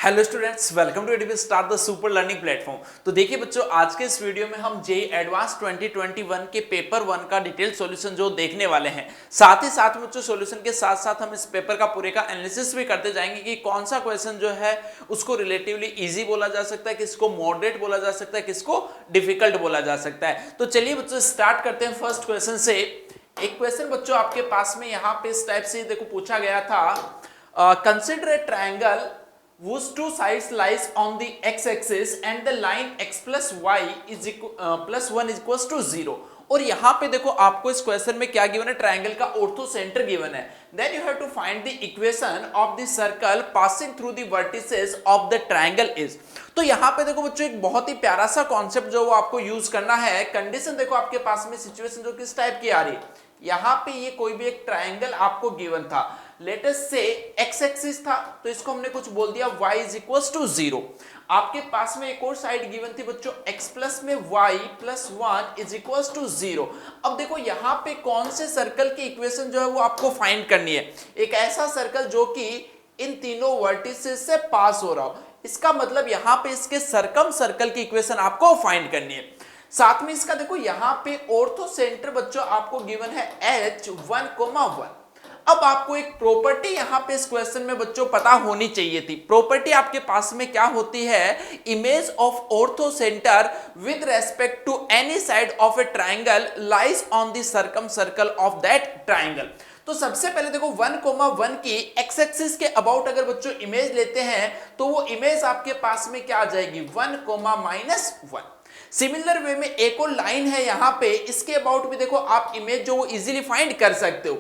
Hello students, welcome to ADP star the super learning platform. तो देखिए बच्चों, आज के इस वीडियो में हम जेईई एडवांस 2021 के पेपर 1 का डिटेल सॉल्यूशन जो देखने वाले हैं। साथ ही साथ बच्चों सॉल्यूशन के साथ साथ हम इस पेपर का पूरे का एनालिसिस भी करते जाएंगे कि कौन सा क्वेश्चन जो है उसको रिलेटिवली इजी बोला जा सकता है, किसको मॉडरेट बोला जा सकता है, किसको डिफिकल्ट बोला जा सकता है। तो चलिए बच्चों स्टार्ट करते हैं फर्स्ट क्वेश्चन से। एक क्वेश्चन बच्चों आपके पास में यहाँ पे इस टाइप से देखो पूछा गया था, consider a triangle whose two sides lies on the x-axis and the line x plus y is plus 1 is equals to 0। और यहाँ पे देखो आपको इस क्वेश्चन में क्या गिवन है, ट्रायंगल का ऑर्थो सेंटर गिवन है। Then you have to find the equation of the circle passing through the vertices of the triangle is. तो यहाँ पे देखो बच्चों एक बहुत ही प्यारा सा कॉन्सेप्ट जो वो आपको यूज करना है। कंडीशन देखो आपके पास में सिचुएशन जो किस टाइप की आ रही है, यहाँ पे ये कोई भी एक ट्रायंगल आपको गिवन था, लेटेस्ट से एक्स एक्सिस था तो इसको हमने कुछ बोल दिया y इज इक्वल्स टू 0। आपके पास में एक और साइड गिवन थी बच्चों x प्लस में y plus 1 is equals to 0। अब देखो यहाँ पे कौन से सर्कल की इक्वेशन जो है वो आपको फाइंड करनी है। एक ऐसा सर्कल जो कि इन तीनों वर्टिसेस से पास हो रहा हो, इसका मतलब यहाँ पे इसके सरकम सर्कल की इक्वेशन आपको फाइंड करनी है। साथ में इसका देखो यहाँ पे ऑर्थो सेंटर बच्चों आपको गिवन है h1,1। अब आपको एक प्रॉपर्टी यहां पे इस क्वेश्चन में बच्चों पता होनी चाहिए थी। प्रॉपर्टी आपके पास में क्या होती है, image of orthocentre with respect to any side of a triangle lies on the circumcircle of that triangle. तो सबसे पहले देखो 1,1 की एक्स एक्सिस के अबाउट अगर बच्चों इमेज लेते हैं तो वो इमेज आपके पास में क्या आ जाएगी, 1,-1। सिमिलर वे में एक और लाइन है यहाँ पे, इसके अबाउट भी देखो आप इमेज जो वो इजीली फाइंड कर सकते हो,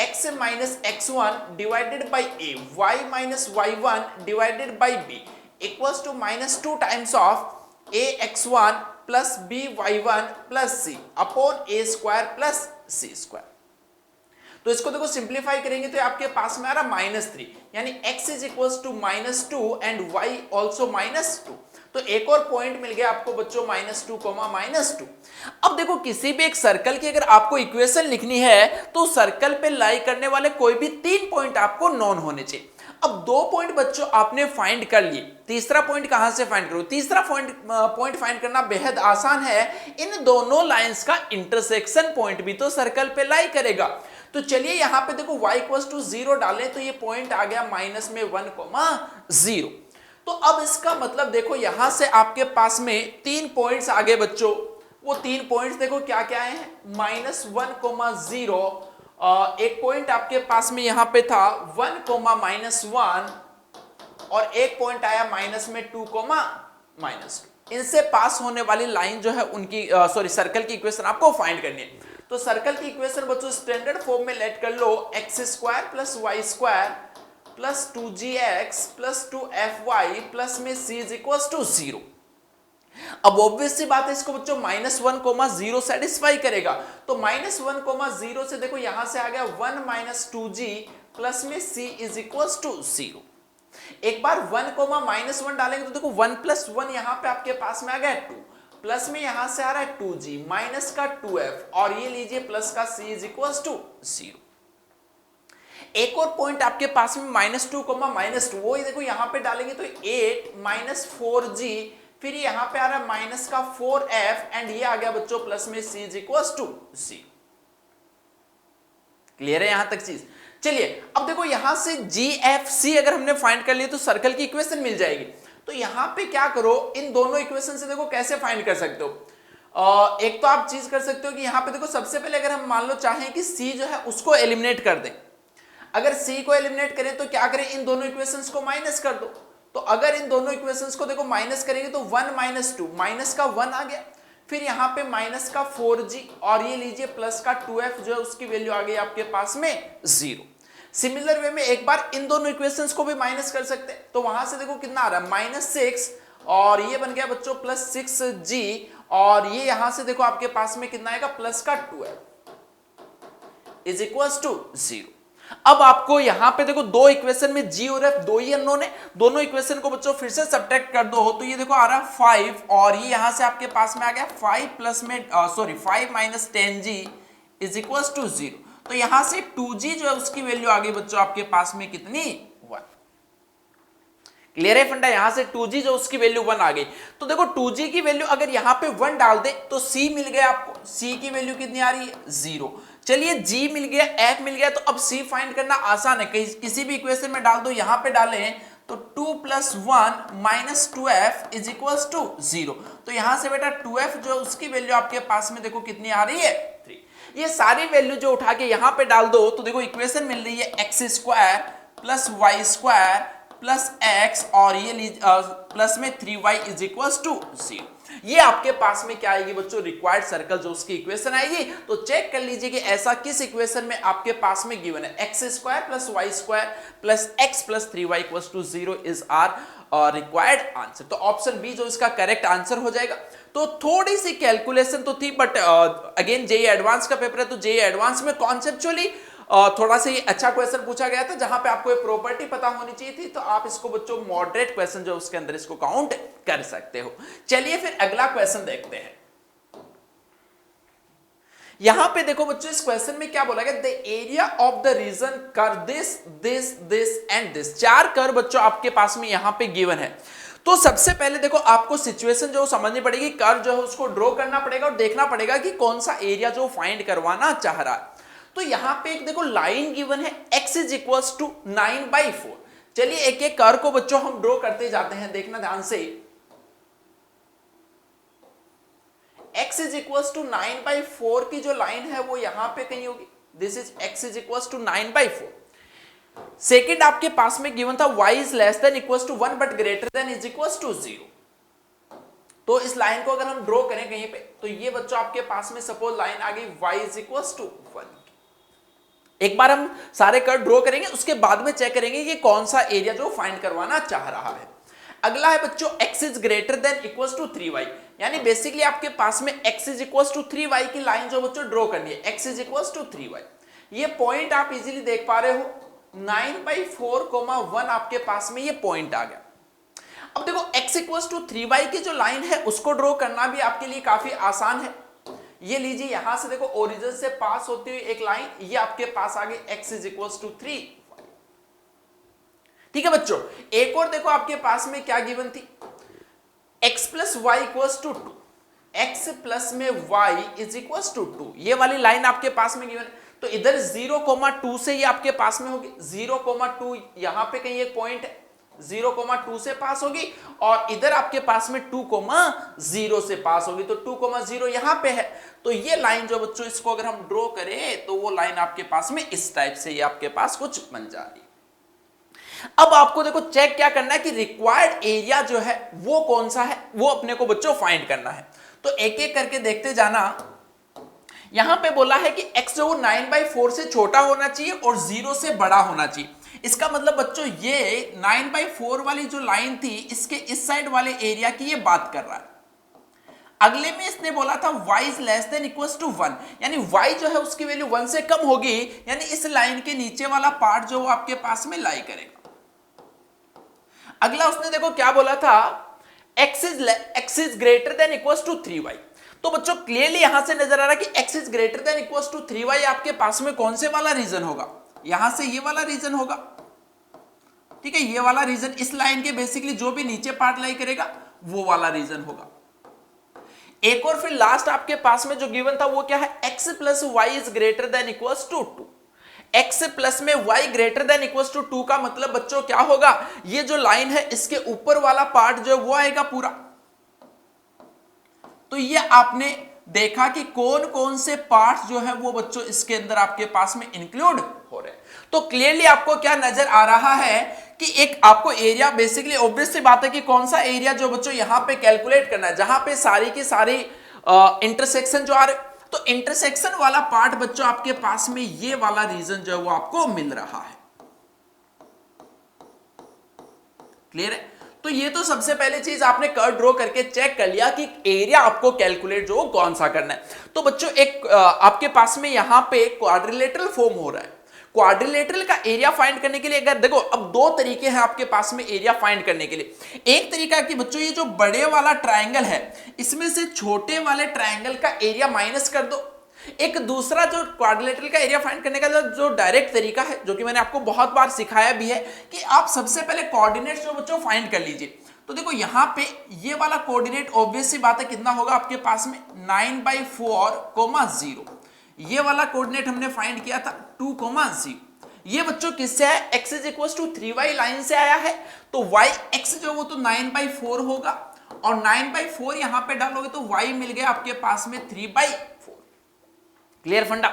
x minus x1 divided by a, y minus y1 divided by b equals to minus 2 times of a x1 plus b y1 plus c upon a square plus c square। तो इसको देखो simplify करेंगे तो आपके पास में आ रहा -3, यानी x is equals to -2 and y also -2। तो एक और पॉइंट मिल गया आपको बच्चों -2, -2। अब देखो किसी भी एक सर्कल की अगर आपको इक्वेशन लिखनी है तो सर्कल पे लाई करने वाले कोई भी 3 पॉइंट आपको नॉन होने चाहिए। अब 2 पॉइंट बच्चों आपने फाइंड कर लिए, तीसरा पॉइंट कहां से फाइंड करो, तीसरा पॉइंट फाइंड करना बेहद आसान है। इन दोनों लाइंस का इंटरसेक्शन पॉइंट भी तो सर्कल पे लाई करेगा। तो चलिए यहां पे देखो y इक्वल्स टू 0 डालें तो ये पॉइंट आ गया -1,0। तो अब इसका मतलब देखो यहां से आपके पास में 3 पॉइंट्स आ गए बच्चों। वो 3 पॉइंट्स देखो क्या क्या है, -1,0, एक पॉइंट आपके पास में यहां पे था 1,-1 और एक पॉइंट आया -2,-2। इनसे पास होने वाली लाइन जो है उनकी सर्कल की इक्वेशन आपको फाइंड करनी है। तो सर्कल की इक्वेशन बच्चों स्टैंडर्ड फॉर्म में लेट कर लो, x² plus y² plus 2gx plus 2fy plus में c इज इक्वल्स टू 0। अब ऑब्वियस सी बात है, इसको बच्चों -1,0 सेटिस्फाई करेगा। तो -1,0 से देखो यहां से आ गया 1 - 2g प्लस में c इज इक्वल्स टू 0। एक बार 1,-1 डालेंगे तो देखो 1 + 1 यहां पे आपके पास में आ गया 2, प्लस में यहां से आ रहा है 2g माइनस का 2f और ये लीजिए प्लस का c इज इक्वल्स टू 0। एक और पॉइंट आपके पास में -2, वो ही देखो यहां पे डालेंगे तो 8 - 4g, फिर यहां पे आ रहा है माइनस का 4f एंड ये आ गया बच्चों प्लस में c is equals to 0। Clear है यहां तक चीज। चलिए अब देखो यहां से GFC अगर हमने फाइंड कर लिया तो सर्कल की इक्वेशन मिल जाएगी। तो यहां पे क्या करो, इन दोनों इक्वेशन से देखो कैसे फाइंड कर सकते हो। एक तो आप चीज कर सकते हो कि यहां पे देखो सबसे पहले अगर हम मान लो चाहें कि C जो है उसको एलिमिनेट कर दें, अगर C को एलिमिनेट करें तो क्या करें, इन दोनों इक्वेशंस को माइनस कर दो। तो अगर इन दोनों इक्वेशंस को देखो माइनस करेंगे तो 1 - 2 माइनस का 1 आ गया, फिर यहां पे माइनस का 4g और ये लीजिए प्लस का 2f जो है उसकी वैल्यू आ गई आपके पास में 0। सिमिलर वे में एक बार इन दोनों इक्वेशंस को भी माइनस कर सकते हैं, तो वहां से देखो कितना आ रहा है -6 और ये बन गया बच्चों प्लस 6g और ये यहां से देखो आपके पास में कितना आएगा प्लस का 2f इज इक्वल्स टू 0। अब आपको यहां पे देखो दो इक्वेशन में g और f दो ही अननोन है, दोनों इक्वेशन को बच्चों फिर से सब्ट्रैक्ट कर दो तो ये देखो आ रहा है 5 और ये यहां से आपके पास में आ गया 5 - 10g इज इक्वल्स टू 0। तो यहां से 2g जो है उसकी वैल्यू आ गई बच्चों आपके पास में कितनी, 1। क्लियर है फंडा। यहां से 2g जो उसकी वैल्यू 1 आ गई, तो देखो 2g की वैल्यू अगर यहां पे 1 डाल दे तो c मिल गया आपको। c की वैल्यू कितनी आ रही है 0। चलिए g मिल गया, f मिल गया, तो अब c फाइंड करना आसान है, किसी भी इक्वेशन में डाल दो। यहां पे डालें तो 2 + 1 - 2f = 0। तो यहां से बेटा 2f जो उसकी वैल्यू आपके पास में देखो कितनी आ रही है 3। ये सारी वैल्यू जो उठा के यहां पे डाल दो तो देखो इक्वेशन मिल रही है x² + y² प्लस x और ये प्लस में 3y = 0। ये आपके पास में क्या आएगी बच्चों, रिक्वायर्ड सर्कल जो उसकी इक्वेशन आएगी। तो चेक कर लीजिए कि ऐसा किस इक्वेशन में आपके पास में गिवन है x² + y² plus x plus 3y = 0 is our required answer. तो ऑप्शन बी जो इसका करेक्ट आंसर हो जाएगा। तो थोड़ी सी कैलकुलेशन तो थी, बट अगेन जेईई एडवांस का पेपर है, तो जेईई एडवांस में कॉन्सेप्चुअली थोड़ा सा ये अच्छा क्वेश्चन पूछा गया था जहां पे आपको ये प्रॉपर्टी पता होनी चाहिए थी। तो आप इसको बच्चों मॉडरेट क्वेश्चन जो उसके अंदर इसको काउंट कर सकते हो। चलिए फिर अगला क्वेश्चन देखते हैं। यहां पे देखो बच्चों इस क्वेश्चन में क्या बोला गया, the area of the region curve this this this and this. 4 curve बच्चों आपके पास में यहां पे गिवन है। तो सबसे पहले देखो आपको सिचुएशन जो समझनी पड़ेगी, कर्व जो है उसको ड्रॉ करना पड़ेगा और देखना पड़ेगा कि कौन सा एरिया जो फाइंड करवाना चाह रहा है। तो यहां पे एक देखो लाइन गिवन है x = 9/4। चलिए एक एक कर्व को बच्चों हम ड्रॉ करते जाते हैं, देखना ध्यान से। x = 9/4 की जो लाइन है वो यहां पे कहीं होगी, दिस इज x = 9/4। सेकेंड आपके पास में गिवन था y < 1 बट > 0। तो इस लाइन को अगर हम ड्रॉ करें कहीं पे तो ये बच्चों आपके पास में सपोज लाइन आ गई y = 1। एक बार हम सारे कर्व ड्रॉ करेंगे, उसके बाद में चेक करेंगे कि कौन सा एरिया जो फाइंड करवाना चाह रहा है। अगला है बच्चों x > 3y, यानी बेसिकली आपके पास में x = 3y की लाइन जो बच्चों ड्रॉ करनी है, x = 3y। ये पॉइंट आप इजीली देख पा रहे हो, 9/4, 1 आपके पास में ये पॉइंट आ गया। अब देखो x = 3y की जो लाइन है उसको ड्रॉ करना भी आपके लिए काफी आसान है। ये लीजिए यहां से देखो ओरिजिन से पास होती हुई एक लाइन, ये आपके पास आ गई x = 3। ठीक है बच्चों, एक और देखो आपके पास में क्या गिवन थी, x + y = 2, x प्लस में y = 2। ये वाली लाइन आपके पास में गिवन है। तो इधर 0,2 से ये आपके पास में होगी, 0,2 यहां पे कहीं एक पॉइंट है, 0,2 से पास होगी और इधर आपके पास में 2,0 से पास होगी। तो 2,0 यहां पे है। तो ये लाइन जो बच्चों इसको अगर हम ड्रॉ करें तो वो लाइन आपके पास में इस टाइप से ये आपके पास कुछ बन जा रही है। अब आपको देखो चेक क्या करना है कि रिक्वायर्ड एरिया जो है वो कौन सा है, वो अपने को बच्चों फाइंड करना है। तो एक एक करके देखते जाना। यहां पे बोला है कि x जो 9/4 से छोटा होना चाहिए और 0 से बड़ा होना चाहिए। इसका मतलब बच्चों ये 9/4 वाली जो लाइन थी इसके इस साइड वाले एरिया की ये बात कर रहा है। अगले में इसने बोला था y < 1, यानी y जो है उसकी वैल्यू 1 से कम होगी, यानी इस लाइन के नीचे वाला पार्ट जो वो आपके पास में लाई करेगा। अगला उसने देखो क्या बोला था, x is greater than equals to 3y। तो बच्चों क्लियरली यहां से नजर आ रहा है कि x is greater than equals to 3y आपके पास में कौन से वाला रीजन होगा, यहां से ये वाला रीजन होगा। ठीक है, ये वाला रीजन इस लाइन के बेसिकली जो भी नीचे पार्ट लाई करेगा वो वाला रीजन होगा। एक और फिर लास्ट आपके पास में जो गिवन था वो क्या है, x plus y is greater than equals to 2। x plus में y greater than equals to 2 का मतलब बच्चों क्या होगा, ये जो लाइन है इसके ऊपर वाला पार्ट जो है वो आएगा पूरा। तो ये आपने देखा कि कौन कौन से पार्ट जो है वो बच्चों इसके अंदर आपके पास में इंक्लूड हो रहे हैं। तो क्लियरली आपको क्या नजर आ रहा है कि एक आपको एरिया, बेसिकली ऑब्वियस सी बात है कि कौन सा एरिया जो बच्चों यहां पे कैलकुलेट करना है, जहां पे सारी की सारी इंटरसेक्शन जो आ रहे, तो इंटरसेक्शन वाला पार्ट बच्चों आपके पास में ये वाला रीजन जो है वो आपको मिल रहा है। क्लियर है? तो ये तो सबसे पहले चीज आपने कर्व ड्रॉ करके चेक कर लिया कि एरिया आपको कैलकुलेट जो कौन सा करना है। तो बच्चों एक आपके पास में यहां पे क्वाड्रिलेटरल फॉर्म हो रहा है। क्वाड्रिलेटरल का एरिया फाइंड करने के लिए अगर देखो, अब दो तरीके हैं आपके पास में एरिया फाइंड करने के लिए। एक तरीका कि बच्चों ये जो बड़े वाला ट्रायंगल है इसमें से छोटे वाले ट्रायंगल का एरिया माइनस कर दो, एक दूसरा जो क्वाड्रिलेटरल का एरिया फाइंड करने का जो डायरेक्ट तरीका है, जो कि मैंने आपको बहुत बार सिखाया भी है, कि आप सबसे पहले कोऑर्डिनेट्स जो बच्चों फाइंड कर लीजिए। तो देखो यहाँ पे ये वाला कोऑर्डिनेट ऑब्वियस सी बात है कितना होगा आपके पास में 9/4, 0। ये वाला कोऑर्डिनेट हमने फाइंड किया था 2, 0। ये बच्चों किससे है, x is equal to 3y line से आया है, तो y x जो वो तो 9/4 होगा, और 9/4 यहां पे डालोगे तो y मिल गया आपके पास में 3/4। क्लियर फंडा।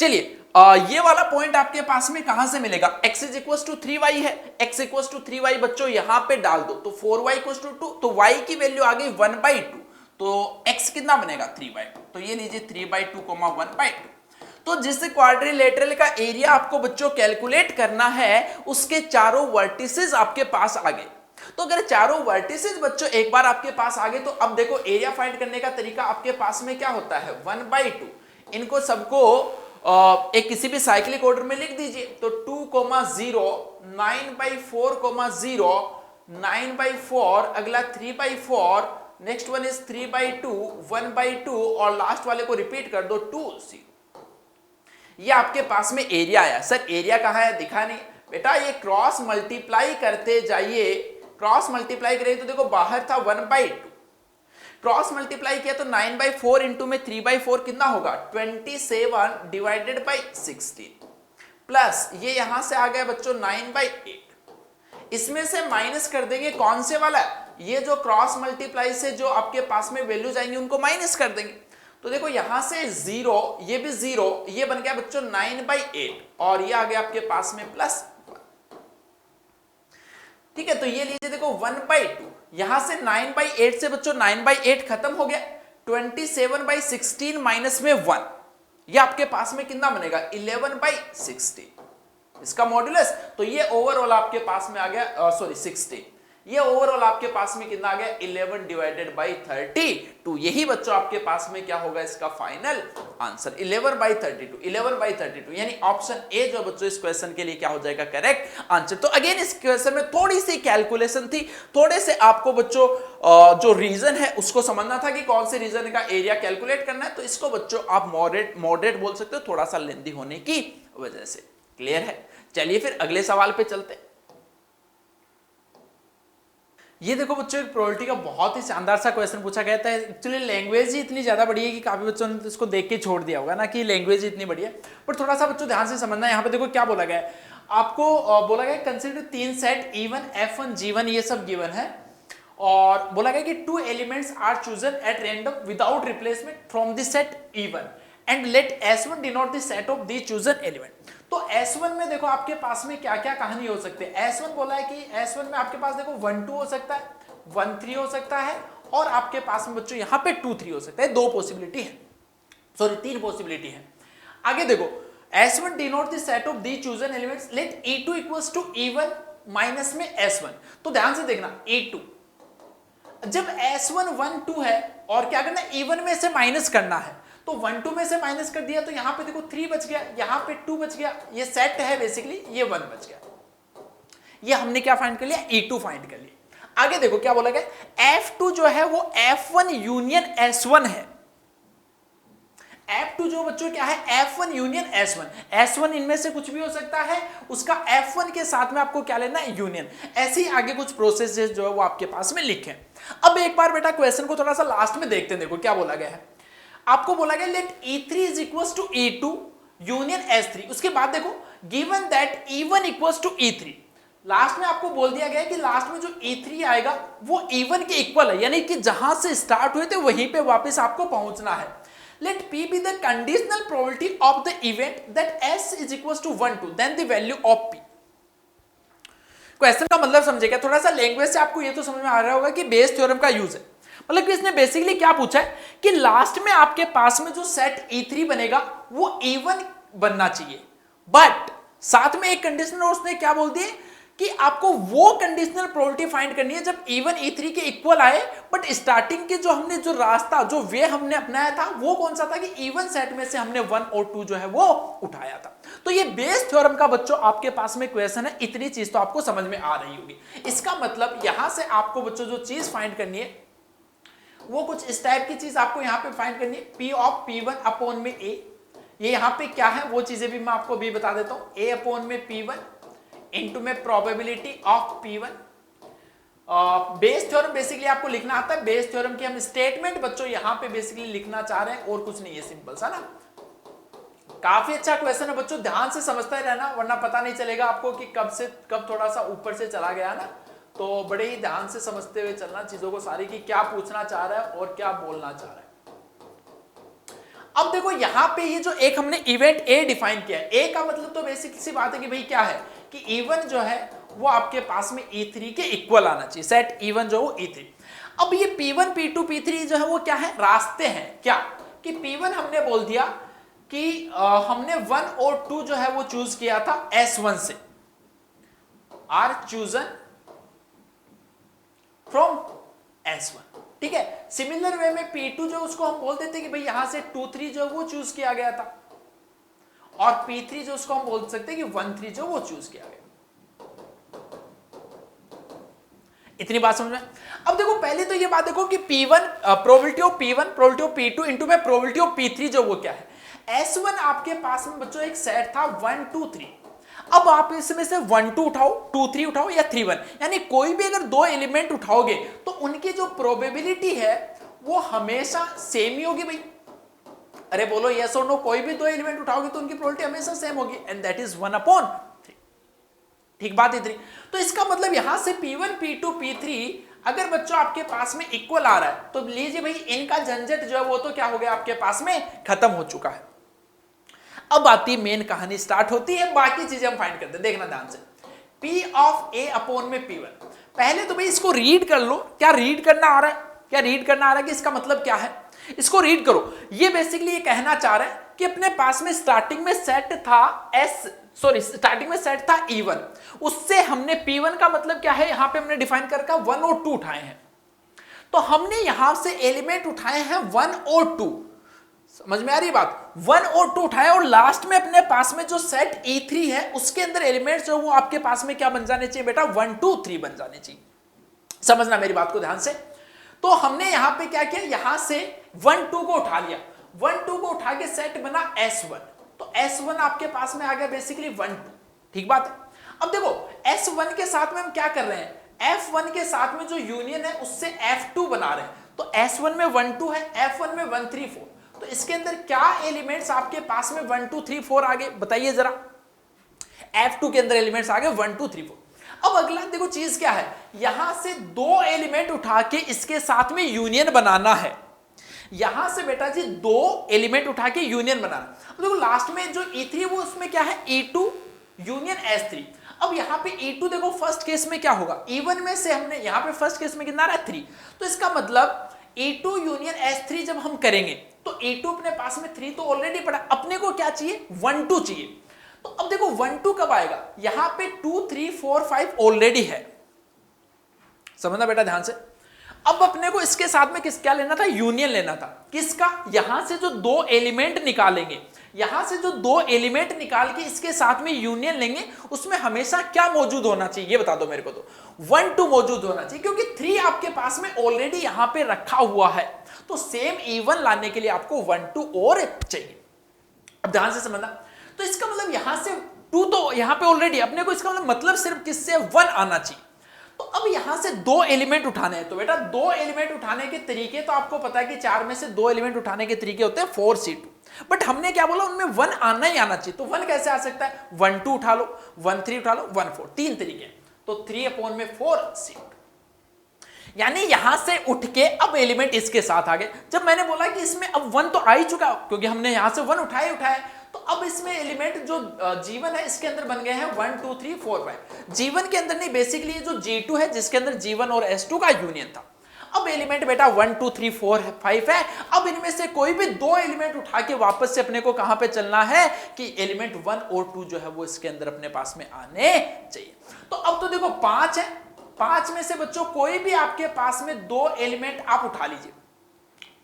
चलिए ये वाला पॉइंट आपके पास में कहां से मिलेगा, x is equal to 3y है, x इक्वल टू 3y बच्चों यहां पे डाल दो तो 4y इक्वल टू 2, तो y की वैल्यू आ गई 1/2, तो x कितना बनेगा 3/2, तो ये लीजिए 3/2, 1/2। तो जिस क्वाड्रिलेटरल का एरिया आपको बच्चों कैलकुलेट करना है उसके चारों वर्टिसेस आपके पास आ गए। तो अगर चारों वर्टिसेस बच्चों एक बार आपके पास आ गए तो अब देखो एरिया फाइंड करने का तरीका आपके पास में क्या होता है, 1/2। इनको सबको एक किसी भी साइक्लिक ऑर्डर में लिख दीजिए, तो 2, 0, 9/4, 0, 9/4, अगला 3/4, नेक्स्ट वन इज 3/2, 1/2, और लास्ट वाले को रिपीट कर दो 2, 0। ये आपके पास में एरिया आया। सर एरिया कहां है, दिखा नहीं बेटा, ये क्रॉस मल्टीप्लाई करते जाइए, क्रॉस मल्टीप्लाई करिए तो देखो बाहर था 1/2, क्रॉस मल्टीप्लाई किया तो 9/4 इंटू में 3/4 कितना होगा 27 डिवाइडेड बाई 16, प्लस ये यहां से आ गया बच्चों 9/8। इसमें से माइनस कर देंगे कौन से वाला, ये जो क्रॉस मल्टीप्लाई से जो आपके पास में वैल्यूज आएंगे उनको माइनस कर देंगे, तो देखो यहां से 0, ये भी 0, ये बन गया बच्चों 9/8, और ये आ गया आपके पास में +1। ठीक है, तो ये लीजिए देखो 1/2, यहां से 9/8 से बच्चों 9/8 खत्म हो गया, 27/16 माइनस में 1, ये आपके पास में कितना बनेगा 11/16 इसका मॉड्यूलस। तो ये ओवरऑल आपके पास में आ गया 16, ये ओवरऑल आपके पास में कितना आ गया 11 डिवाइडेड बाई 32। यही बच्चों आपके पास में क्या होगा इसका फाइनल आंसर 11/32, 11/32, यानी ऑप्शन ए जो बच्चों इस क्वेश्चन के लिए क्या हो जाएगा करेक्ट आंसर। तो अगेन इस क्वेश्चन में थोड़ी सी कैलकुलेशन थी, थोड़े से आपको बच्चों जो रीजन है उसको समझना था कि कौन से रीजन का एरिया कैलकुलेट करना है, तो इसको बच्चों आप मॉडरेट बोल सकते हो, थोड़ा सा लेंथी होने की वजह से। क्लियर है, चलिए फिर अगले सवाल पे चलते हैं। ये देखो बच्चों एक प्रोबेबिलिटी का बहुत ही शानदार सा क्वेश्चन पूछा गया था। एक्चुअली लैंग्वेज ही इतनी ज्यादा बढ़िया है कि काफी बच्चों ने इसको देख के छोड़ दिया होगा ना, कि लैंग्वेज इतनी बढ़िया है, पर थोड़ा सा बच्चों ध्यान से समझना है। यहाँ पे देखो क्या बोला गया है, आपको बोला गया consider 3 set E1, F1, G1 ये सब गिवन है, और बोला गया कि 2 elements are chosen at random without replacement from the set E1 and let S1 denote the set of the chosen element. तो S1 में देखो आपके पास में क्या क्या कहानी हो सकती है। S1 बोला है कि S1 में आपके पास देखो 1 2 हो सकता है, 1 3 हो सकता है, और आपके पास में बच्चों यहाँ पे 2 3 हो सकता है। 2 पॉसिबिलिटी है, सॉरी 3 पॉसिबिलिटी है। आगे देखो S1 denote the set of the chosen elements, let E2 equals to E1 minus में S1। तो ध्यान से देखना E2 जब S1 1 2 है और क्या करना है E1 में से माइनस करना है, तो 1 2 में से माइनस कर दिया तो यहां पे देखो 3 बच गया, यहां पे 2 बच गया, ये सेट है बेसिकली, ये 1 बच गया। ये हमने क्या फाइंड कर लिया E2 फाइंड कर लिया। आगे देखो क्या बोला गया F2 जो है वो F1 यूनियन S1 है। F2 जो बच्चों क्या है F1 यूनियन S1, S1 इनमें से कुछ भी हो सकता है, उसका F1 के साथ में आपको क्या लेना है यूनियन। ऐसे ही आगे कुछ प्रोसेसेस जो है वो आपके पास में लिखे। अब एक बार बेटा क्वेश्चन को थोड़ा सा लास्ट में देखते हैं। देखो क्या बोला गया है, आपको बोला गया let E3 is equals to E2 union S3। उसके बाद देखो given that E1 equals to E3, last में आपको बोल दिया गया है कि लास्ट में जो E3 आएगा वो E1 के इक्वल है, यानी कि जहां से स्टार्ट हुए थे वहीं पे वापस आपको पहुंचना है। Let P be the conditional probability of the event that S is equals to 1 2 then the value of P। Question का मतलब समझेगा, थोड़ा सा लैंग्वेज से आपको ये तो समझ में आ रहा होगा कि बेस थ्योरम का यूज है। मतलब कि इसने बेसिकली क्या पूछा है कि लास्ट में आपके पास में जो सेट E3 बनेगा वो E1 बनना चाहिए, बट साथ में एक कंडीशन और उसने क्या बोल दिए कि आपको वो कंडीशनल प्रोबेबिलिटी फाइंड करनी है जब E1 E3 के इक्वल आए, बट स्टार्टिंग के जो हमने जो रास्ता जो वे हमने अपनाया था वो कौन सा था कि E1 सेट में से हमने 1 और 2 जो है वो उठाया था। तो ये बेस थ्योरम का बच्चों आपके पास में क्वेश्चन है, इतनी चीज तो आपको समझ में आ रही होगी। इसका मतलब यहां से आपको बच्चों जो चीज फाइंड करनी है वो कुछ इस टाइप की चीज आपको यहां पे फाइंड करनी है, P ऑफ P1 अपॉन में A, ये यहाँ पे क्या है वो चीजें भी मैं आपको भी बता देता हूं। ए अपॉन में P1 इंटू में probability of P1। Bayes theorem basically आपको लिखना आता है। बेस थ्योरम की हम स्टेटमेंट बच्चों यहां पे बेसिकली लिखना चाह रहे हैं और कुछ नहीं है, सिंपल सा ना। काफी अच्छा क्वेश्चन है बच्चों, ध्यान से समझते रहना वरना पता नहीं चलेगा आपको कि कब से कब थोड़ा सा ऊपर से चला गया ना। तो बड़े ही ध्यान से समझते हुए चलना चीजों को सारी, कि क्या पूछना चाह रहा है और क्या बोलना चाह रहा है। अब देखो यहां पे ये जो एक हमने इवेंट ए डिफाइन किया है, ए का मतलब तो बेसिक सी बात है कि भाई क्या है कि E1 जो है वो आपके पास में E3 के इक्वल आना चाहिए, सेट E1 जो वो E3। अब ये P1 P2 P3 जो है वो क्या है, रास्ते हैं। क्या कि P1 हमने बोल दिया कि हमने 1 और 2 जो है वो चूज किया था S1 से, आर चूजन फ्रॉम S1, ठीक है। सिमिलर वे में P2 जो उसको हम बोल देते कि भाई यहां से 2 3 जो वो चूज किया गया था, और P3 जो उसको हम बोल सकते हैं कि 1 3 जो वो चूज किया गया। इतनी बात समझ में। अब देखो पहले तो ये बात देखो कि P1 probability of P1 probability of P2 into में प्रोबेबिलिटी ऑफ P3 जो वो क्या है। S1 आपके पास में बच्चों एक सेट था 1 2 3। अब आप इसमें से 1 2 उठाओ, 2 3 उठाओ या 3 1, यानी कोई भी अगर दो एलिमेंट उठाओगे तो उनकी जो प्रोबेबिलिटी है वो हमेशा सेम ही होगी भाई। अरे बोलो यस और नो, कोई भी दो एलिमेंट उठाओगे तो उनकी प्रोबेबिलिटी हमेशा सेम होगी, एंड दैट इज 1/3। ठीक बात इतनी। तो इसका मतलब यहां से P1 P2 P3 अगर बच्चों आपके पास में इक्वल आ रहा है तो लीजिए भाई इनका झंझट जो है वो तो क्या हो गया आपके पास में खत्म हो चुका है। अब आती मेन कहानी स्टार्ट होती है, बाकी चीजें हम फाइंड करते हैं, देखना ध्यान से। P ऑफ A अपॉन में P1। पहले तो भाई इसको रीड कर लो, क्या रीड करना आ रहा है, क्या रीड करना आ रहा है कि इसका मतलब क्या है, इसको रीड करो। ये बेसिकली ये कहना चाह रहा है कि अपने पास में स्टार्टिंग में सेट था स्टार्टिंग में सेट था E1, उससे हमने P1 का मतलब क्या है यहां पे हमने डिफाइन करके 1 और 2 उठाए हैं। तो हमने यहां से एलिमेंट उठाए हैं 1 और 2, समझ में आ रही बात। 1 और 2 उठाए और लास्ट में अपने पास में जो सेट E3 है उसके अंदर एलिमेंट जो वो आपके पास में क्या बन जाने चाहिए बेटा, 1 2 3 बन जाने चाहिए। समझना मेरी बात को ध्यान से। तो हमने यहां पे क्या किया, यहां से 1 2 को उठा लिया, 1 2 को उठा के सेट बना S1, तो S1 आपके पास में आ गया बेसिकली 1 2। ठीक बात है। अब देखो S1 के साथ में हम क्या कर रहे हैं, F1 के साथ में जो यूनियन है उससे F2 बना रहे हैं। तो S1 में 1 2 है, F1 में 1 3 4, तो इसके अंदर क्या एलिमेंट्स आपके पास में 1 2 3 4 आ गए बताइए जरा। F2 के अंदर एलिमेंट्स आ गए 1 2 3 4। अब अगला देखो चीज क्या है, यहां से दो एलिमेंट उठा के इसके साथ में यूनियन बनाना है। यहां से बेटा जी दो एलिमेंट उठा के यूनियन बनाना। देखो लास्ट में जो E3 वो उसमें क्या है, E2 यूनियन S3। अब यहां पे E2 देखो फर्स्ट केस में क्या होगा, E1 में से हमने यहां पे फर्स्ट केस में कितना रहा 3, तो इसका मतलब E2 यूनियन S3 जब हम करेंगे तो E2 अपने पास में 3 तो ऑलरेडी पड़ा, अपने को क्या चाहिए 1 2 चाहिए। तो अब देखो 1 2 कब आएगा, यहां पे 2 3 4 5 ऑलरेडी है, समझना बेटा ध्यान से। अब अपने को इसके साथ में क्या लेना था, यूनियन लेना था। किसका, यहां से जो दो एलिमेंट निकालेंगे, यहां से जो दो एलिमेंट निकाल के इसके साथ में यूनियन लेंगे उसमें हमेशा क्या मौजूद होना चाहिए ये बता दो मेरे को। तो 1 2 मौजूद होना चाहिए क्योंकि 3 आपके पास में ऑलरेडी यहां पे रखा हुआ है, तो सेम E1 लाने के लिए आपको 1 2 और चाहिए। अब ध्यान से समझना। तो इसका मतलब यहां से 2 तो यहां पे ऑलरेडी, अपने को इसका मतलब सिर्फ किससे 1 आना चाहिए। तो अब यहां से दो एलिमेंट उठाने हैं, तो बेटा दो एलिमेंट उठाने के तरीके तो आपको पता है कि 4 में से दो एलिमेंट उठाने के तरीके होते हैं 4 C2, बट हमने क्या बोला उनमें 1 आना ही आना चाहिए। तो 1 कैसे आ सकता है, 1 2 उठा लो, 1 3 उठा लो, 1 4, 3 तरीके। तो 3/4 C2, यानी यहां से उठ के अब एलिमेंट इसके साथ आ गए। जब मैंने बोला कि इसमें अब 1 तो आ ही चुका क्योंकि हमने यहां से 1 उठाए, तो अब इसमें एलिमेंट जो G1 है इसके अंदर बन गए हैं 1 2 3 4 5। G1 के अंदर नहीं, बेसिकली ये जो G2 है जिसके अंदर G1 और S2 का यूनियन था। अब एलिमेंट बेटा 1 2 3 4 5 है। अब इनमें से कोई भी दो एलिमेंट उठा के वापस से अपने को कहां पे चलना है कि एलिमेंट 1 और 2 जो है वो इसके अंदर अपने पास में आने चाहिए। तो अब तो देखो 5 है, 5 में से बच्चों कोई भी आपके पास में दो एलिमेंट आप उठा लीजिए,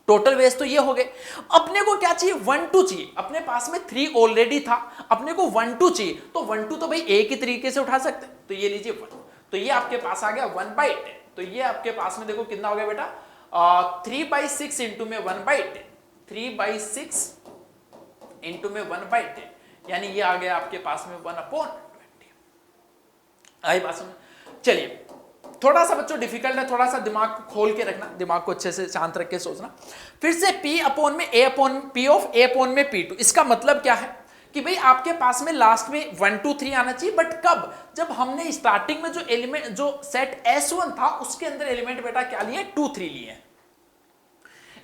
टोटल वेस्ट तो ये हो गए। अपने को क्या चाहिए, 1 2 चाहिए, अपने पास में 3 ऑलरेडी था, अपने को 1 2 चाहिए। तो 1 2 तो भाई एक ही तरीके से उठा सकते हैं, तो ये लीजिए 1, तो ये आपके पास आ गया 1/10। तो ये आपके पास में देखो कितना हो गया बेटा 3/6 इंटू में 1/10, 3/6 इंटू में 1/10, यानी ये आ गया आपके पास में 1/20। आई बात समझ? चलिए, थोड़ा सा बच्चों डिफिकल्ट है, थोड़ा सा दिमाग को खोल के रखना, दिमाग को अच्छे से शांत रख के सोचना। फिर से P अपॉन में A upon P of A upon में P2, इसका मतलब क्या है कि भाई आपके पास में लास्ट में 1 2 3 आना चाहिए, बट कब? जब हमने स्टार्टिंग में जो एलिमेंट, जो सेट S1 था उसके अंदर एलिमेंट बेटा क्या लिए? 2 3 लिए।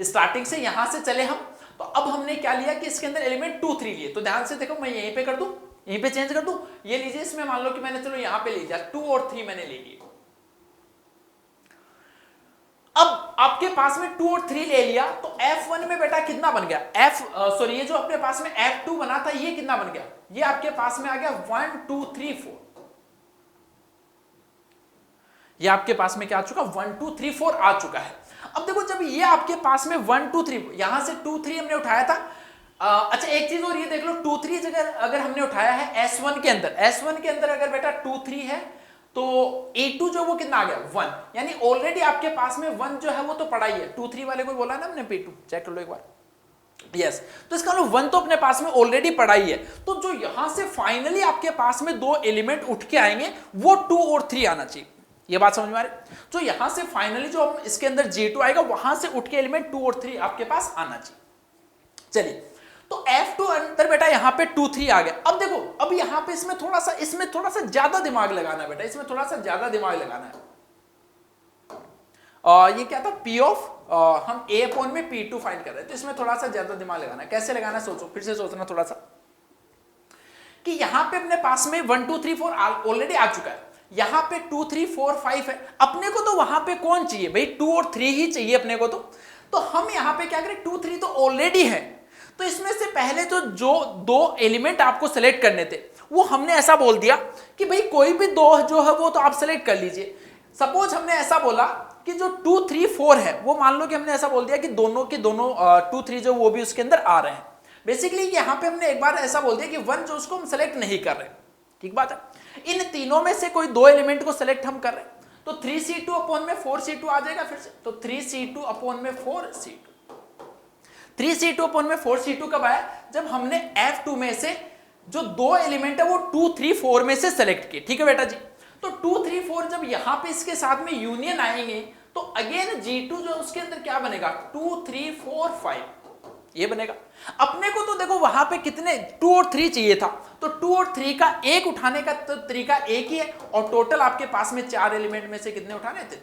स्टार्टिंग से यहां से चले हम, तो अब हमने क्या लिया कि इसके अंदर एलिमेंट 2 3 लिए। तो ध्यान से देखो, मैं यहीं पे कर दूं, यहीं पे चेंज कर दूं, ये लीजिए, इसमें मान लो कि मैंने चलो यहां पे ले लिया 2 और 3 मैंने ले लिए। अब आपके पास में 2 और 3 ले लिया, तो F1 में बेटा कितना बन गया? सॉरी, ये जो अपने पास में F2 बना था ये कितना बन गया? ये आपके पास में आ गया 1 2 3 4। ये आपके पास में क्या आ चुका? 1 2 3 4 आ चुका है। अब देखो, जब ये आपके पास में 1 2 3, यहां से 2 3 हमने उठाया था। अच्छा, एक चीज और ये देख लो, 2 3 जगह अगर हमने उठाया है S1 के अंदर, S1 के अंदर अगर बेटा 2 3 है, तो A2 जो वो कितना आ गया? 1, यानी ऑलरेडी आपके पास में 1 जो है वो तो पड़ा ही है। 2 3 वाले को बोला ना हमने P2, चेक कर लो एक बार। यस, तो इसका मतलब 1 तो अपने पास में ऑलरेडी पड़ा ही है। तो जो यहां से फाइनली आपके पास में दो एलिमेंट उठ के आएंगे वो 2 और 3 आना चाहिए। ये बात समझ में आ रही? तो यहां से फाइनली जो हम इसके अंदर J2 आएगा, वहां से उठ के एलिमेंट 2 और 3 आपके पास आना चाहिए। चलिए, तो F2 अंदर बेटा यहां पे 2 3 आ गया। अब देखो, अब यहां पे इसमें थोड़ा सा ज्यादा दिमाग लगाना है बेटा, इसमें थोड़ा सा ज्यादा दिमाग लगाना है। ये क्या था? P ऑफ हम A अपॉन में P2 फाइंड कर रहे हैं, तो इसमें थोड़ा सा ज्यादा दिमाग लगाना है। कैसे लगाना है सोचो, फिर से सोचना थोड़ा सा, कि यहां पे अपने पास में 1 2 3 4 ऑलरेडी आ चुका है, यहां पे 2 3 4 5 है। अपने को तो वहां पे कौन चाहिए भाई? 2 और 3 ही चाहिए अपने को। तो हम यहां पे क्या करें? 2 3 तो ऑलरेडी है, तो इसमें से पहले तो जो दो एलिमेंट आपको सेलेक्ट करने थे वो हमने ऐसा बोल दिया कि भाई कोई भी दो जो है वो तो आप सेलेक्ट कर लीजिए। सपोज हमने ऐसा बोला कि जो 2 3 4 है, वो मान लो कि हमने ऐसा बोल दिया कि दोनों के दोनों 2 3 जो वो भी उसके अंदर आ रहे हैं। बेसिकली यहां पे हमने एक बार ऐसा बोल दिया कि 1 जो उसको हम सेलेक्ट नहीं कर रहे। ठीक बात है? इन तीनों में से कोई दो एलिमेंट को सेलेक्ट हम कर रहे हैं, तो 3C2 अपॉन में 4C2 आ जाएगा फिर से। तो 3C2 अपॉन में 4C2, 3C2 अपॉन में 4C2 कब आया? जब हमने F2 में से जो दो एलिमेंट है वो 2 3 4 में से सेलेक्ट किए। ठीक है बेटा जी? तो 2 3 4 जब यहां पे इसके साथ में यूनियन आएंगे, तो अगेन G2 जो उसके अंदर क्या बनेगा? 2 3 4 5 ये बनेगा। अपने को तो देखो वहां पे कितने 2 और 3 चाहिए था, तो 2 और 3 का एक उठाने का तो तरीका एक ही है, और टोटल आपके पास में 4 एलिमेंट में से कितने उठाने थे?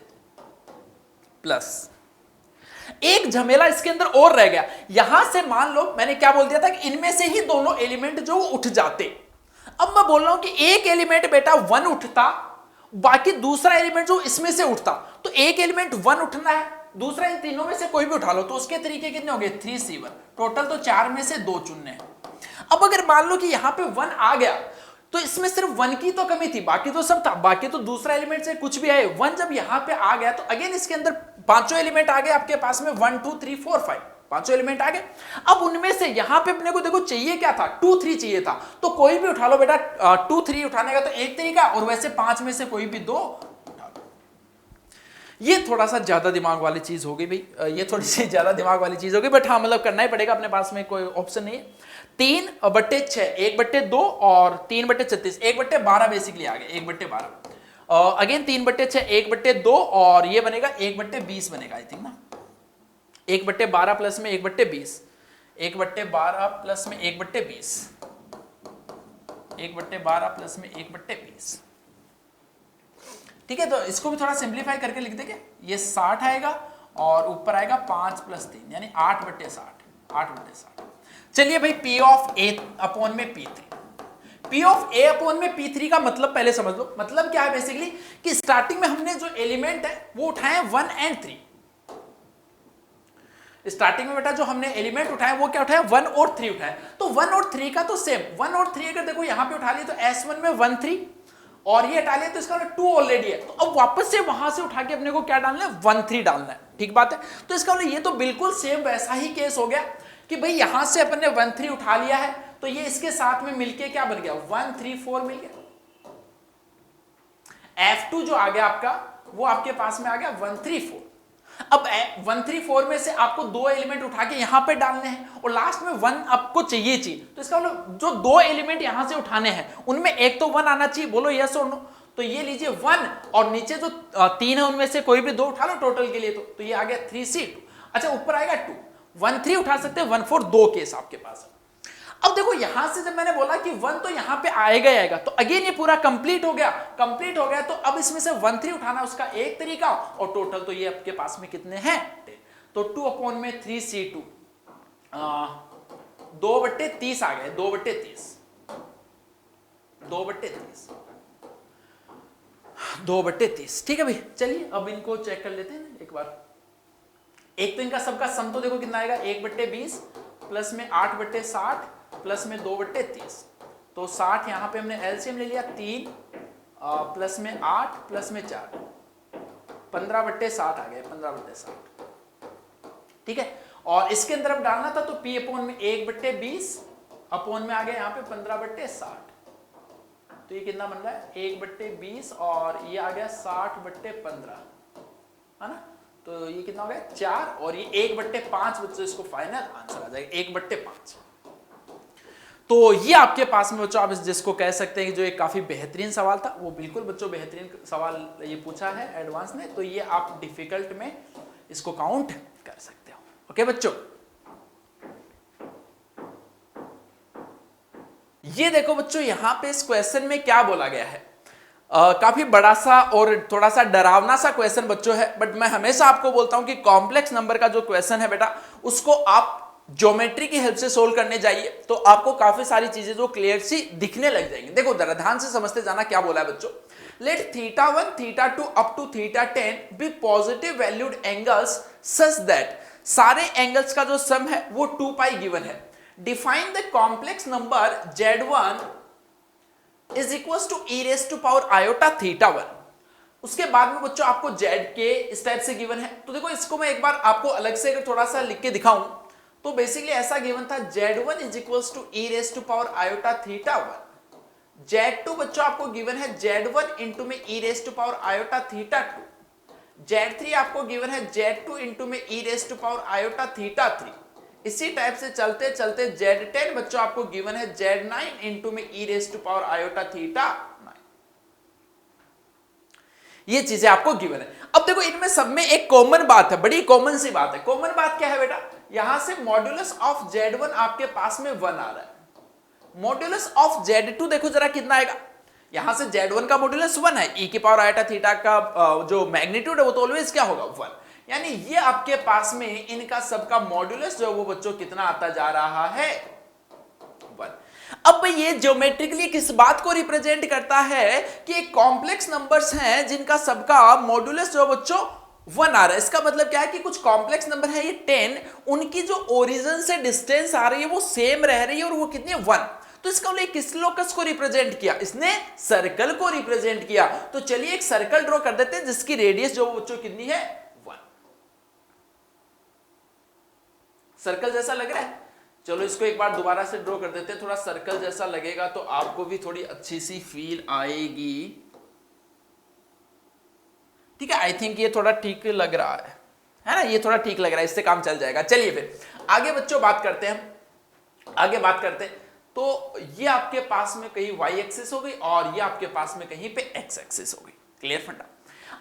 प्लस एक झमेला इसके अंदर और रह गया। यहां से मान लो मैंने क्या बोल दिया था कि इनमें से ही दोनों एलिमेंट जो उठ जाते। अब मैं बोल रहा हूं कि एक एलिमेंट बेटा 1 उठता, बाकी दूसरा एलिमेंट जो इसमें से उठता, तो एक एलिमेंट 1 उठना है, दूसरा इन तीनों में से कोई भी उठा लो, तो उसके तरीके कितने हो गए? 3C1। टोटल तो 4 में से 2 चुनने हैं। अब अगर मान लो कि यहां पे 1 आ गया, तो इसमें सिर्फ 1 की तो कमी थी, बाकी तो सब था, बाकी तो दूसरा एलिमेंट से कुछ भी आए। 1 जब यहां पे आ गया, तो अगेन इसके अंदर पांचों एलिमेंट आ गए आपके पास में, 1 2 3 4 5 पांचों एलिमेंट आ गए। अब उनमें से यहां पे अपने को देखो चाहिए क्या था? 2 3 चाहिए था, तो कोई भी उठा लो बेटा। 2 3 उठाने का तो एक तरीका, और वैसे 5 में से कोई भी 2 उठा लो। ये थोड़ा सा ज्यादा दिमाग वाली चीज हो गई भाई, ये थोड़ी सी ज्यादा दिमाग वाली चीज हो गई, बट हाँ मतलब करना ही पड़ेगा, अपने पास में कोई ऑप्शन नहीं है। 3/6, 1/2 और 3/36, 1/12 बेसिकली आ गए, 1/12। अगेन 3/6, 1/2 और ये बनेगा 1/20 बनेगा आई थिंक ना। 1/12 प्लस में 1/20, 1/12 प्लस में 1/20, 1/12 प्लस में 1/20। ठीक है, तो इसको भी थोड़ा सिंप्लीफाई करके लिख देंगे। ये 60 आएगा और ऊपर आएगा 5 + 3 यानी 8/60, 8/60। चलिए भाई, P ऑफ A अपॉन में P3, P of A upon में P3 का मतलब पहले समझ लो। मतलब क्या है बेसिकली कि स्टार्टिंग में हमने जो एलिमेंट है वो उठाए 1 और 3। स्टार्टिंग में बेटा जो हमने एलिमेंट उठाए वो क्या उठाए? 1 और 3 उठाए। तो 1 और 3 का तो सेम, 1 और 3 अगर देखो यहां पे उठा लिए, तो S1 में 1 3 और ये हटा लिया, तो इसका 2 ऑलरेडी है। तो अब वापस से वहां से उठा के अपने को क्या डालना है? 1 3 डालना है। ठीक बात है? तो इसका मतलब ये तो बिल्कुल सेम वैसा ही केस हो गया कि भाई यहां से अपन ने 1 3 उठा लिया है, तो ये इसके साथ में मिलके क्या बन गया? 1 3 4 मिल गया। F2 जो आ गया आपका, वो आपके पास में आ गया 1 3 4। अब 134 में से आपको 2 एलिमेंट उठा के यहां पे डालने हैं और लास्ट में 1 आपको चाहिए, तो इसका मतलब जो 2 एलिमेंट यहां से उठाने हैं उनमें एक तो 1 आना चाहिए, बोलो यस और नो। तो ये लीजिए 1 और नीचे जो 3 है उनमें से कोई भी 2 उठा लो टोटल के लिए, तो ये आ गया 3C2। अच्छा ऊपर आएगा 2, 1 3 उठा सकते हैं, 1 4 2 केस आपके पास है। अब देखो यहां से जब मैंने बोला कि 1 तो यहां पे आएगा ही आएगा, तो अगेन ये पूरा कंप्लीट हो गया, तो अब इसमें से 1 3 उठाना उसका एक तरीका, और टोटल तो ये आपके पास में कितने हैं 10। तो 2/3C2 2/30 आ गए, 2/30 2/30। ठीक है भाई, चलिए अब इनको चेक कर लेते हैं एक बार। एक तो इनका सबका सम तो देखो कितना आएगा, 1/20 प्लस में 8/60 प्लस में 2/30। तो 60 यहां पे हमने एलसीएम ले लिया 3 प्लस में 8 प्लस में 4, 15/60 आ गए, 15/60। ठीक है, और इसके अंदर अब डालना था तो P अपॉन में 1/20 अपॉन में आ गया यहाँ पे 15/60। तो ये कितना बन रहा है 1/20 और ये आ गया 60/15, है ना। तो ये कितना हो गया 4 और ये 1/5 बच्चों, इसको फाइनल आंसर आ जाएगा 1/5। तो ये आपके पास में बच्चों आप जिसको कह सकते हैं कि जो एक काफी बेहतरीन सवाल था, वो बिल्कुल बच्चों बेहतरीन सवाल ये पूछा है एडवांस ने, तो ये आप डिफिकल्ट में इसको काउंट कर सकते हो। ओके बच्चों, ये देखो बच्चों यहां पे इस क्वेश्चन में क्या बोला गया है। काफी बड़ा सा और थोड़ा सा डरावना सा क्वेश्चन बच्चों है, बट मैं हमेशा आपको बोलता हूं कि कॉम्प्लेक्स नंबर का जो क्वेश्चन है बेटा, उसको आप ज्योमेट्री की हेल्प से सोल्व करने जाइए, तो आपको काफी सारी चीजें जो क्लियर सी दिखने लग जाएंगी। देखो जरा ध्यान से समझते जाना क्या बोला है बच्चों। Let θ1 θ2 up to θ10 be positive valued angles such that, सारे एंगल्स का जो सम है वो 2π गिवन है। Define the complex number Z1 is equal to e raise to power iota θ1। उसके बाद में बच्चों आपको Z के इस टाइप से गिवन है। तो देखो इसको मैं एक बार आपको अलग से अगर थोड़ा सा लिख के दिखाऊं, तो बेसिकली ऐसा गिवन था Z1 is equal to e raise to power iota θ1। Z2 बच्चों आपको गिवन है Z1 इंटू में e raise to power iota θ2। Z3 आपको गिवन है Z2 इंटू में e raise to power iota θ3। इसी टाइप से चलते चलते Z10 बच्चों आपको गिवन है Z9 इंटू में e raise to power iota θ9। ये चीजें आपको गिवन है। अब देखो इनमें सब में एक कॉमन बात है, बड़ी कॉमन सी बात है। कॉमन बात क्या है बेटा, यहां से मॉड्यूलस ऑफ Z1 आपके पास में 1 आ रहा है। मॉड्यूलस ऑफ Z2 देखो जरा कितना आएगा, यहां से Z1 का मॉड्यूलस 1 है, e की पावर आयोटा थीटा का जो मैग्नीट्यूड है वो तो ऑलवेज क्या होगा 1, यानी ये आपके पास में इनका सबका मॉड्यूलस जो वो बच्चों कितना आता जा रहा है 1। अब ये ज्योमेट्रिकली किस बात को रिप्रेजेंट करता है कि कॉम्प्लेक्स नंबर्स हैं जिनका सबका मॉड्यूलस जो बच्चों 1 आ रहा है। इसका मतलब क्या है कि कुछ कॉम्प्लेक्स नंबर है ये 10, उनकी जो ओरिजिन से डिस्टेंस आ रही है वो सेम रह रही है और वो कितनी है 1। तो इसका मतलब किस लोकस को रिप्रेजेंट किया, इसने सर्कल को रिप्रेजेंट किया। तो चलिए एक सर्कल ड्रॉ कर देते हैं जिसकी रेडियस जो बच्चों कितनी है 1। सर्कल जैसा लग रहा है, चलो इसको एक बार दोबारा से ड्रॉ कर देते हैं, थोड़ा सर्कल जैसा लगेगा तो आपको भी थोड़ी अच्छी सी फील आएगी। ठीक है, आई थिंक ये थोड़ा ठीक लग रहा है ना, ये थोड़ा ठीक लग रहा है, इससे काम चल जाएगा। चलिए फिर आगे बच्चों बात करते हैं, आगे बात करते हैं। तो ये आपके पास में कहीं y एक्सिस हो गई और ये आपके पास में कहीं पे x एक्सिस हो गई। क्लियर फंडा।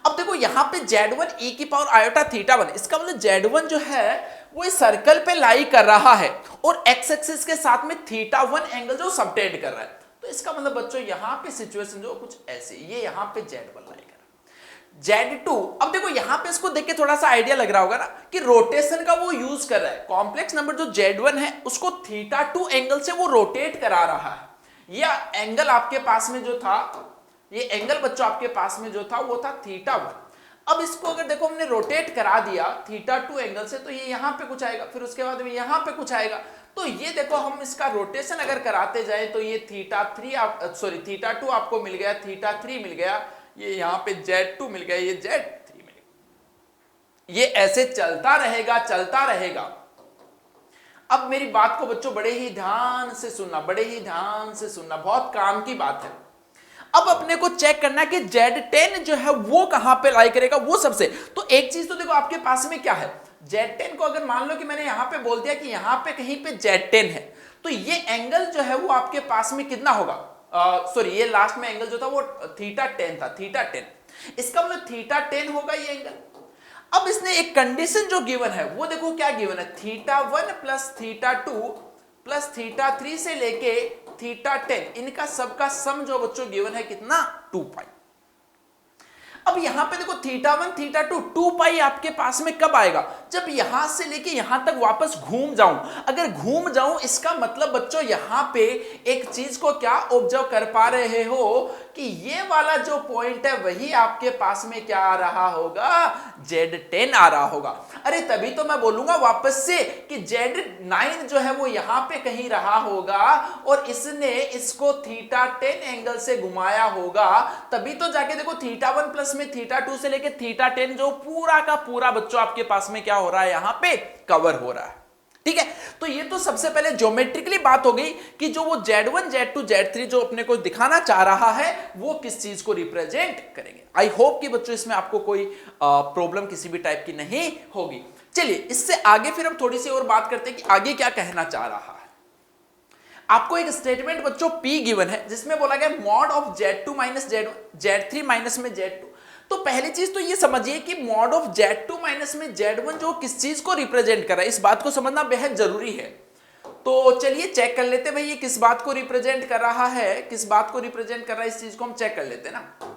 अब देखो यहां पे Z1 e की पावर आयोटा θ1, इसका मतलब Z1 जो है वो इस सर्कल पे लाई कर रहा है और x एक्सिस के साथ में θ1 एंगल जो सबटेंड कर रहा है। तो इसका मतलब बच्चों यहां पे सिचुएशन जो कुछ ऐसे, ये यहां पे Z1 लाई कर रहा है। Z2, अब देखो यहां पे इसको देख के थोड़ा सा आइडिया लग रहा होगा ना कि रोटेशन का वो यूज कर रहा है। कॉम्प्लेक्स नंबर जो Z1 है उसको θ2 एंगल से वो रोटेट करा रहा है। ये एंगल आपके पास में जो था, ये एंगल बच्चों आपके पास में जो था वो था θ1। अब इसको अगर देखो हमने रोटेट करा दिया θ2 एंगल से, तो ये यहां पे कुछ आएगा, फिर उसके बाद यहां पे कुछ आएगा। तो ये देखो हम इसका रोटेशन अगर कराते जाए तो ये θ2 आपको मिल गया, θ3 मिल गया, ये यहां पे Z2 मिल गया, ये Z3 मिल गया। ये ऐसे चलता रहेगा, चलता रहेगा। अब मेरी बात को बच्चों बड़े ही ध्यान से सुनना, बड़े ही ध्यान से सुनना, बहुत काम की बात है। अब अपने को चेक करना है कि Z10 जो है वो कहां पे लाई करेगा, वो सबसे। तो एक चीज तो देखो आपके पास में क्या है, Z10 को अगर मान लो कि मैंने यहां पे बोल दिया कि यहां पे कहीं पे Z10 है, तो ये एंगल जो है वो आपके पास में कितना होगा, सॉरी ये लास्ट में एंगल जो था वो θ10 था, θ10, इसका मतलब θ10 होगा ये एंगल। अब इसने एक कंडीशन जो गिवन है वो देखो क्या गिवन है, θ1 प्लस θ2 प्लस θ3 से लेके θ10, इनका सबका सम जो बच्चों गिवन है कितना, 2 पाई। अब यहां पे देखो θ1 θ2 2 पाई आपके पास में कब आएगा, जब यहां से लेके यहां तक वापस घूम जाऊं। अगर घूम जाऊं इसका मतलब बच्चों यहां पे एक चीज को क्या ऑब्जर्व कर पा रहे हो कि ये वाला जो पॉइंट है वही आपके पास में क्या आ रहा होगा, Z10 आ रहा होगा। अरे तभी तो मैं बोलूंगा वापस से कि Z9 जो है वो यहां पे कहीं रहा होगा और इसने इसको θ10 एंगल से घुमाया होगा, तभी तो जाके देखो θ1 प्लस में θ2 से लेके θ10 जो पूरा का पूरा बच्चों आपके पास में क्या हो रहा है, यहां पे कवर हो रहा है। ठीक है, तो ये तो सबसे पहले ज्योमेट्रिकली बात हो गई कि जो वो Z1 Z2 Z3 जो अपने को दिखाना चाह रहा है वो किस चीज को रिप्रेजेंट करेंगे। आई होप कि बच्चों इसमें आपको कोई प्रॉब्लम किसी भी टाइप की नहीं होगी। चलिए इससे आगे फिर हम थोड़ी सी और बात करते हैं कि आगे क्या कहना चाह रहा है। आपको एक स्टेटमेंट बच्चों P गिवन है जिसमें बोला गया mod of Z2 minus Z1 Z3 minus में Z2। तो पहली चीज तो ये समझिए कि मॉड ऑफ Z2 माइनस में Z1 जो किस चीज को रिप्रेजेंट कर रहा है, इस बात को समझना बेहद जरूरी है। तो चलिए चेक कर लेते हैं भाई ये किस बात को रिप्रेजेंट कर रहा है, किस बात को रिप्रेजेंट कर रहा है, इस चीज को हम चेक कर लेते हैं ना।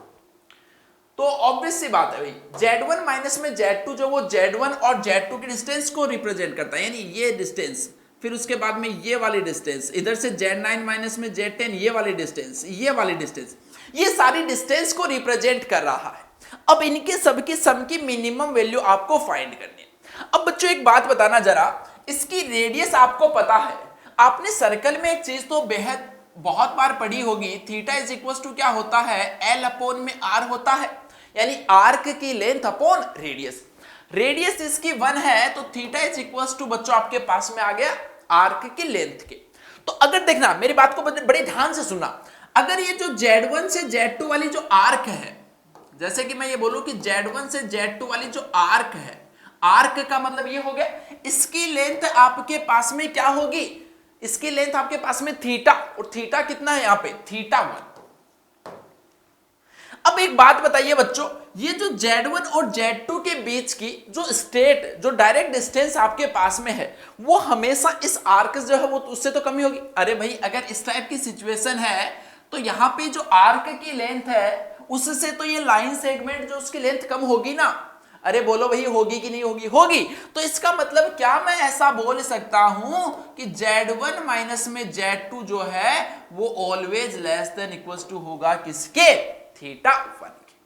तो ऑब्वियस सी बात है भाई Z1 माइनस में Z2 जो वो Z1 और Z2 की डिस्टेंस को रिप्रेजेंट करता है, यानी ये डिस्टेंस, फिर उसके बाद में ये वाली डिस्टेंस, इधर से Z9 माइनस में Z10 ये वाली डिस्टेंस, ये वाली डिस्टेंस, ये सारी डिस्टेंस को रिप्रेजेंट कर रहा है। अब इनके सबकी सम की मिनिमम वैल्यू आपको फाइंड करनी है। अब बच्चों एक बात बताना जरा, इसकी रेडियस आपको पता है, आपने सर्कल में एक चीज तो बेहद बहुत बार पढ़ी होगी, थीटा इज इक्वल टू क्या होता है, एल अपॉन में आर होता है, यानी आर्क की लेंथ अपॉन रेडियस। रेडियस इसकी 1 है तो थीटा इज इक्वल टू बच्चों आपके पास में आ गया आर्क की लेंथ के। तो अगर देखना मेरी बात को बड़े ध्यान से सुनना, अगर ये जो Z1 से Z2 वाली जो आर्क है, जैसे कि मैं ये बोलूं कि Z1 से Z2 वाली जो आर्क है, आर्क का मतलब ये हो गया इसकी लेंथ आपके पास में क्या होगी, इसकी लेंथ आपके पास में थीटा, और थीटा कितना है यहां पे, θ1। अब एक बात बताइए बच्चों, ये जो Z1 और Z2 के बीच की जो स्ट्रेट जो डायरेक्ट डिस्टेंस आपके पास में है वो हमेशा इस आर्क जो है वो उससे तो कम ही होगी। अरे भाई अगर इस टाइप की सिचुएशन है तो यहां पे जो आर्क की लेंथ है उससे तो ये लाइन सेगमेंट जो उसकी लेंथ कम होगी ना। अरे बोलो भाई होगी कि नहीं होगी, होगी। तो इसका मतलब क्या मैं ऐसा बोल सकता हूं कि Z1 माइनस में Z2 जो है वो always less than equal to होगा किसके, θ1 के।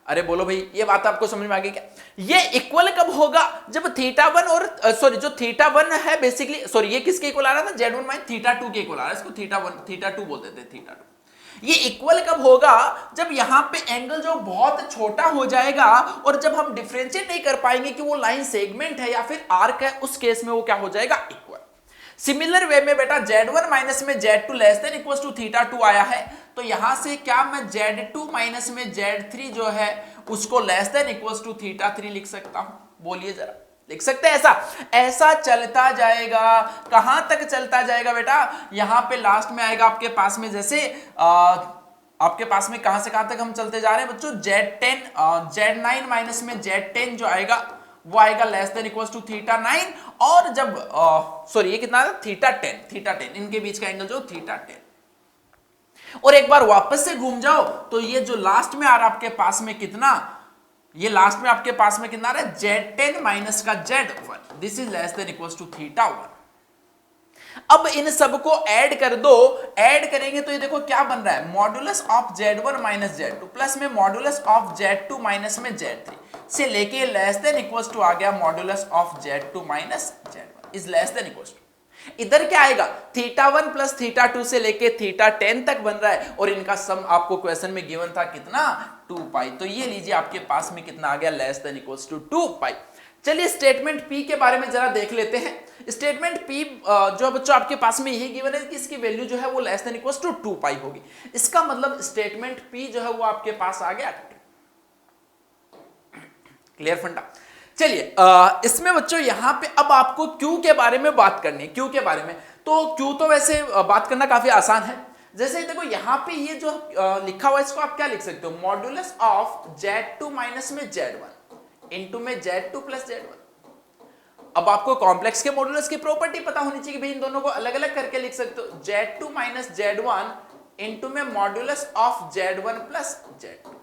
अरे बोलो भाई ये बात आपको समझ में आ गई क्या, ये इक्वल कब होगा, जब θ1 और सॉरी जो θ1 है बेसिकली, सॉरी ये किसके इक्वल आ रहा था, Z1 माइनस θ2 के इक्वल आ रहा है, इसको θ1 θ2 बोलते थे, θ2। ये इक्वल कब होगा, जब यहां पे एंगल जो बहुत छोटा हो जाएगा और जब हम डिफरेंशिएट नहीं कर पाएंगे कि वो लाइन सेगमेंट है या फिर आर्क है, उस केस में वो क्या हो जाएगा, इक्वल। सिमिलर वे में बेटा Z1 माइनस में Z2 less than equal to θ2 आया है, तो यहां से क्या मैं Z2 माइनस में Z3 जो है उसको लेस देन इक्वल टू θ3 लिख सकता हूं, बोलिए जरा, लिख सकते हैं ऐसा, ऐसा चलता जाएगा। कहां तक चलता जाएगा बेटा, यहां पे लास्ट में आएगा आपके पास में, जैसे आपके पास में कहां से कहां तक हम चलते जा रहे हैं बच्चों, Z9 माइनस में Z10 जो आएगा वो आएगा लेस देन इक्वल टू θ9, और जब सॉरी ये कितना था, θ10, इनके बीच का एंगल जो θ10। और एक बार वापस से घूम जाओ तो ये जो लास्ट में आ रहा है आपके पास में कितना, ये लास्ट में आपके पास में कितना आ रहा है, Z10 माइनस का Z1, this is less than equal to θ1। अब इन सबको ऐड कर दो, ऐड करेंगे तो ये देखो क्या बन रहा है, modulus of Z1 minus Z2 plus में मॉडुलस ऑफ Z2 माइनस में Z3 से लेके लेस देन इक्वल टू आ गया modulus of Z2 minus Z1 is less than equal to, इधर क्या आएगा, θ1 प्लस θ2 से लेके θ10 तक बन रहा है, और इनका सम आपको क्वेश्चन में गिवन था कितना, 2 पाई। तो ये लीजिए आपके पास में कितना आ गया, लेस देन इक्वल टू 2 पाई। चलिए स्टेटमेंट P के बारे में जरा देख लेते हैं। स्टेटमेंट P जो बच्चों आपके पास में यही गिवन है कि इसकी वैल्यू जो है वो लेस देन इक्वल्स टू 2 पाई होगी। इसका मतलब स्टेटमेंट P जो है वो आपके पास आ गया। क्लियर फंडा। चलिए इसमें बच्चों यहां पे अब आपको Q के बारे में बात करनी है। Q के बारे में तो Q तो वैसे बात करना काफी आसान है। जैसे देखो यहां पे ये जो लिखा हुआ है इसको आप क्या लिख सकते हो, मॉड्यूलस ऑफ Z2 माइनस में Z1 इनटू में Z2 प्लस Z1। अब आपको कॉम्प्लेक्स के मॉड्यूलस की प्रॉपर्टी पता होनी चाहिए कि भाई इन दोनों को अलग अलग करके लिख सकते हो, Z2 माइनस Z1 इनटू में modulus of Z1 plus Z2।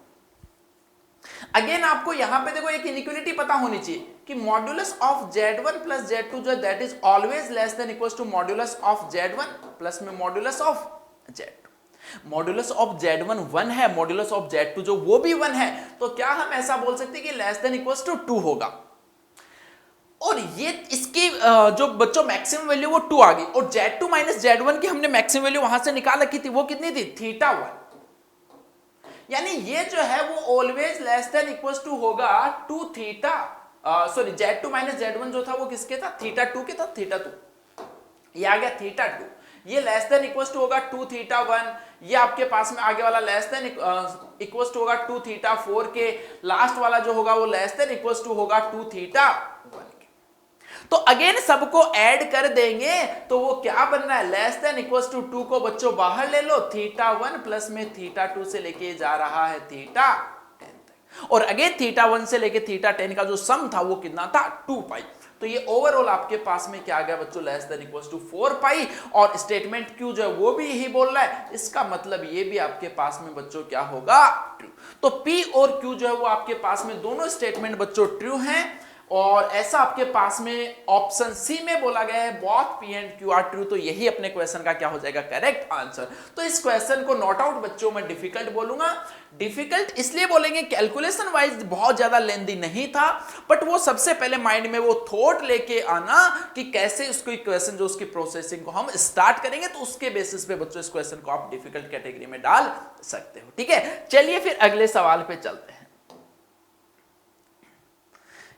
Again आपको यहां पे देखो एक इनइक्वालिटी पता होनी चाहिए कि modulus of Z1 plus Z2 जो that is always less than equals to modulus of Z1 plus में modulus of Z2। Modulus of Z1 1 है, मॉड्यूलस ऑफ Z2 जो वो भी 1 है, तो क्या हम ऐसा बोल सकते हैं कि लेस देन इक्वल्स टू 2 होगा। और ये इसकी जो बच्चों मैक्सिमम वैल्यू वो 2 आ गई, और Z2 माइनस Z1 की हमने मैक्सिमम वैल्यू वहां से निकाल रखी थी, वो कितनी थी, θ1। यानी ये जो है वो always less than equals to होगा 2 theta, sorry Z2 minus Z1 जो था वो किसके था, θ2 के था, θ2 ये आ गया θ2। ये लेस देन इक्वल्स टू होगा 2 θ1, ये आपके पास में आगे वाला लेस देन इक्वल्स टू होगा 2 θ4 के, लास्ट वाला जो होगा वो लेस देन इक्वल्स टू होगा 2 θ1 के। तो अगेन सबको ऐड कर देंगे तो वो क्या बन रहा है, लेस देन इक्वल्स टू 2 को बच्चों बाहर ले लो, θ1 प्लस में θ2 से लेके जा रहा है θ10 तक, और अगेन θ1 से लेके θ10 का जो सम था वो कितना था, 2 पाई। तो ये ओवरऑल आपके पास में क्या आ गया बच्चों, लेस देन इक्वल्स टू 4 पाई। और स्टेटमेंट Q जो है वो भी यही बोल रहा है, इसका मतलब ये भी आपके पास में बच्चों क्या होगा, ट्रू। तो P और Q जो है वो आपके पास में दोनों स्टेटमेंट बच्चों ट्रू हैं, और ऐसा आपके पास में ऑप्शन सी में बोला गया है, both P and Q are true. तो यही अपने क्वेश्चन का क्या हो जाएगा, करेक्ट आंसर। तो इस क्वेश्चन को नॉट आउट बच्चों में डिफिकल्ट बोलूंगा। डिफिकल्ट इसलिए बोलेंगे कैलकुलेशन वाइज बहुत ज्यादा लेंदी नहीं था, बट वो सबसे पहले माइंड में वो थॉट लेके आना कि कैसे उसको क्वेश्चन जो उसकी प्रोसेसिंग को हम स्टार्ट करेंगे, तो उसके बेसिस पे बच्चों इस क्वेश्चन को आप डिफिकल्ट कैटेगरी में डाल सकते हो। ठीक है, चलिए फिर अगले सवाल पे चलते हैं।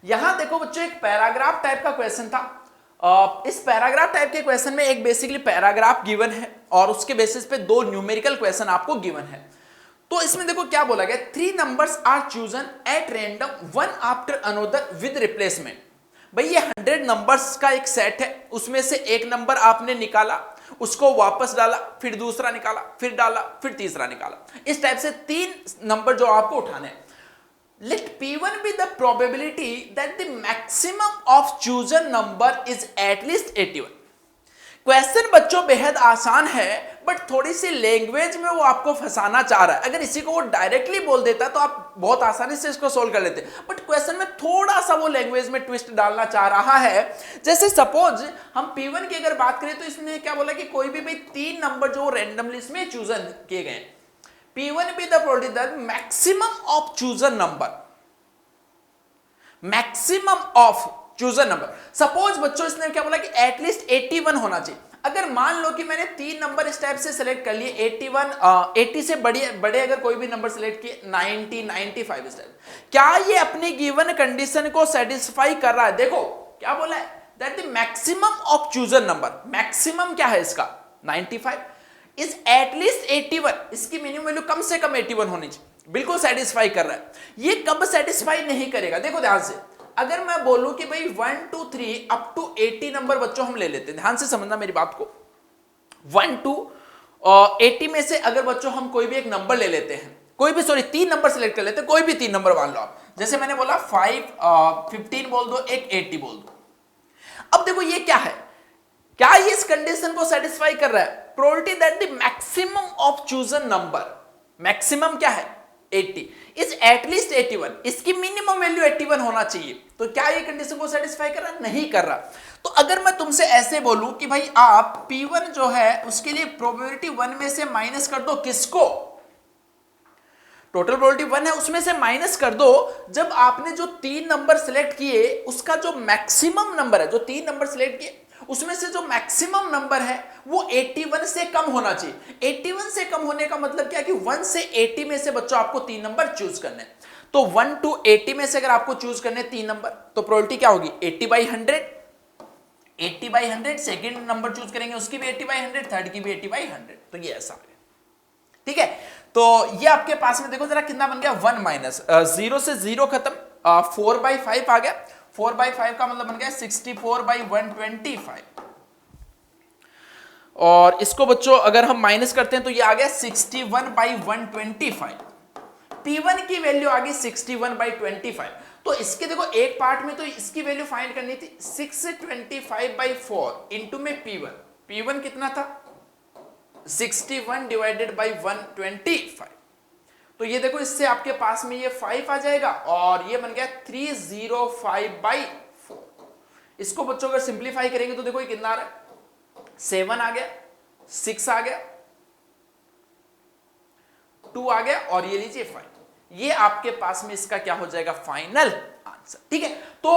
यहां देखो बच्चों एक पैराग्राफ टाइप का क्वेश्चन था। इस पैराग्राफ टाइप के क्वेश्चन में एक बेसिकली पैराग्राफ गिवन है और उसके बेसिस पे 2 न्यूमेरिकल क्वेश्चन आपको गिवन है। तो इसमें देखो क्या बोला गया, 3 numbers are chosen at random one after another with replacement. भाई ये 100 नंबर्स का एक सेट है, उसमें से एक नंबर आपने निकाला, उसको वापस डाला, फिर दूसरा निकाला, फिर डाला, फिर तीसरा निकाला। इस टाइप से 3 नंबर जो आपको उठाने हैं। Let P1 be the probability that the maximum of chosen number is at least 81। Question बच्चों बेहद आसान है, बट थोड़ी सी लैंग्वेज में वो आपको फंसाना चाह रहा है। अगर इसी को वो डायरेक्टली बोल देता तो आप बहुत आसानी से इसको सोल्व कर लेते, बट क्वेश्चन में थोड़ा सा वो लैंग्वेज में ट्विस्ट डालना चाह रहा है। जैसे सपोज हम P1 की अगर बात करें तो इसने क्या बोला कि कोई भी भाई 3 नंबर जो रैंडमली इसमें चूजन किए गए, P1 be the probability that maximum of chosen number, maximum of chosen number। Suppose बच्चों इसने क्या बोला कि एटलीस्ट 81 होना चाहिए। अगर मान लो कि मैंने 3 नंबर इस टाइप से सिलेक्ट कर लिए, 81 80 से बड़े अगर कोई भी नंबर सिलेक्ट किए, 90 95 इस टाइप, क्या ये अपनी गिवन कंडीशन को सेटिस्फाई कर रहा है? देखो क्या बोला है, that the maximum of chosen number, maximum क्या है इसका 95 इज एटलीस्ट 81, इसकी मिनिमम वैल्यू कम से कम 81 होनी चाहिए। बिल्कुल सेटिस्फाई कर रहा है। ये कब सेटिस्फाई नहीं करेगा, देखो ध्यान से, अगर मैं बोलूं कि भाई 1 2 3 अप टू 80 नंबर बच्चों हम ले लेते हैं, ध्यान से समझना मेरी बात को, 1 to 80 में से अगर बच्चों हम कोई भी एक नंबर ले लेते हैं, कोई भी 3 नंबर सेलेक्ट कर लेते हैं, कोई भी 3 नंबर मान लो आप, जैसे मैंने बोला 15 बोल दो, एक 80 बोल दो। अब देखो ये क्या है, क्या ये इस कंडीशन को सेटिस्फाई कर रहा है? Probability that the maximum of chosen number, maximum क्या है 80 इज एटलीस्ट 81, इसकी मिनिमम वैल्यू 81 होना चाहिए। तो क्या ये कंडीशन को सेटिस्फाई कर रहा है? नहीं कर रहा। तो अगर मैं तुमसे ऐसे बोलूं कि भाई आप P1 जो है उसके लिए प्रोबेबिलिटी 1 में से माइनस कर दो, किसको? टोटल प्रोबेबिलिटी 1 है उसमें से माइनस कर दो, जब आपने जो 3 नंबर सिलेक्ट किए उसका जो मैक्सिमम नंबर है, जो 3 नंबर सिलेक्ट किए उसमें से जो मैक्सिमम नंबर है वो 81 से कम होना चाहिए। 81 से कम होने का मतलब क्या कि 1 से 80 में से बच्चों आपको 3 नंबर चूज करने। तो 1 to 80 में से अगर आपको चूज करने 3 नंबर, तो प्रोबेबिलिटी क्या होगी 80/100, 80/100, सेकेंड नंबर चूज करेंगे उसकी भी 80/100, थर्ड की भी 80/100, तो ये ऐसा है। ठीक है, तो ये आपके पास में देखो जरा कितना बन गया, 1 माइनस 0 से 0 खत्म, 4/5 आ गया, 4/5 का मतलब बन गया 64/125, और इसको बच्चों अगर हम माइनस करते हैं तो ये आ गया 61/125। P1 की वैल्यू आ गई 61/25। तो इसके देखो एक पार्ट में तो इसकी वैल्यू फाइंड करनी थी, 625/4 इंटू में P1 कितना था 61 डिवाइडेड बाई 125। तो ये देखो इससे आपके पास में ये 5 आ जाएगा और ये बन गया 305/4। इसको बच्चों अगर सिंप्लीफाई करेंगे तो देखो ये कितना आ रहा है, 7 आ गया, 6 आ गया, 2 आ गया और ये लीजिए 5। ये आपके पास में इसका क्या हो जाएगा, फाइनल आंसर। ठीक है, तो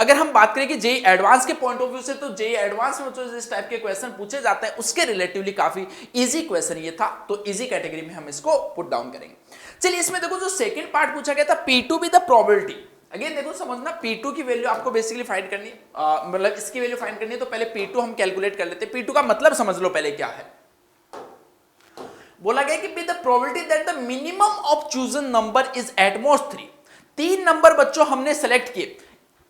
अगर हम बात करें कि जेईई एडवांस के पॉइंट ऑफ व्यू से, तो जेईई एडवांस में जो इस टाइप के क्वेश्चन पूछे जाते हैं उसके रिलेटिवली काफी इजी क्वेश्चन ये था, तो इजी कैटेगरी में हम इसको पुट डाउन करेंगे। चलिए इसमें देखो जो सेकंड पार्ट पूछा गया था, P2 be the probability. Again देखो समझना, P2 की वैल्यू आपको बेसिकली फाइंड करनी है, मतलब इसकी वैल्यू फाइंड करनी है, तो पहले P2 हम कैलकुलेट कर लेते हैं। P2 का मतलब समझ लो पहले क्या है। बोला गया कि the probability that the minimum of chosen number is at most 3। 3 number बच्चों हमने सेलेक्ट किए,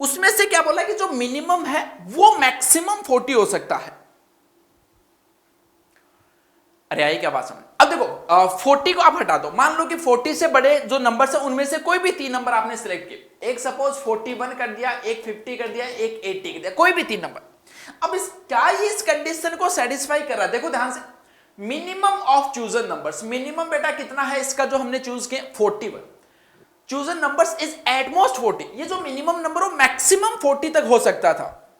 उसमें से क्या बोला कि जो मिनिमम है वो मैक्सिमम 40 हो सकता है। अरे आई क्या बात समझ। अब देखो 40 को आप हटा दो, मान लो कि 40 से बड़े जो नंबर है उनमें से कोई भी 3 नंबर आपने सिलेक्ट किए, एक सपोज 41 कर दिया, एक 50 कर दिया, एक 80 कर दिया, कोई भी 3 नंबर। अब क्या ये इस कंडीशन को सेटिस्फाई कर रहा है, देखो ध्यान से, minimum of chosen numbers, minimum बेटा कितना है इसका जो हमने चूज किया 41, chosen numbers is at most 40, ये जो मिनिमम नंबर हो मैक्सिमम 40 तक हो सकता था,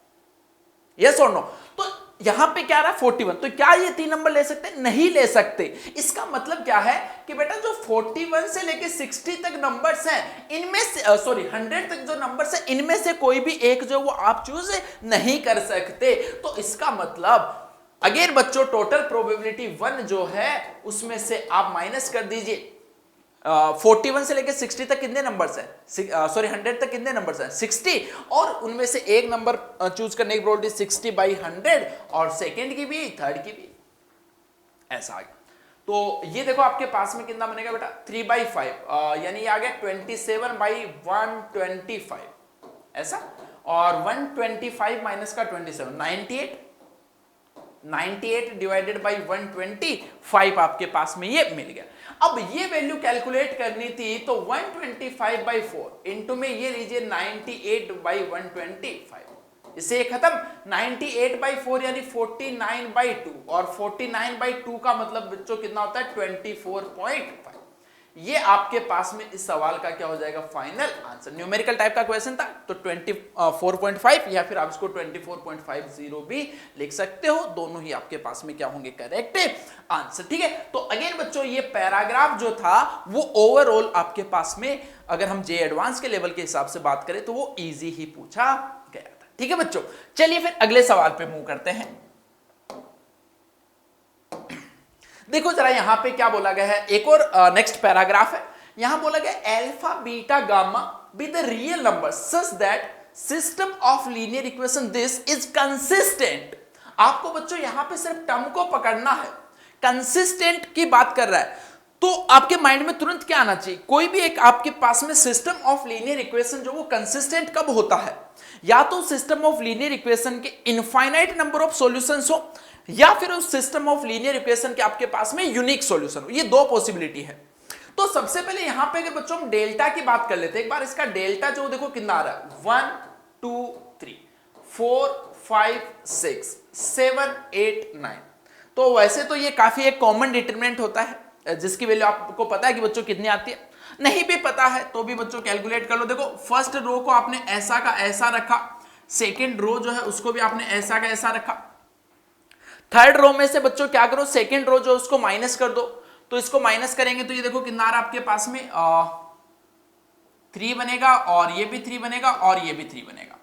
यस और नो। तो यहां पे क्या रहा 41, तो क्या ये 3 नंबर ले सकते, नहीं ले सकते। इसका मतलब क्या है कि बेटा जो 41 से लेके 60 तक नंबर्स हैं, इनमें से 100 तक जो नंबर्स हैं, इनमें से कोई भी एक जो वो आप चूज नहीं कर सकते। तो इसका मतलब अगेन बच्चों टोटल प्रोबेबिलिटी 1 जो है उसमें से आप माइनस कर दीजिए 41 से लेकर 60 तक कितने नंबर्स हैं, 100 तक कितने नंबर्स हैं 60, और उनमें से एक नंबर चूज करने की प्रोबेबिलिटी 60/100 और सेकंड की भी थर्ड की भी, ऐसा आ गया। तो ये देखो आपके पास में कितना बनेगा बेटा 3/5, यानी ये आ गया 27/125 ऐसा, और 125 माइनस का 27 98 डिवाइडेड बाई 125 आपके पास में ये मिल गया। अब ये वैल्यू कैलकुलेट करनी थी तो 125/4 इंटू में ये लीजिए 98/125, इससे खत्म, 98/4 यानी 49/2, और 49/2 का मतलब बच्चों कितना होता है 24.5। ये आपके पास में इस सवाल का क्या हो जाएगा फाइनल आंसर। न्यूमेरिकल टाइप का क्वेश्चन था तो 24.5 या फिर आप इसको 24.50 भी लिख सकते हो, दोनों ही आपके पास में क्या होंगे करेक्ट आंसर। ठीक है, तो अगेन बच्चों ये पैराग्राफ जो था वो ओवरऑल आपके पास में अगर हम जेईई एडवांस के लेवल के हिसाब से बात करें तो वो इजी ही पूछा गया था। ठीक है बच्चों, चलिए फिर अगले सवाल पे मूव करते हैं। देखो जरा यहां पे क्या बोला गया है, एक और नेक्स्ट पैराग्राफ है, यहां बोला गया alpha beta gamma be the real number such that system of linear equation this is consistent. आपको बच्चों यहां पे सिर्फ टर्म को पकड़ना है, कंसिस्टेंट की बात कर रहा है, तो आपके माइंड में तुरंत क्या आना चाहिए, कोई भी एक आपके पास में सिस्टम ऑफ लीनियर इक्वेशन जो वो कंसिस्टेंट कब होता है, या तो सिस्टम ऑफ लीनियर इक्वेशन के इनफाइनाइट नंबर ऑफ सॉल्यूशंस हो, या फिर उस सिस्टम ऑफ लीनियर इक्वेशन के आपके पास में यूनिक सॉल्यूशन हो, ये दो पॉसिबिलिटी है। तो सबसे पहले यहां पे अगर बच्चों हम डेल्टा की बात कर लेते हैं, एक बार इसका डेल्टा जो देखो कितना आ रहा है 1 2 3 4 5 6 7 8 9। तो वैसे तो ये काफी एक कॉमन डिटरमिनेंट होता है जिसकी वैल्यू आपको पता है कि बच्चों कितनी आती है, नहीं भी पता है तो भी बच्चों कैलकुलेट कर लो। देखो फर्स्ट रो को आपने ऐसा का ऐसा रखा, सेकेंड रो जो है उसको भी आपने ऐसा का ऐसा रखा, थर्ड रो में से बच्चों क्या करो सेकेंड रो जो उसको माइनस कर दो, तो इसको माइनस करेंगे तो ये देखो कितना आ रहा है आपके पास में 3 बनेगा, और ये भी 3 बनेगा, और ये भी 3 बनेगा।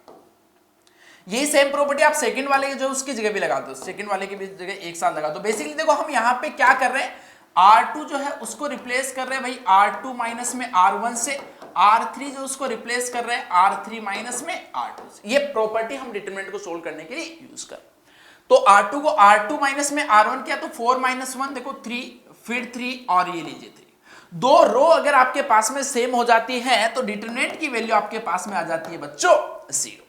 यही सेम प्रॉपर्टी आप सेकंड वाले जो उसकी जगह भी लगा दो, सेकंड वाले की भी जगह एक साथ लगा दो। बेसिकली देखो हम यहाँ पे क्या कर रहे हैं, R2 जो है उसको रिप्लेस कर रहे हैं भाई R2 माइनस में R1 से, R3 जो उसको रिप्लेस कर रहे हैं R3 माइनस में R2 से। ये प्रॉपर्टी हम डिटरमिनेंट को सोल्व करने के लिए यूज कर। तो R2 को R2 माइनस में R1 किया तो 4 माइनस 1 देखो 3, फिर 3 और ये लीजिए 3। दो रो अगर आपके पास में सेम हो जाती है तो डिटरमिनेंट की वैल्यू आपके पास में आ जाती है बच्चों 0।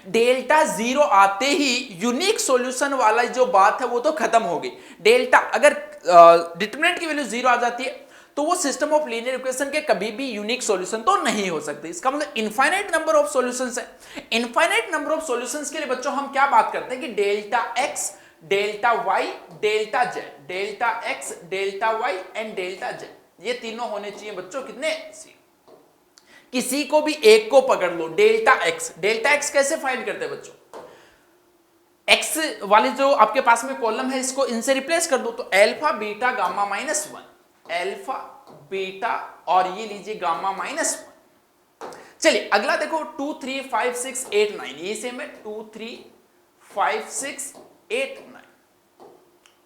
डेल्टा 0 आते ही यूनिक सॉल्यूशन वाला जो बात है वो तो खत्म हो गई। डेल्टा अगर डिटरमिनेंट की वैल्यू 0 आ जाती है तो वो सिस्टम ऑफ लीनियर इक्वेशन के कभी भी यूनिक सॉल्यूशन तो नहीं हो सकते। इसका मतलब इनफाइनाइट नंबर ऑफ सॉल्यूशंस है। इनफाइनाइट नंबर ऑफ सॉल्यूशंस के लिए बच्चों हम क्या बात करते हैं कि delta x, delta y, delta z, delta x, delta y and delta z, ये तीनों होने चाहिए बच्चों कितने 0। किसी को भी एक को पकड़ लो, डेल्टा x। डेल्टा x कैसे फाइंड करते हैं बच्चों? x वाली जो आपके पास में कॉलम है इसको इनसे रिप्लेस कर दो तो alpha beta gamma minus 1, alpha beta और ये लीजिए गामा माइनस 1। चलिए अगला देखो 2 3 5 6 8 9, ये सेम है 2 3 5 6 8 9।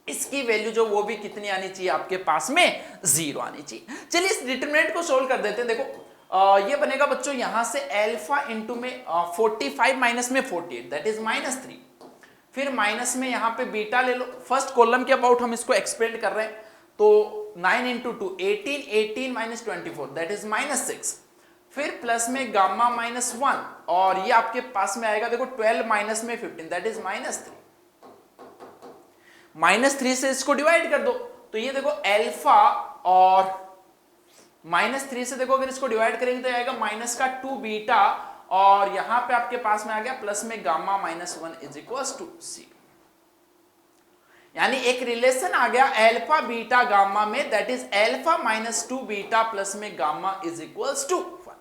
इसकी वैल्यू जो वो भी कितनी आनी चाहिए आपके पास में 0 आनी चाहिए। चलिए इस डिटरमिनेंट को सोल्व कर देते हैं। देखो ये बनेगा बच्चों यहां से अल्फा इंटू में 45 माइनस में 48 दैट इज -3, फिर माइनस में यहां पे बीटा ले लो। फर्स्ट कॉलम के अबाउट हम इसको एक्सपेंड कर रहे हैं तो 9 इंटू 2 18, 18 माइनस 24 दैट इज -6, फिर प्लस में गामा -1 और ये आपके पास में आएगा देखो 12 माइनस में 15 दैट इज -3। -3 से इसको डिवाइड कर दो तो ये देखो अल्फा और -3 से देखो अगर इसको डिवाइड करेंगे तो आएगा माइनस का 2 बीटा और यहां पे आपके पास में आ गया प्लस में गामा -1 इज इक्वल्स टू 0। यानी एक रिलेशन आ गया अल्फा बीटा गामा में that is alpha minus 2 beta plus में गामा इज इक्वल्स टू 1।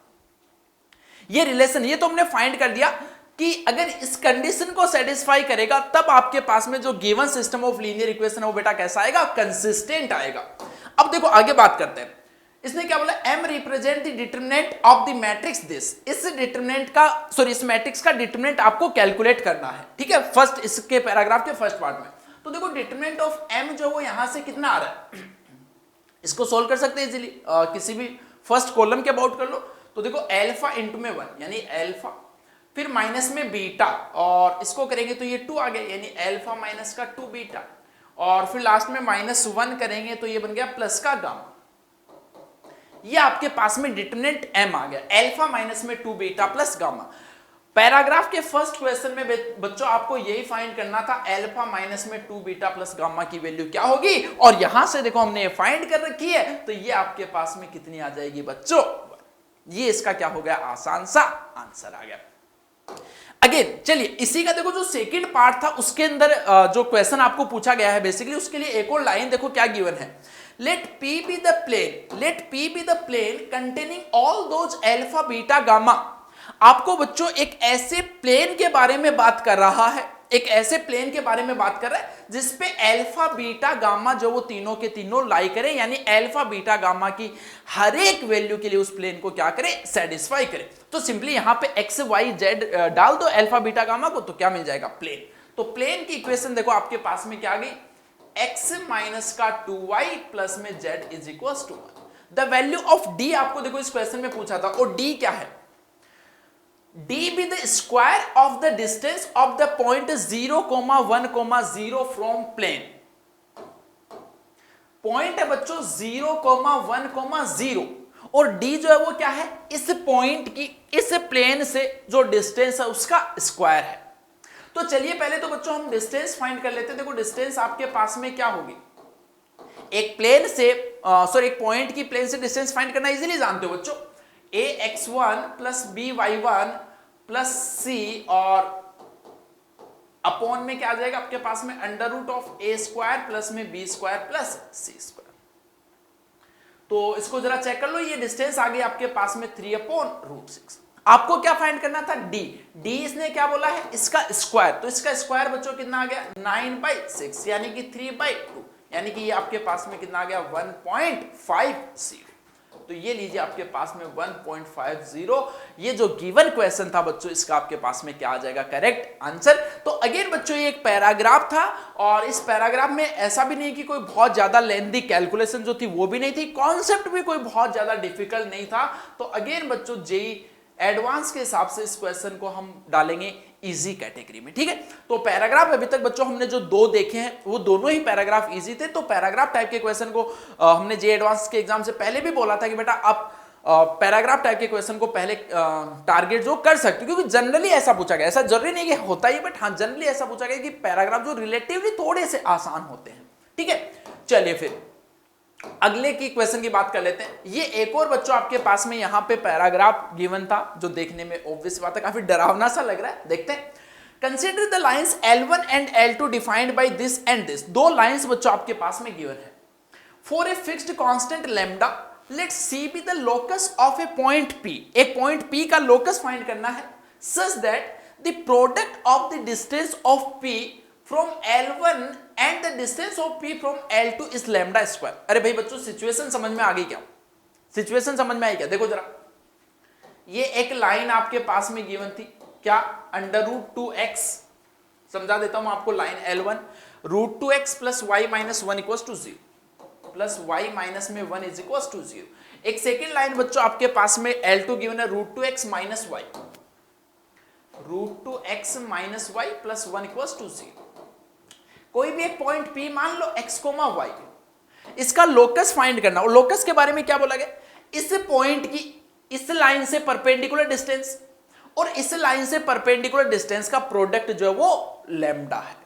ये रिलेशन ये तो हमने फाइंड कर दिया कि अगर इस कंडीशन को सेटिस्फाई करेगा तब आपके पास में जो given system of linear equation है वो बेटा कैसा आएगा? कंसिस्टेंट आएगा। अब देखो आगे बात करते हैं। इसने क्या बोला? m represent the determinant of the matrix this. इस डिटरमिनेंट का इस मैट्रिक्स का डिटरमिनेंट आपको कैलकुलेट करना है, ठीक है, फर्स्ट इसके पैराग्राफ के फर्स्ट पार्ट में। तो देखो डिटरमिनेंट ऑफ m जो वो यहां से कितना आ रहा है इसको सोल्व कर सकते हैं इजीली। किसी भी फर्स्ट कॉलम के अबाउट कर लो तो देखो अल्फा इंटू में 1 यानी अल्फा, फिर माइनस में बीटा और इसको करेंगे तो ये 2 आ गया यानी अल्फा माइनस का 2 बीटा और फिर लास्ट में -1 करेंगे तो ये बन गया प्लस का गामा। ये आपके पास में डिटरमिनेंट m आ गया अल्फा माइनस में 2 बीटा प्लस गामा। पैराग्राफ के फर्स्ट क्वेश्चन में बच्चों आपको यही फाइंड करना था अल्फा माइनस में 2 बीटा प्लस गामा की वैल्यू क्या होगी और यहां से देखो हमने फाइंड कर रखी है तो ये आपके पास में कितनी आ जाएगी बच्चों? ये इसका क्या हो गया? आसान सा आंसर आ गया। अगेन चलिए इसी का देखो जो सेकंड पार्ट था उसके अंदर जो क्वेश्चन आपको पूछा गया है बेसिकली उसके लिए एक और लाइन देखो क्या गिवन है। Let P be the plane containing all those alpha beta gamma। आपको बच्चों एक ऐसे प्लेन के बारे में बात कर रहा है, एक ऐसे प्लेन के बारे में बात कर रहा है जिसपे अल्फा बीटा गामा जो वो तीनों के तीनों लाई करें यानी अल्फा बीटा गामा की हर एक वैल्यू के लिए उस प्लेन को क्या करें? सेटिस्फाई करें। तो सिंपली यहां पे x y z डाल दो अल्फा बीटा गामा को तो क्या मिल जाएगा? प्लेन। तो प्लेन की इक्वेशन देखो आपके पास में क्या आ गई? x माइनस का 2y प्लस में z is equal to 1। The value of d आपको देखो इस क्वेश्चन में पूछा था और d क्या है? d be the square of the distance of the point 0, 1, 0 from plane। Point है बच्चों 0, 1, 0 और d जो है वो क्या है? इस पॉइंट की इस प्लेन से जो डिस्टेंस है उसका स्क्वायर है। तो चलिए पहले तो बच्चों हम डिस्टेंस फाइंड कर लेते हैं। देखो डिस्टेंस आपके पास में क्या होगी? एक प्लेन से एक पॉइंट की प्लेन से डिस्टेंस फाइंड करना इजीली जानते हो बच्चों। ax1 plus by1 plus c और अपॉन में क्या आ जाएगा आपके पास में? Under root of a square plus में b square plus c square. तो इसको जरा चेक कर लो, ये डिस्टेंस आ गई आपके पास में 3/√6। आपको क्या फाइंड करना था? d इसने क्या बोला है? इसका स्क्वायर। तो इसका स्क्वायर बच्चों कितना आ गया? 9/6 यानी कि 3/2 यानी कि ये आपके पास में कितना आ गया? 1.50। तो ये लीजिए आपके पास में 1.50। ये जो गिवन क्वेश्चन था बच्चों, इसका आपके पास में क्या आ जाएगा करेक्ट आंसर। तो अगेन बच्चों ये एक पैराग्राफ था, और इस पैराग्राफ में ऐसा भी नहीं कि कोई बहुत ज्यादा लेंथी कैलकुलेशन जो थी वो भी नहीं थी, कॉन्सेप्ट भी कोई बहुत ज्यादा डिफिकल्ट नहीं था। तो अगेन बच्चों जेईई एडवांस के हिसाब से इस क्वेश्चन को हम डालेंगे इजी कैटेगरी में, ठीक है। तो पैराग्राफ अभी तक बच्चों हमने जो दो देखे हैं वो दोनों ही पैराग्राफ इजी थे। तो पैराग्राफ टाइप के क्वेश्चन को हमने जे एडवांस के एग्जाम से पहले भी बोला था कि बेटा आप पैराग्राफ टाइप के क्वेश्चन को पहले टारगेट जो कर सकते हो, क्योंकि जनरली ऐसा पूछा गया, ऐसा जरूरी नहीं कि होता ही, बट हाँ जनरली ऐसा पूछा गया कि पैराग्राफ जो रिलेटिवली थोड़े से आसान होते हैं, ठीक है। चलिए फिर अगले की क्वेश्चन की बात कर लेते हैं। ये एक और बच्चों आपके पास में यहां पे पैराग्राफ गिवन था, जो देखने में ऑब्वियस बात है काफी डरावना सा लग रहा है। देखते हैं। Consider the lines L1 and L2 defined by this and this. दो लाइंस बच्चों आपके पास में गिवन है। For a fixed constant lambda let C be the locus of a point P। एक पॉइंट P का लोकस फाइंड करना है such that the product of the distance of P from L1 and the distance of P from L2 is lambda square. अरे भाई बच्चों situation समझ में आ गई क्या? सिचुएशन समझ में आई क्या? देखो जरा, ये एक लाइन आपके पास में गिवन थी, क्या √2x। समझा देता हूं आपको line L1, √2x plus y minus 1 equals to 0, plus y minus में 1 इज इक्वल्स टू 0। एक सेकेंड लाइन बच्चों आपके पास में L2 गिवन है √2x minus y, √2x minus y plus 1 equals to 0। कोई भी एक पॉइंट P मान लो x, y, इसका लोकस फाइंड करना। और लोकस के बारे में क्या बोला गया? इस पॉइंट की इस लाइन से परपेंडिकुलर डिस्टेंस और इस लाइन से परपेंडिकुलर डिस्टेंस का प्रोडक्ट जो है वो लैम्डा है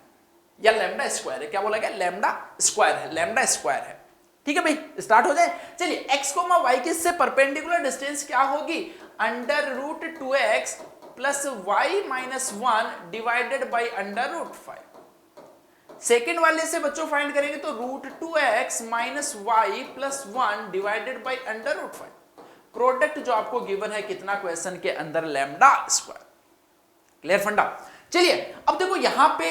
या लैम्डा स्क्वायर है। क्या बोला गया? लैम्डा स्क्वायर है, लैम्डा स्क्वायर है, ठीक है भाई। स्टार्ट हो जाए। चलिए x, y की इससे परपेंडिकुलर डिस्टेंस क्या होगी? √2x plus y minus 1 divided by √5। Second वाले से बच्चों फाइंड करेंगे तो √2x minus y plus 1 divided by √5। Product जो आपको गिवन है कितना क्वेश्चन के अंदर? Lambda square. क्लियर फंडा? चलिए अब देखो यहां पे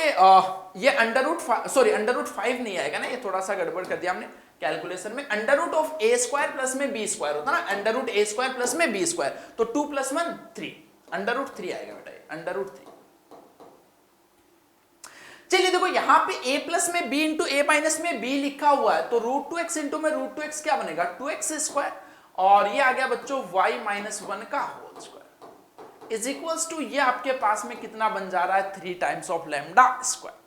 ये √5 नहीं आएगा ना, ये थोड़ा सा गड़बड़ कर दिया हमने कैलकुलेशन में। √a² प्लस में b² होता ना, √a² प्लस में b², तो 2 + 1 3, √3 आएगा बेटा, √3। चलिए देखो यहां पे a प्लस में b इंटू a माइनस में b लिखा हुआ है, तो √2x इंटू में √2x क्या बनेगा? 2x², और ये आ गया बच्चों y माइनस 1 का whole square is equals to, ये आपके पास में कितना बन जा रहा है? 3 टाइम्स ऑफ लैम्डा स्क्वायर।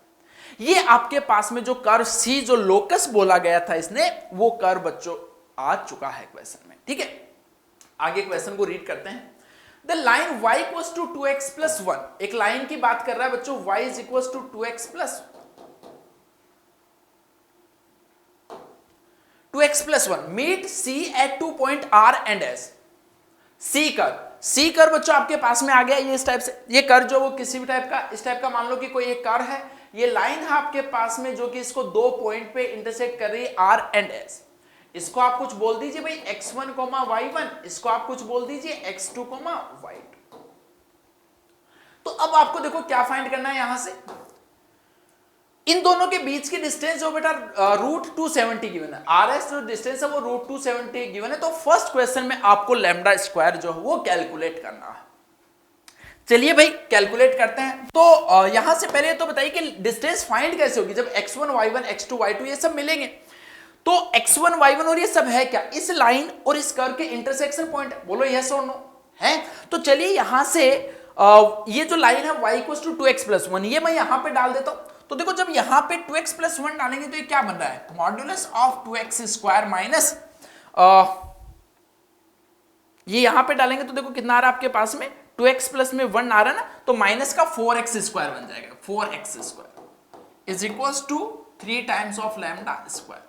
ये आपके पास में जो कर्व C जो लोकस बोला गया था इसने, वो कर्व बच्चों आ चुका है क्वेश्चन में, ठीक है। आगे क्वेश्चन को रीड करते हैं। The line y equals to 2x plus 1। एक लाइन की बात कर रहा है बच्चों, y is equals to 2x plus 1 meet C at 2 point R and S। C curve बच्चों आपके पास में आ गया ये इस टाइप से। ये कर्व जो वो किसी भी टाइप का, इस टाइप का मान लो कि कोई एक कर्व है, ये लाइन है आपके पास में जो कि इसको 2 पॉइंट पे इंटरसेक्ट कर रही है R एंड S। इसको आप कुछ बोल दीजिए भाई x1, y1, इसको आप कुछ बोल दीजिए x2, y2। तो अब आपको देखो क्या फाइंड करना है यहां से, इन दोनों के बीच की डिस्टेंस जो बेटा √270 गिवन है, RS जो डिस्टेंस है वो √270 गिवन है। तो फर्स्ट क्वेश्चन में आपको लैम्डा स्क्वायर जो है वो कैलकुलेट करना है। चलिए भाई कैलकुलेट करते हैं। तो यहां से पहले तो बताइए कि डिस्टेंस फाइंड कैसे होगी जब x1, y1, x2, y2 ये सब मिलेंगे। तो x1, y1 और ये सब है क्या? इस लाइन और इस कर्व के इंटरसेक्शन पॉइंट है। बोलो यस और नो है? तो चलिए यहां से ये जो लाइन है y equals to 2x plus 1, ये मैं यहां पे डाल देता हूं। तो देखो जब यहां पे 2x प्लस 1 डालेंगे तो ये क्या बन रहा है? मॉड्यूलस ऑफ 2x² माइनस ये यहां पे डालेंगे तो देखो कितना आ रहा है आपके पास में? 2x प्लस में 1 आ रहा है ना, तो माइनस का 4x² बन जाएगा। 4x² is equals to 3 times of lambda square.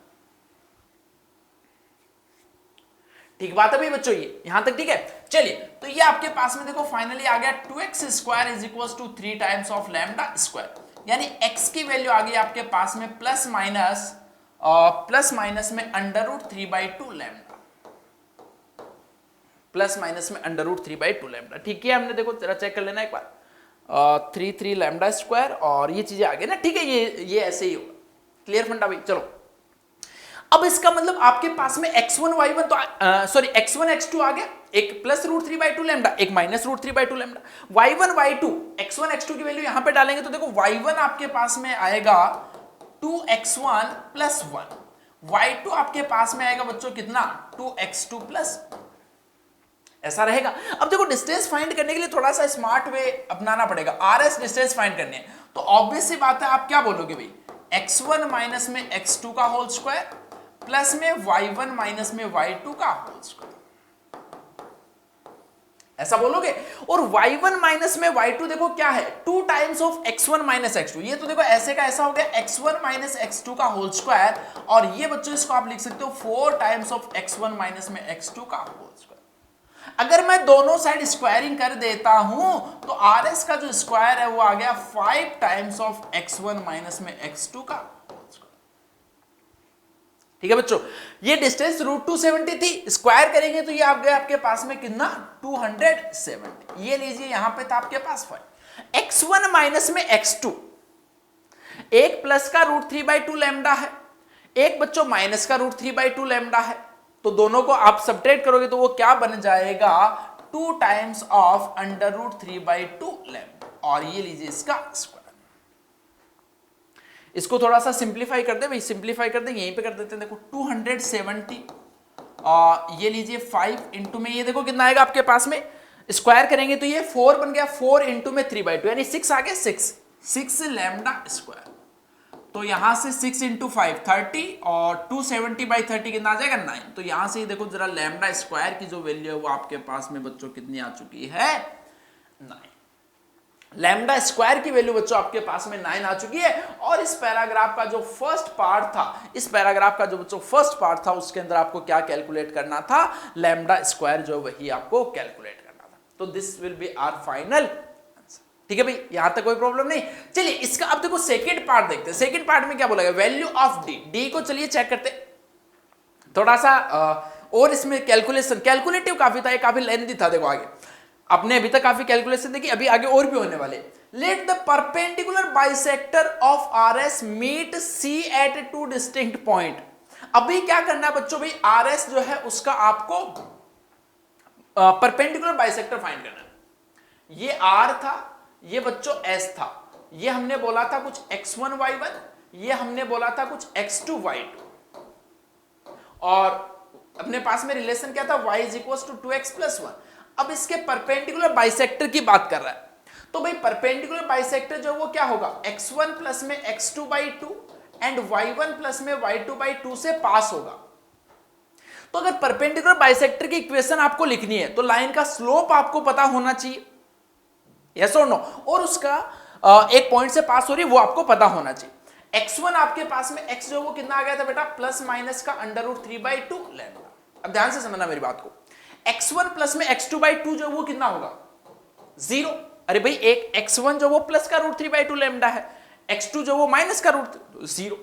ठीक बात है भाई बच्चों, ये यहां तक ठीक है। चलिए तो ये आपके पास में देखो फाइनली आ गया 2x² is equals to 3 times of lambda square, यानी x की वैल्यू आ गई आपके पास में प्लस माइनस में √3/2 लैम्डा, प्लस माइनस में √3/2 लैम्डा। ठीक है, हमने देखो जरा चेक कर लेना एक बार, 3 लैम्डा स्क्वायर और ये चीजें आ गई ना, ठीक है। ये ऐसे ही होगा। क्लियर फंडा भाई? चलो अब इसका मतलब आपके पास में x1 y1 तो सॉरी x1 x2 आ गया, एक प्लस रूट 3/2 लैम्डा, एक minus root 3/2 lambda, y1 y2 x1 x2 की वैल्यू यहां पे डालेंगे तो देखो y1 आपके पास में आएगा 2x1 प्लस 1, y2 आपके पास में आएगा बच्चों कितना 2x2 प्लस, ऐसा रहेगा। अब देखो डिस्टेंस फाइंड करने के लिए थोड़ा सा स्मार्ट वे अपनाना पड़ेगा, RS डिस्टेंस फाइंड करने है तो ऑब्वियस सी बात है आप क्या बोलोगे भाई, x1 माइनस में x2 का होल स्क्वायर प्लस में y1 माइनस में y2 का होल स्क्वायर, ऐसा बोलोगे। और y1 माइनस में y2 देखो क्या है 2 times of x1 minus x2, ये तो देखो ऐसे का ऐसा हो गया x1 माइनस x2 का होल स्क्वायर, और ये बच्चों इसको आप लिख सकते हो 4 टाइम्स ऑफ x1 माइनस में x2 का होल स्क्वायर। अगर मैं दोनों साइड स्क्वायरिंग कर देता हूं तो RS का जो स्क्वायर है वो आ गया 5 टाइम्स ऑफ x1 माइनस में x2 का होल स्क्वायर। ठीक है बच्चों, ये डिस्टेंस √270 थी, स्क्वायर करेंगे तो ये आ गया आपके पास में कितना 270, ये लीजिए यहां पे था आपके पास 5, x1 माइनस में x2, एक प्लस का √3/2 लैम्डा है, एक बच्चों माइनस का √3/2 लैम्डा है, तो दोनों को आप सब्ट्रैक्ट करोगे तो वो क्या बन जाएगा 2 टाइम्स ऑफ √3/2 लैम्डा, और ये लीजिए इसका स्क्वायर। इसको थोड़ा सा सिंप्लीफाई कर दे भाई, सिंप्लीफाई कर दे, यहीं पे कर देते हैं, देखो 270 और ये लीजिए 5 इंटू में ये देखो कितना आएगा आपके पास में, स्क्वायर करेंगे तो ये 4 बन गया, 4 इंटू में 3/2 यानी 6 आ गया, 6 लैम्डा स्क्वायर, तो यहां से 6 इंटू 5 30 और 270/30 कितना आ जाएगा 9, तो यहां से देखो जरा लैम्डा स्क्वायर की जो वैल्यू है वो आपके पास में बच्चों कितनी आ चुकी है 9, लैम्डा स्क्वायर की वैल्यू बच्चों आपके पास में 9 आ चुकी है। और इस पैराग्राफ का जो फर्स्ट पार्ट था, इस पैराग्राफ का जो बच्चों फर्स्ट पार्ट था उसके अंदर आपको क्या कैलकुलेट करना था, लैम्डा स्क्वायर जो वही आपको कैलकुलेट करना था। तो this will be our final, ठीक है भाई, यहां तक कोई प्रॉब्लम नहीं। चलिए इसका अब देखो सेकंड पार्ट देखते हैं, सेकंड पार्ट में क्या बोला गया, वैल्यू ऑफ डी को चलिए चेक करते, थोड़ा सा और इसमें कैलकुलेटिव काफी था, ये काफी लेंथी था। देखो आगे आपने अभी तक काफी कैलकुलेशन देखी, अभी आगे और भी होने वाले। Let the perpendicular bisector of RS meet C at 2 distinct point. अभी क्या करना है बच्चों भाई, RS जो है उसका आपको परपेंडिकुलर बाइसेक्टर फाइंड करना है। ये R था, ये बच्चों S था, ये हमने बोला था कुछ x1 y1, ये हमने बोला था कुछ x2 y2, और अपने पास में रिलेशन क्या था y is equal to 2x plus 1। अब इसके परपेंडिकुलर बाइसेक्टर की बात कर रहा है, तो भाई परपेंडिकुलर बाइसेक्टर जो वो क्या होगा x1 प्लस में x2/2 एंड y1 प्लस में y2/2 से पास होगा। तो अगर परपेंडिकुलर बाइसेक्टर की इक्वेशन आपको लिखनी है तो लाइन का स्लोप आपको पता होना चाहिए, यस और नो, और उसका एक पॉइंट से पास हो रही है वो आपको पता होना चाहिए। x1 आपके पास में x जो वो कितना आ गया था बेटा प्लस माइनस का √3/2 लैम्डा। अब ध्यान से समझना मेरी बात को, x1 प्लस में x2/2 जो वो कितना होगा 0। अरे भाई एक x1 जो वो प्लस का √3/2 लैम्डा है, x2 जो वो माइनस का √0,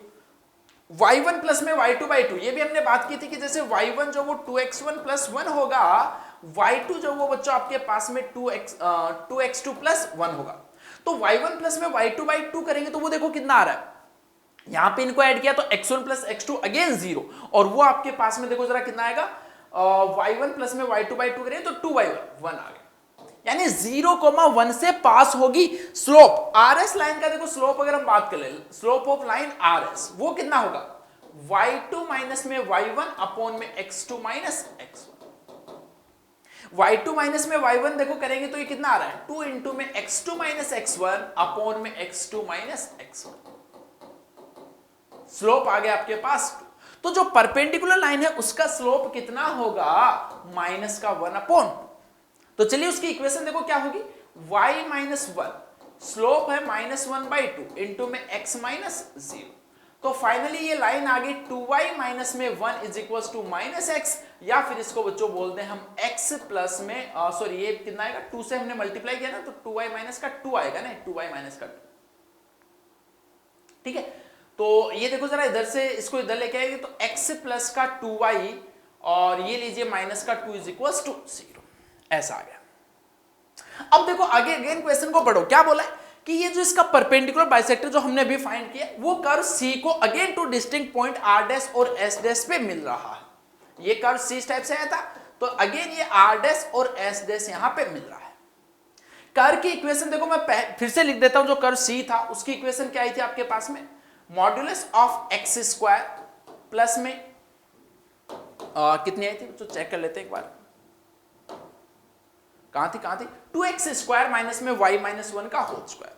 y1 प्लस में y2/2, ये भी हमने बात की थी कि जैसे y1 जो वो 2x1 प्लस 1 होगा, y2 जो वो बच्चों आपके पास में 2x2 प्लस 1 होगा। तो y1 प्लस में y2/2 करेंगे तो वो देखो कितना आ रहा है, यहां पे इनको ऐड किया तो x1 प्लस x2 अगेन 0, और वो आपके पास में देखो जरा कितना आएगा, y1 प्लस में y2/2 करेंगे तो 2/1 आ गया, यानी 0,1 से पास होगी स्लोप। RS लाइन का देखो स्लोप अगर हम बात कर ले, स्लोप ऑफ लाइन RS वो कितना होगा y2 माइनस में y1 अपॉन में x2 minus x1। y2 minus में y1 देखो करेंगे तो ये कितना आ रहा है 2 इंटू में x2 माइनस x1 अपॉन में x2 माइनस x1, स्लोप आ गया आपके पास 2। तो जो परपेंडिकुलर लाइन है उसका स्लोप कितना होगा माइनस का 1 अपॉन। तो चलिए उसकी इक्वेशन देखो क्या होगी, y माइनस 1, स्लोप है -1/2 इंटू में x माइनस 0। तो फाइनली ये लाइन आ गई 2y माइनस में 1 is equal to minus x, या फिर इसको बच्चों बोलते हैं हम x प्लस में सॉरी ये कितना आएगा 2 से हमने मल्टीप्लाई किया ना तो 2y माइनस का 2 आएगा ना, 2y माइनस का 2, ठीक है। तो ये देखो जरा इधर से इसको इधर लेके आएंगे तो x प्लस का 2y और ये लीजिए माइनस का 2 इज इक्वल टू 0, ऐसा आ गया। अब देखो आगे अगेन क्वेश्चन को पढ़ो, क्या बोला है कि ये जो इसका परपेंडिकुलर बाइसेक्टर जो हमने अभी फाइंड किया वो कर्व सी को again two distinct point R dash और एस डैश पे मिल रहा है। ये कर्व सी टाइप से आया था तो अगेन ये आर डैश और एस डैश यहां पे मिल रहा है। कर्व की इक्वेशन देखो मैं फिर से लिख देता हूं। जो कर्व सी था उसकी इक्वेशन क्या आई थी आपके पास में, modulus of x square plus में कितनी आई थी तो चेक कर लेते हैं एक बार। कहां थी 2x स्क्वायर माइनस में y माइनस 1 का whole square.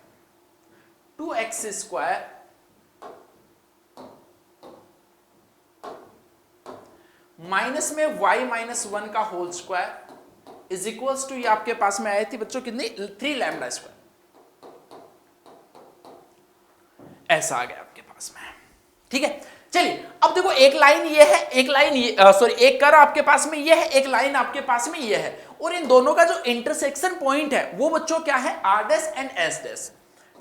2x square minus में y माइनस 1 का whole square is equals to, ये आपके पास में आई थी बच्चों कितनी, 3 लैम्डा स्क्वायर। ऐसा आ गया आपके पास में। ठीक है, चलिए अब देखो एक लाइन ये है, एक लाइन ये सॉरी एक कर्व आपके पास में ये है, एक लाइन आपके पास में ये है, और इन दोनों का जो इंटरसेक्शन पॉइंट है वो बच्चों क्या है, R dash and S dash.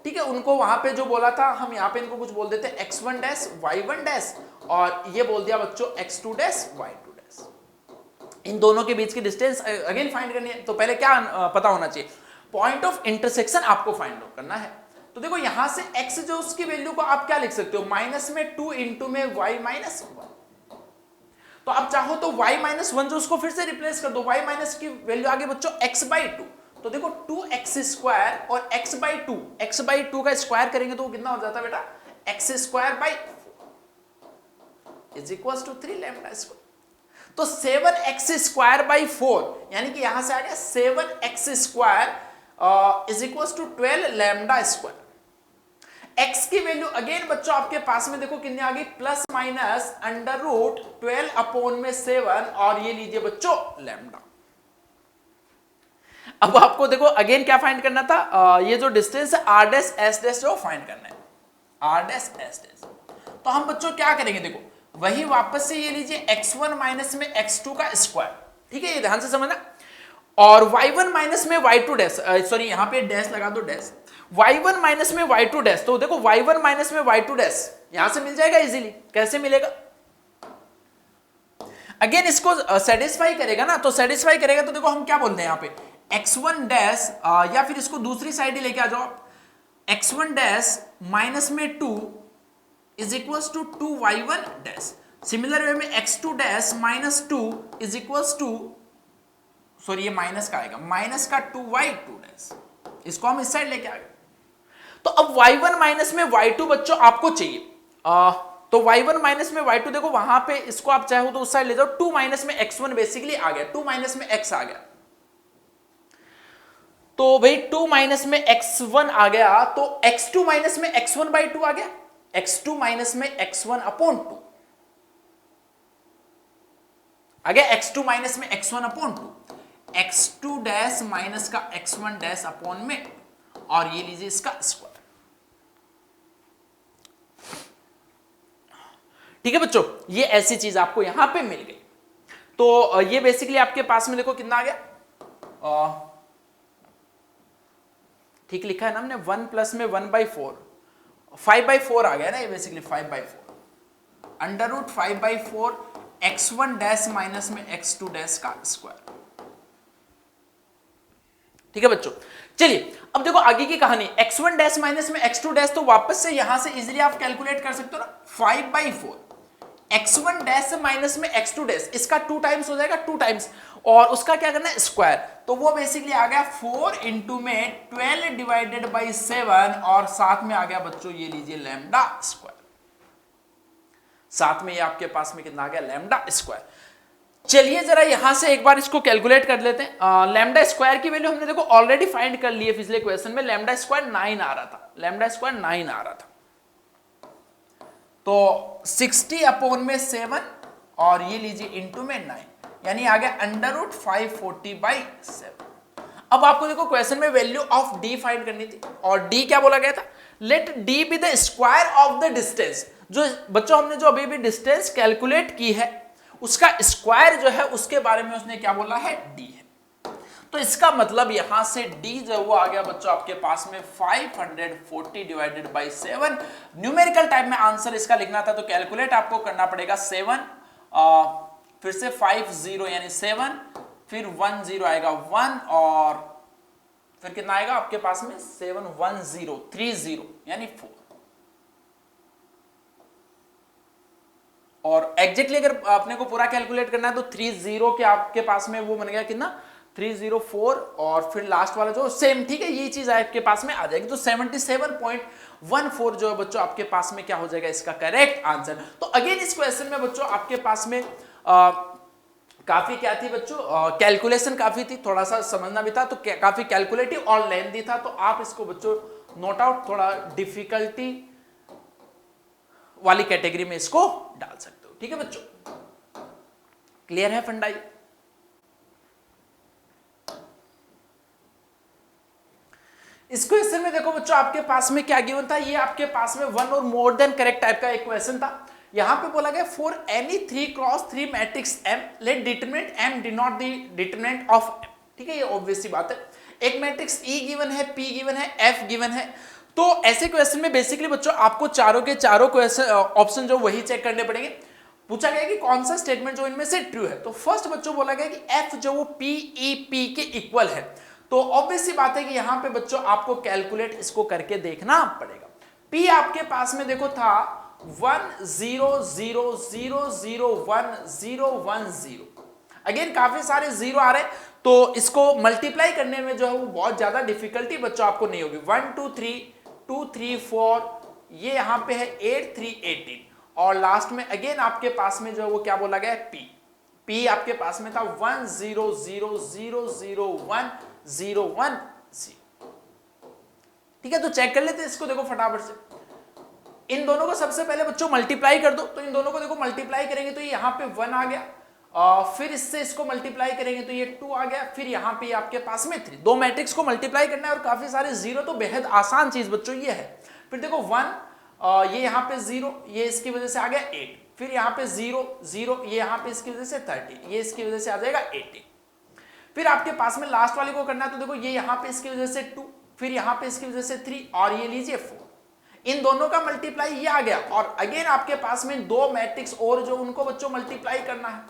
ठीक है, उनको वहां पे जो बोला था हम यहाँ पे इनको कुछ बोल देते हैं x1 डैश y1 डैश, और ये बोल दिया बच्चों x2 डैश y2 डैश। इन दोनों के बीच की डिस्टेंस अगेन फाइंड करनी है, तो पहले क्या पता होना चाहिए, पॉइंट ऑफ इंटरसेक्शन आपको फाइंड आउट करना है। तो देखो यहां से x जो उसकी वैल्यू को आप क्या लिख सकते हो, माइनस में 2 इंटू में y माइनस 1। तो आप चाहो तो y माइनस 1 जो उसको फिर से रिप्लेस कर दो, y माइनस की वैल्यू आगे बच्चों x बाई 2। तो देखो 2x स्क्वायर और x बाई 2 का स्क्वायर करेंगे तो वो कितना हो जाता है बेटा, x square by 4 is equal to 3 lambda square. तो 7x स्क्वायर बाई 4 यानी कि यहां से आ गया 7x square is equal to 12 lambda square. x की वैल्यू अगेन बच्चों आपके पास में देखो कितनी आ गई, plus minus under root 12 upon में 7, और ये लीजिए बच्चों लैम्डा। अब आपको देखो अगेन क्या फाइंड करना था, ये जो डिस्टेंस है आर डैश एस डैश जो फाइंड करना है, आर डैश एस डैश। तो हम बच्चों क्या करेंगे, देखो वही वापस से ये लीजिए x1 माइनस में x2 का स्क्वायर। ठीक है, ये ध्यान से समझना, और y1 माइनस में y2 डैश, सॉरी यहां पे डैश लगा दो डैश, y1 माइनस में y2 डैश। तो देखो y1 माइनस में y2 डैश यहां से मिल जाएगा इजीली। कैसे मिलेगा, अगेन इसको सेटिस्फाई करेगा ना, तो सेटिस्फाई करेगा तो देखो हम क्या बोलते हैं यहाँ पे x1 डैश, या फिर इसको दूसरी साइड ही लेके आ जाओ आप, x1 डैश माइनस में 2 is equals to 2y1 dash. Similar way में x2 dash minus 2 is equals to, sorry ये माइनस का आएगा, माइनस का 2y2 डैश। इसको हम इस साइड लेके आ गए। तो अब y1 माइनस में y2 बच्चों आपको चाहिए, तो y1 माइनस में y2 देखो वहां पे इसको आप चाहो तो उस साइड ले जाओ, 2 माइनस में x1 बेसिकली आ गया, 2 माइनस में x आ गया। तो भाई 2 माइनस में x1 आ गया, तो x2 माइनस में x1 बाई 2 आ गया, x2 माइनस में x1 अपॉन 2 आ गया, x2 माइनस में x1 upon 2, x2 dash minus का x1 डैश अपॉन में, और ये लीजिए इसका स्क्वायर। ठीक है बच्चों, ये ऐसी चीज आपको यहां पे मिल गई। तो ये बेसिकली आपके पास में देखो कितना आ गया, ठीक लिखा है ना हमने, 1 प्लस में 1/4, 5/4 आ गया ना ये basically, 5/4 under root 5/4 x1 dash minus में x2 डैश का स्क्वायर। ठीक है बच्चों, चलिए अब देखो आगे की कहानी, x1 डैश माइनस में x2 डैश, तो वापस से यहां से इजीली आप कैलकुलेट कर सकते हो ना, 5/4 x1 डैश माइनस में x2 डैश, इसका 2 टाइम्स हो जाएगा, 2 टाइम्स, और उसका क्या करना है स्क्वायर। तो वो बेसिकली आ गया 4 इंटू में 12 डिवाइडेड बाई 7, और साथ में आ गया बच्चों ये लीजिए लैम्डा स्क्वायर। साथ में ये आपके पास में कितना आ गया, लैम्डा स्क्वायर। चलिए जरा यहां से एक बार इसको कैलकुलेट कर लेते हैं। लैम्डा स्क्वायर की वैल्यू हमने देखो ऑलरेडी फाइंड कर ली है पिछले क्वेश्चन में, लैम्डा स्क्वायर 9 आ रहा था, लैम्डा स्क्वायर 9 आ रहा था। तो 60 अपॉन में 7, और ये लीजिए इंटू में 9, यानी आ गया अंडर रूट 540/7। अब आपको देखो क्वेश्चन में वैल्यू ऑफ डी फाइंड करनी थी, और डी क्या बोला गया था, let D be the square of the distance. जो बच्चों हमने जो अभी भी डिस्टेंस कैलकुलेट की है उसका स्क्वायर जो है उसके बारे में उसने क्या बोला है, डी है। तो इसका मतलब यहां से डी जो वो आ गया बच्चों आपके पास में 540 डिवाइडेड बाई 7। न्यूमेरिकल टाइप में आंसर इसका लिखना था, तो कैलकुलेट आपको करना पड़ेगा 7, फिर से 50 यानी 7, फिर 10 आएगा 1, और फिर कितना आएगा आपके पास में 71030 यानी 4। और एग्जैक्टली अगर अपने को पूरा कैलकुलेट करना है तो 30 के आपके पास में वो बन गया कितना 304 और फिर लास्ट वाला जो सेम, ठीक है, ये चीज आपके पास में आ जाएगी। तो 77.14 जो है बच्चों आपके पास में क्या हो जाएगा इसका करेक्ट आंसर। तो अगेन इस क्वेश्चन में बच्चों आपके पास में काफी क्या थी बच्चों, कैलकुलेशन काफी थी, थोड़ा सा समझना भी था, तो काफी कैलकुलेटिव और लेंथी था। तो आप इसको बच्चों नोट आउट, थोड़ा डिफिकल्टी वाली कैटेगरी में इसको डाल सकते हो, ठीक है बच्चों। क्लियर है फंडा? इस क्वेश्चन में देखो बच्चों आपके पास में क्या गिवन था, ये आपके पास में वन और मोर देन करेक्ट टाइप का एक क्वेश्चन था। यहां पे बोला गया for any 3x3 matrix M let determinant M denote the determinant of M, ठीक है, ये ऑब्वियस सी बात है। एक मैट्रिक्स E गिवन है, P गिवन है, F गिवन है। तो ऐसे क्वेश्चन में बेसिकली बच्चों आपको चारों के चारों क्वेश्चन ऑप्शन जो वही चेक करने पड़ेंगे। पूछा गया कि कौन सा स्टेटमेंट जो इनमें से ट्रू है। तो फर्स्ट बच्चों बोला गया कि F जो वो PEP के इक्वल है। तो ऑब्वियस सी बात है कि यहां पे बच्चों आपको कैलकुलेट इसको करके देखना पड़ेगा। P आपके पास में देखो था 100001010। अगेन काफी सारे जीरो आ रहे हैं, तो इसको मल्टीप्लाई करने में जो है वो बहुत ज्यादा डिफिकल्टी बच्चों आपको नहीं होगी। 1 2 3 2 3 4 ये यहां पे है 8 3 18 और लास्ट में अगेन आपके पास में जो है वो क्या बोला गया है P आपके पास में था 100001010, ठीक है। तो चेक कर लेते हैं इसको, देखो फटाफट से इन दोनों को सबसे पहले बच्चों मल्टीप्लाई कर दो। तो इन दोनों को देखो मल्टीप्लाई करेंगे तो यहाँ पे 1 आ गया, फिर इससे इसको मल्टीप्लाई करेंगे तो ये 2 आ गया, फिर यहाँ पे आपके पास में 3। दो मैट्रिक्स को मल्टीप्लाई करना है और काफी सारे जीरो, तो बेहद आसान चीज बच्चों ये है। फिर देखो 1 ये यहाँ पे 0, ये इसकी वजह से आ गया 8, फिर यहाँ पे 0 0 ये यहाँ पे इसकी वजह से 30, ये इसकी वजह से आ जाएगा 80। फिर आपके पास में लास्ट वाले को करना है तो देखो ये यहाँ पे इसकी वजह से 2, फिर यहाँ पे इसकी वजह से 3 और ये लीजिए 4। इन दोनों का मल्टीप्लाई ये आ गया और अगेन आपके पास में दो मैट्रिक्स और जो उनको बच्चों मल्टीप्लाई करना है।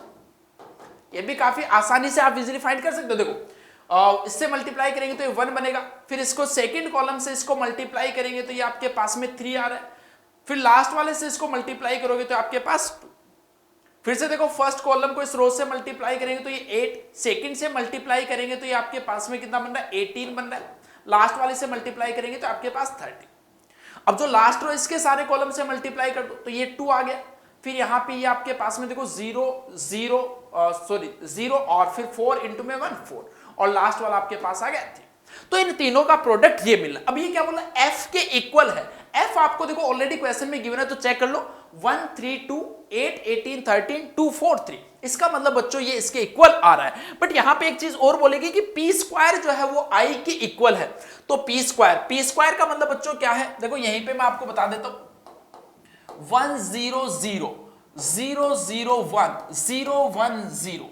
ये भी काफी आसानी से आप इजीली फाइंड कर सकते हो। देखो इससे मल्टीप्लाई करेंगे तो ये 1 बनेगा, फिर इसको सेकंड कॉलम से इसको मल्टीप्लाई करेंगे तो ये आपके पास में 3 आ रहा है, फिर लास्ट वाले से इसको मल्टीप्लाई करोगे तो आपके पास 2। फिर से देखो फर्स्ट कॉलम को इस रो से मल्टीप्लाई करेंगे तो ये 8, सेकंड से मल्टीप्लाई करेंगे तो ये आपके पास में कितना बन रहा है 18 बन रहा है, लास्ट वाले से मल्टीप्लाई करेंगे तो आपके पास 30। अब जो लास्ट रो इसके सारे कॉलम से मल्टीप्लाई कर दो तो ये 2 आ गया, फिर यहाँ पे ये आपके पास में देखो 0 और फिर 4 इंटू में 1 4 और लास्ट वाला आपके पास आ गया 3। तो इन तीनों का प्रोडक्ट ये मिला। अब ये क्या बोला F के इक्वल है। F आपको देखो ऑलरेडी क्वेश्चन में गिवन है तो चेक कर लो 1 3 2 8 18 13 2 4 3। इसका मतलब बच्चों ये इसके इक्वल आ रहा है। बट यहां पे एक चीज और बोलेगी कि पी स्क्वायर जो है वो I के इक्वल है। तो पी स्क्वायर का मतलब बच्चों क्या है, देखो यहीं पे मैं आपको बता देता हूं 1 0 0 0 0 1 0 1 0।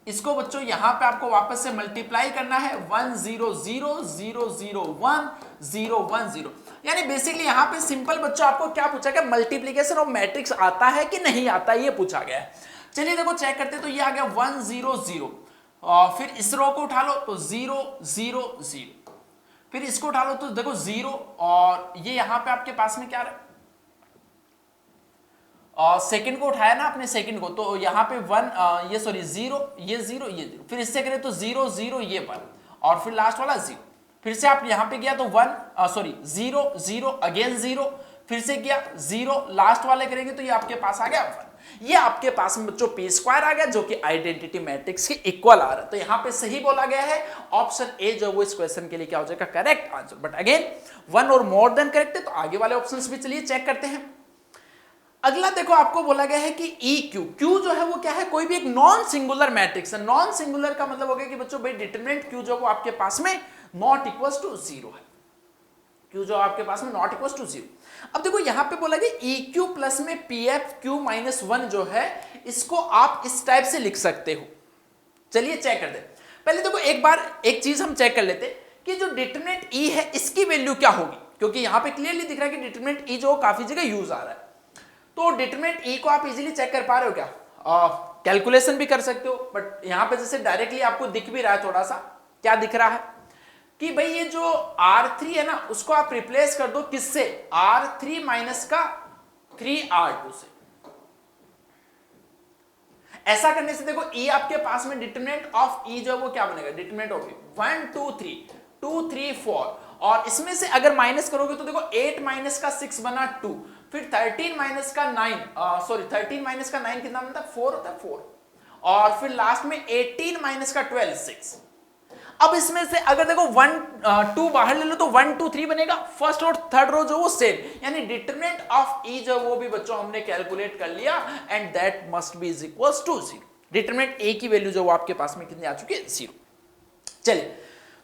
इसको बच्चों यहां पे आपको वापस से मल्टीप्लाई करना है 1 0 0 0 0 1 0 1 0। यानी बेसिकली यहां पे सिंपल बच्चों आपको क्या पूछा गया, मल्टीप्लिकेशन ऑफ मैट्रिक्स आता है कि नहीं आता है ये पूछा गया है। चलिए देखो चेक करते तो ये आ गया 1 0 0 और फिर इस रो को उठा लो तो 0 0 0, फिर इसको उठा लो तो देखो 0 और ये यहां पे आपके पास में क्या रहा है, सेकंड को उठाया ना आपने सेकंड को, तो यहाँ पे 1 ये सॉरी 0 ये 0 ये 0, फिर इससे करें तो 0 0 ये 1 और फिर लास्ट वाला 0। फिर से आप यहाँ पे गया तो 0 0 अगेन 0, फिर से किया 0, लास्ट वाले करेंगे तो ये आपके पास आ गया 1। ये आपके पास में बच्चों पी स्क्वायर आ गया जो कि आइडेंटिटी मैट्रिक्स के इक्वल आ रहा है। तो यहाँ पे सही बोला गया है ऑप्शन ए जो वो इस क्वेश्चन के लिए क्या हो जाएगा करेक्ट आंसर। बट अगेन 1 और मोर देन करेक्ट है तो आगे वाले ऑप्शंस भी चलिए चेक करते हैं। अगला देखो आपको बोला गया है कि Q जो है वो क्या है, कोई भी एक नॉन सिंगुलर मैट्रिक्स है। नॉन सिंगुलर का मतलब हो गया कि बच्चों भाई डिटरमिनेंट Q जो वो आपके पास में नॉट इक्वल्स टू 0 है। Q जो आपके पास में नॉट इक्वल्स टू 0। अब देखो यहां पे बोला गया EQ प्लस में PF(Q-1) जो है इसको आप इस टाइप से लिख सकते हो। चलिए चेक कर दे। पहले देखो एक बार एक चीज हम चेक कर लेते कि जो डिटरमिनेंट E है इसकी वैल्यू क्या होगी, क्योंकि यहां पे क्लियरली दिख रहा है कि डिटरमिनेंट E जो काफी जगह यूज आ रहा है। तो डिटरमिनेंट E को आप इजीली चेक कर पा रहे हो क्या, कैलकुलेशन भी कर सकते हो, बट यहां पे जैसे डायरेक्टली आपको दिख भी रहा है थोड़ा सा क्या दिख रहा है कि भाई ये जो R3 है ना उसको आप रिप्लेस कर दो किससे, R3 माइनस का 3R2 से। ऐसा करने से देखो E आपके पास में डिटरमिनेंट ऑफ E जो है वो क्या बनेगा, डिटरमिनेंट ऑफ E 1 2 3 2 3 4, और इसमें से अगर माइनस करोगे तो देखो 8 माइनस का 6 बना 2, फिर 13 माइनस का 9 सॉरी 13 माइनस का 9 कितना बनता है 4 होता है 4, और फिर लास्ट में 18 माइनस का 12 6। अब इसमें से अगर देखो 1 2 बाहर ले लो तो 1 2 3 बनेगा, फर्स्ट और थर्ड रो जो वो सेम, यानी डिटरमिनेंट ऑफ E जो वो भी बच्चों हमने कैलकुलेट कर लिया, and that must be is equals to 0। Determinant A की वैल्यू जो वो आपके पास में कितनी आ चुकी है 0। चलिए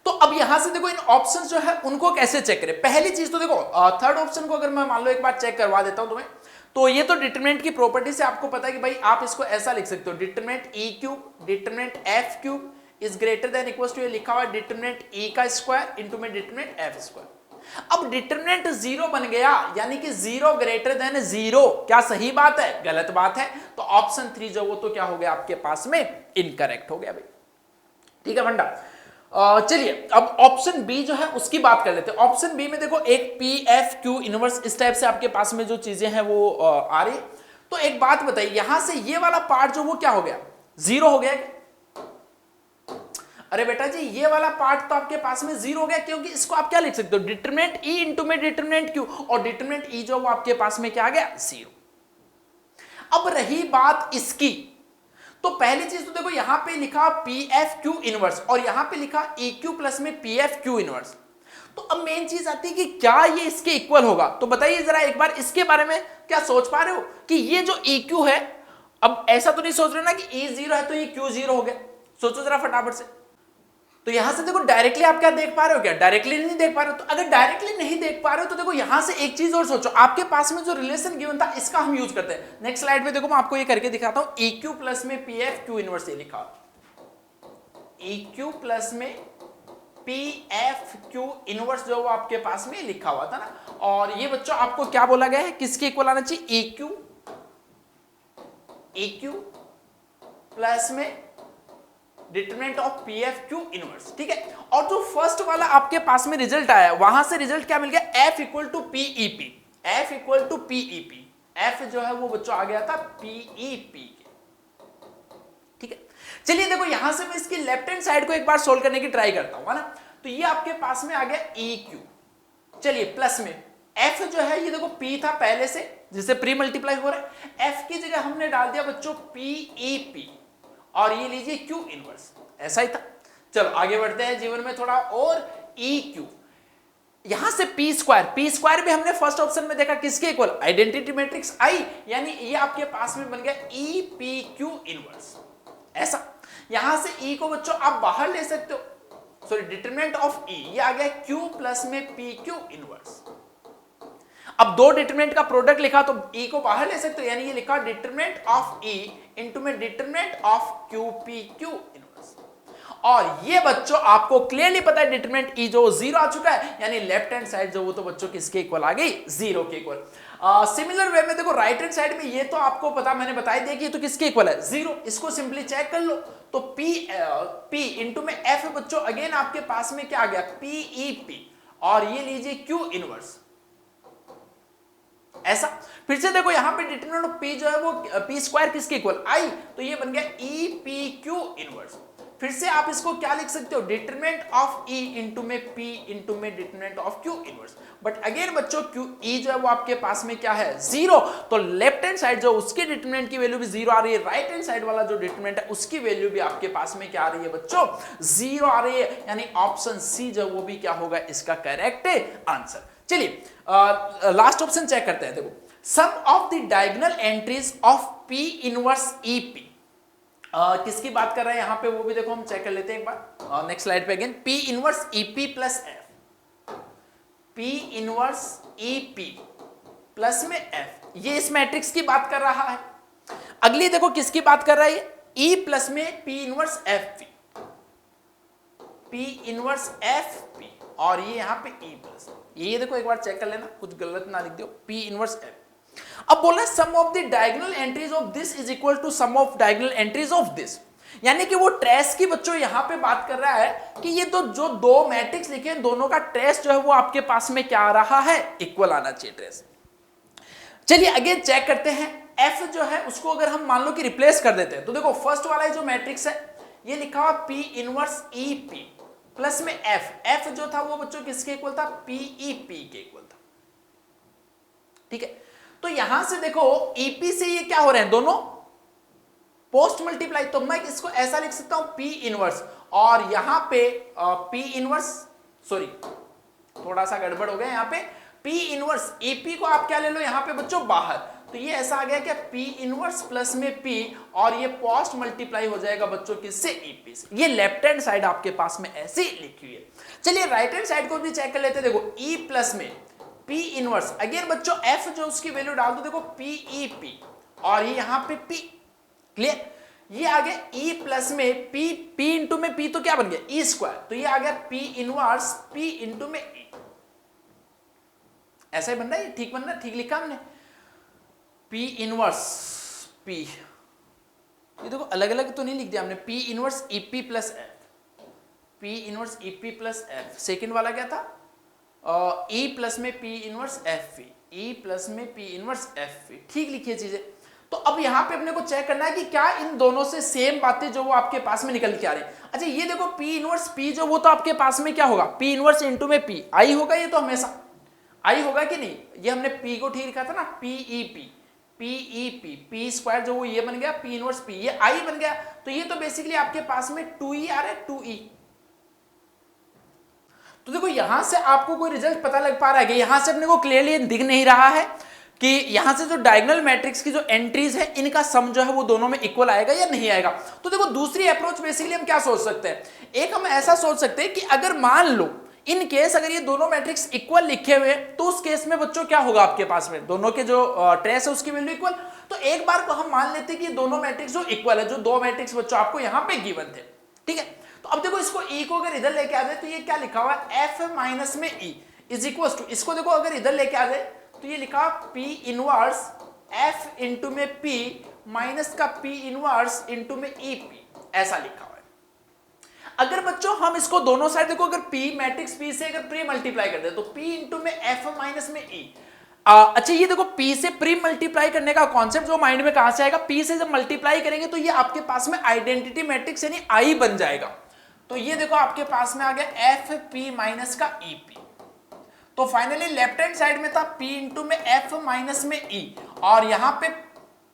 तो अब यहां से देखो इन ऑप्शंस जो है उनको कैसे चेक करें। पहली चीज तो देखो थर्ड ऑप्शन को अगर मैं मान लो एक बार चेक करवा देता हूं तुम्हें, तो ये तो डिटरमिनेंट की प्रॉपर्टी से आपको पता है कि भाई आप इसको ऐसा लिख सकते हो, determinant E cube determinant F cube is greater than equals to, ये लिखा हुआ है डिटरमिनेंट E का स्क्वायर इनटू में डिटरमिनेंट F स्क्वायर। अब डिटरमिनेंट 0 बन गया, यानी कि 0 ग्रेटर देन 0, क्या सही बात है, गलत बात है, तो ऑप्शन 3 जो वो तो क्या हो गया आपके पास में इनकरेक्ट हो गया भाई। ठीक है बंडा, चलिए अब ऑप्शन बी जो है उसकी बात कर लेते हैं। ऑप्शन बी में देखो एक पी एफ क्यू इनवर्स इस टाइप से आपके पास में जो चीजें हैं वो आ रही। तो एक बात बताइए, यहां से ये वाला पार्ट जो वो क्या हो गया 0 हो गया। अरे बेटा जी ये वाला पार्ट तो आपके पास में 0 हो गया, क्योंकि इसको आप क्या लिख सकते हो डिटरमिनेंट E इंटू में डिटरमिनेंट Q, और डिटरमिनेंट E जो वो आपके पास में क्या आ गया 0। अब रही बात इसकी, तो पहली चीज तो देखो यहां पे लिखा PFQ इनवर्स और यहां पे लिखा EQ प्लस में PFQ इनवर्स। तो अब मेन चीज आती है कि क्या ये इसके इक्वल होगा। तो बताइए जरा एक बार इसके बारे में क्या सोच पा रहे हो कि ये जो EQ है, अब ऐसा तो नहीं सोच रहे ना कि E 0 है तो ये Q 0 हो गया, सोचो जरा फटाफट से। तो यहां से देखो डायरेक्टली आप क्या देख पा रहे हो, क्या डायरेक्टली नहीं देख पा रहे हो। तो अगर डायरेक्टली नहीं देख पा रहे हो तो देखो यहां से एक चीज और सोचो, आपके पास में जो रिलेशन गिवन था इसका हम यूज करते हैं। नेक्स्ट स्लाइड में देखो मैं आपको ये करके दिखाता हूं, EQ प्लस में PFQ इनवर्स ये लिखा, EQ प्लस में PFQ इनवर्स जो वो आपके पास में लिखा हुआ था ना, और ये बच्चों आपको क्या बोला गया है, किसके इक्वल आना चाहिए, EQ प्लस में डिटरमिनेंट ऑफ PFQ इनवर्स। ठीक है, और जो फर्स्ट वाला आपके पास में रिजल्ट आया वहां से रिजल्ट क्या मिल गया, F equal to PEP, F equal to PEP, F जो है वो बच्चों आ गया था PEP के। ठीक है, चलिए देखो यहां से मैं इसकी लेफ्ट हैंड साइड को एक बार सोल्व करने की ट्राई करता हूं, है ना। तो ये आपके पास में आ गया EQ, चलिए प्लस में F जो है ये देखो P था पहले से जिससे प्री मल्टीप्लाई हो रहा है, F की जगह हमने डाल दिया बच्चों PEP, और ये लीजिए Q इनवर्स, ऐसा ही था। चलो आगे बढ़ते हैं जीवन में थोड़ा और, EQ यहां से P स्क्वायर भी हमने फर्स्ट ऑप्शन में देखा किसके इक्वल, आइडेंटिटी मैट्रिक्स I, यानी ये आपके पास में बन गया EPQ इनवर्स। ऐसा यहां से E को बच्चों आप बाहर ले सकते हो, सॉरी डिटरमिनेंट ऑफ E ये आ गया Q प्लस में PQ इनवर्स। अब दो डिटरमिनेंट का प्रोडक्ट लिखा तो E को बाहर ले सकते हो, यानी ये लिखा डिटरमिनेंट ऑफ E इंटू में डिटरमिनेंट ऑफ QPQ इनवर्स। और ये बच्चों आपको क्लियरली पता है डिटरमिनेंट E जो 0 आ चुका है, यानी लेफ्ट हैंड साइड जो वो तो बच्चों किसके इक्वल आ गई, 0 के इक्वल। सिमिलर वे में देखो राइट हैंड साइड में ये तो आपको पता मैंने बता दिया कि ये तो किसके इक्वल है 0, इसको सिंपली चेक कर लो। तो P इंटू में F बच्चों अगेन आपके पास में क्या आ गया PEP, और ये लीजिए Q इनवर्स। ऐसा फिर से देखो यहां पे डिटरमिनेंट ऑफ P जो है वो P स्क्वायर किसके इक्वल I, तो ये बन गया EPQ इनवर्स। फिर से आप इसको क्या लिख सकते हो, डिटरमिनेंट ऑफ E इंटू में P इंटू में determinant of Q inverse. But again बच्चों Q E जो है वो आपके पास में क्या है 0, तो लेफ्ट हैंड साइड जो उसके डिटरमिनेंट की वैल्यू भी 0 आ रही है, राइट हैंड साइड वाला जो डिटरमिनेंट है उसकी वैल्यू भी आपके पास में क्या आ रही है बच्चों 0 आ रही है, यानी ऑप्शन सी जो वो भी क्या होगा इसका करेक्ट आंसर। चलिए लास्ट ऑप्शन चेक करते हैं। देखो sum of the diagonal entries of P inverse EP, किसकी बात कर रहे हैं यहां पे वो भी देखो हम चेक कर लेते हैं एक बार। नेक्स्ट स्लाइड पे again P inverse EP plus F, P inverse EP plus में F, ये इस मैट्रिक्स की बात कर रहा है। अगली देखो किसकी बात कर रहा है, E प्लस में P inverse FP, P inverse FP, और ये यहां पे E प्लस, ये देखो एक बार चेक कर लेना कुछ गलत ना लिख दो, P इनवर्स F। अब बोला sum of the diagonal entries of this is equal to sum of diagonal entries of this, यानी कि वो ट्रेस की बच्चों यहां पे बात कर रहा है कि ये तो जो दो मैट्रिक्स लिखे हैं दोनों का ट्रेस जो है वो आपके पास में क्या आ रहा है, इक्वल आना चाहिए ट्रेस। चलिए अगेन चेक करते हैं, एफ जो है उसको अगर हम मान लो कि रिप्लेस कर देते हैं तो देखो फर्स्ट वाला जो मैट्रिक्स है ये लिखा हुआ P inverse E P plus में एफ, एफ जो था वो बच्चों किसके इक्वल था, पीई पी के इक्वल था। ठीक है, तो यहां से देखो ईपी से ये क्या हो रहे हैं, दोनों पोस्ट मल्टीप्लाई, तो मैं इसको ऐसा लिख सकता हूं पी इनवर्स, और यहां पे पी इनवर्स, सॉरी थोड़ा सा गड़बड़ हो गया यहां पे, पी इनवर्स ईपी को आप क्या ले लो यहां पे बच्चों बाहर, तो ये ऐसा आ गया क्या पी इनवर्स प्लस में पी, और ये पोस्ट मल्टीप्लाई हो जाएगा बच्चों किससे, ईपी से। ये लेफ्ट हैंड साइड आपके पास में ऐसी लिखी हुई है। चलिए राइट हैंड साइड को भी चेक कर लेते हैं, देखो ई प्लस में पी इनवर्स, अगेन बच्चों एफ जो उसकी वैल्यू डाल दो, देखो पीई पी और ये यहां पे पी, क्लियर, ये आ गया ई प्लस में पी, पी इंटू में पी तो क्या बन गया ई स्क्वायर, तो ये आ गया पी इनवर्स पी इंटू में ई, ऐसा ही बन रहा है, ठीक बन रहा है, ठीक लिखा हमने, पी इनवर्स पी, ये देखो अलग अलग तो नहीं लिख दिया हमने, P inverse EP plus F, P inverse EP plus F, second वाला क्या था ई प्लस में P inverse F V, E plus में पी इनवर्स एफ वी, ठीक लिखिए चीजें। तो अब यहां पे अपने को चेक करना है कि क्या इन दोनों से सेम बातें जो वो आपके पास में निकल के आ रही है। अच्छा ये देखो पी इनवर्स पी जो वो तो आपके पास में क्या होगा, पी इनवर्स इंटू में पी आई होगा, ये तो हमेशा आई होगा कि नहीं, ये हमने पी को ठीक लिखा था ना, PE P, PE P, P square जो वो ये बन गया पी इनवर्स पी, ये आई बन गया, तो ये तो बेसिकली आपके पास में 2e आ रहा है, 2e। तो देखो यहां से आपको कोई रिजल्ट पता लग पा रहा है कि यहां से अपने को क्लियरली दिख नहीं रहा है कि यहां से जो डायगोनल मैट्रिक्स की जो एंट्रीज है इनका सम जो है वो दोनों में इक्वल आएगा या नहीं आएगा। तो देखो दूसरी अप्रोच बेसिकली हम क्या सोच सकते हैं, एक हम ऐसा सोच सकते हैं कि अगर मान लो इन केस अगर ये दोनों मैट्रिक्स इक्वल लिखे हुए तो उस केस में बच्चों क्या होगा आपके पास में, दोनों के जो ट्रेस है उसकी वैल्यू इक्वल। तो एक बार को हम मान लेते हैं कि दोनों मैट्रिक्स जो इक्वल है, जो दो मैट्रिक्स बच्चों आपको यहां पे गिवन थे, ठीक है। तो अब देखो इसको e को अगर इधर लेके आ जाए तो ये क्या लिखा हुआ है, f माइनस में e इज इक्वल टू, इसको देखो अगर इधर लेके आ जाए तो ये लिखा p इनवर्स f इंटू में p माइनस का p इनवर्स इंटू में ep, ऐसा लिखा हुआ है। अगर बच्चों हम इसको दोनों साइड देखो, अगर p मैट्रिक्स p से अगर प्री मल्टीप्लाई कर दे तो p इंटू में f माइनस में e, अच्छा ये देखो p से प्री मल्टीप्लाई करने का कॉन्सेप्ट जो माइंड में कहां से आएगा, p से जब मल्टीप्लाई करेंगे तो ये आपके पास में आइडेंटिटी मैट्रिक्स यानी i बन जाएगा। तो ये देखो आपके पास में आ गया एफ पी माइनस का ई पी, तो फाइनली लेफ्ट हैंड साइड में था p इंटू में f माइनस में e, और यहां पे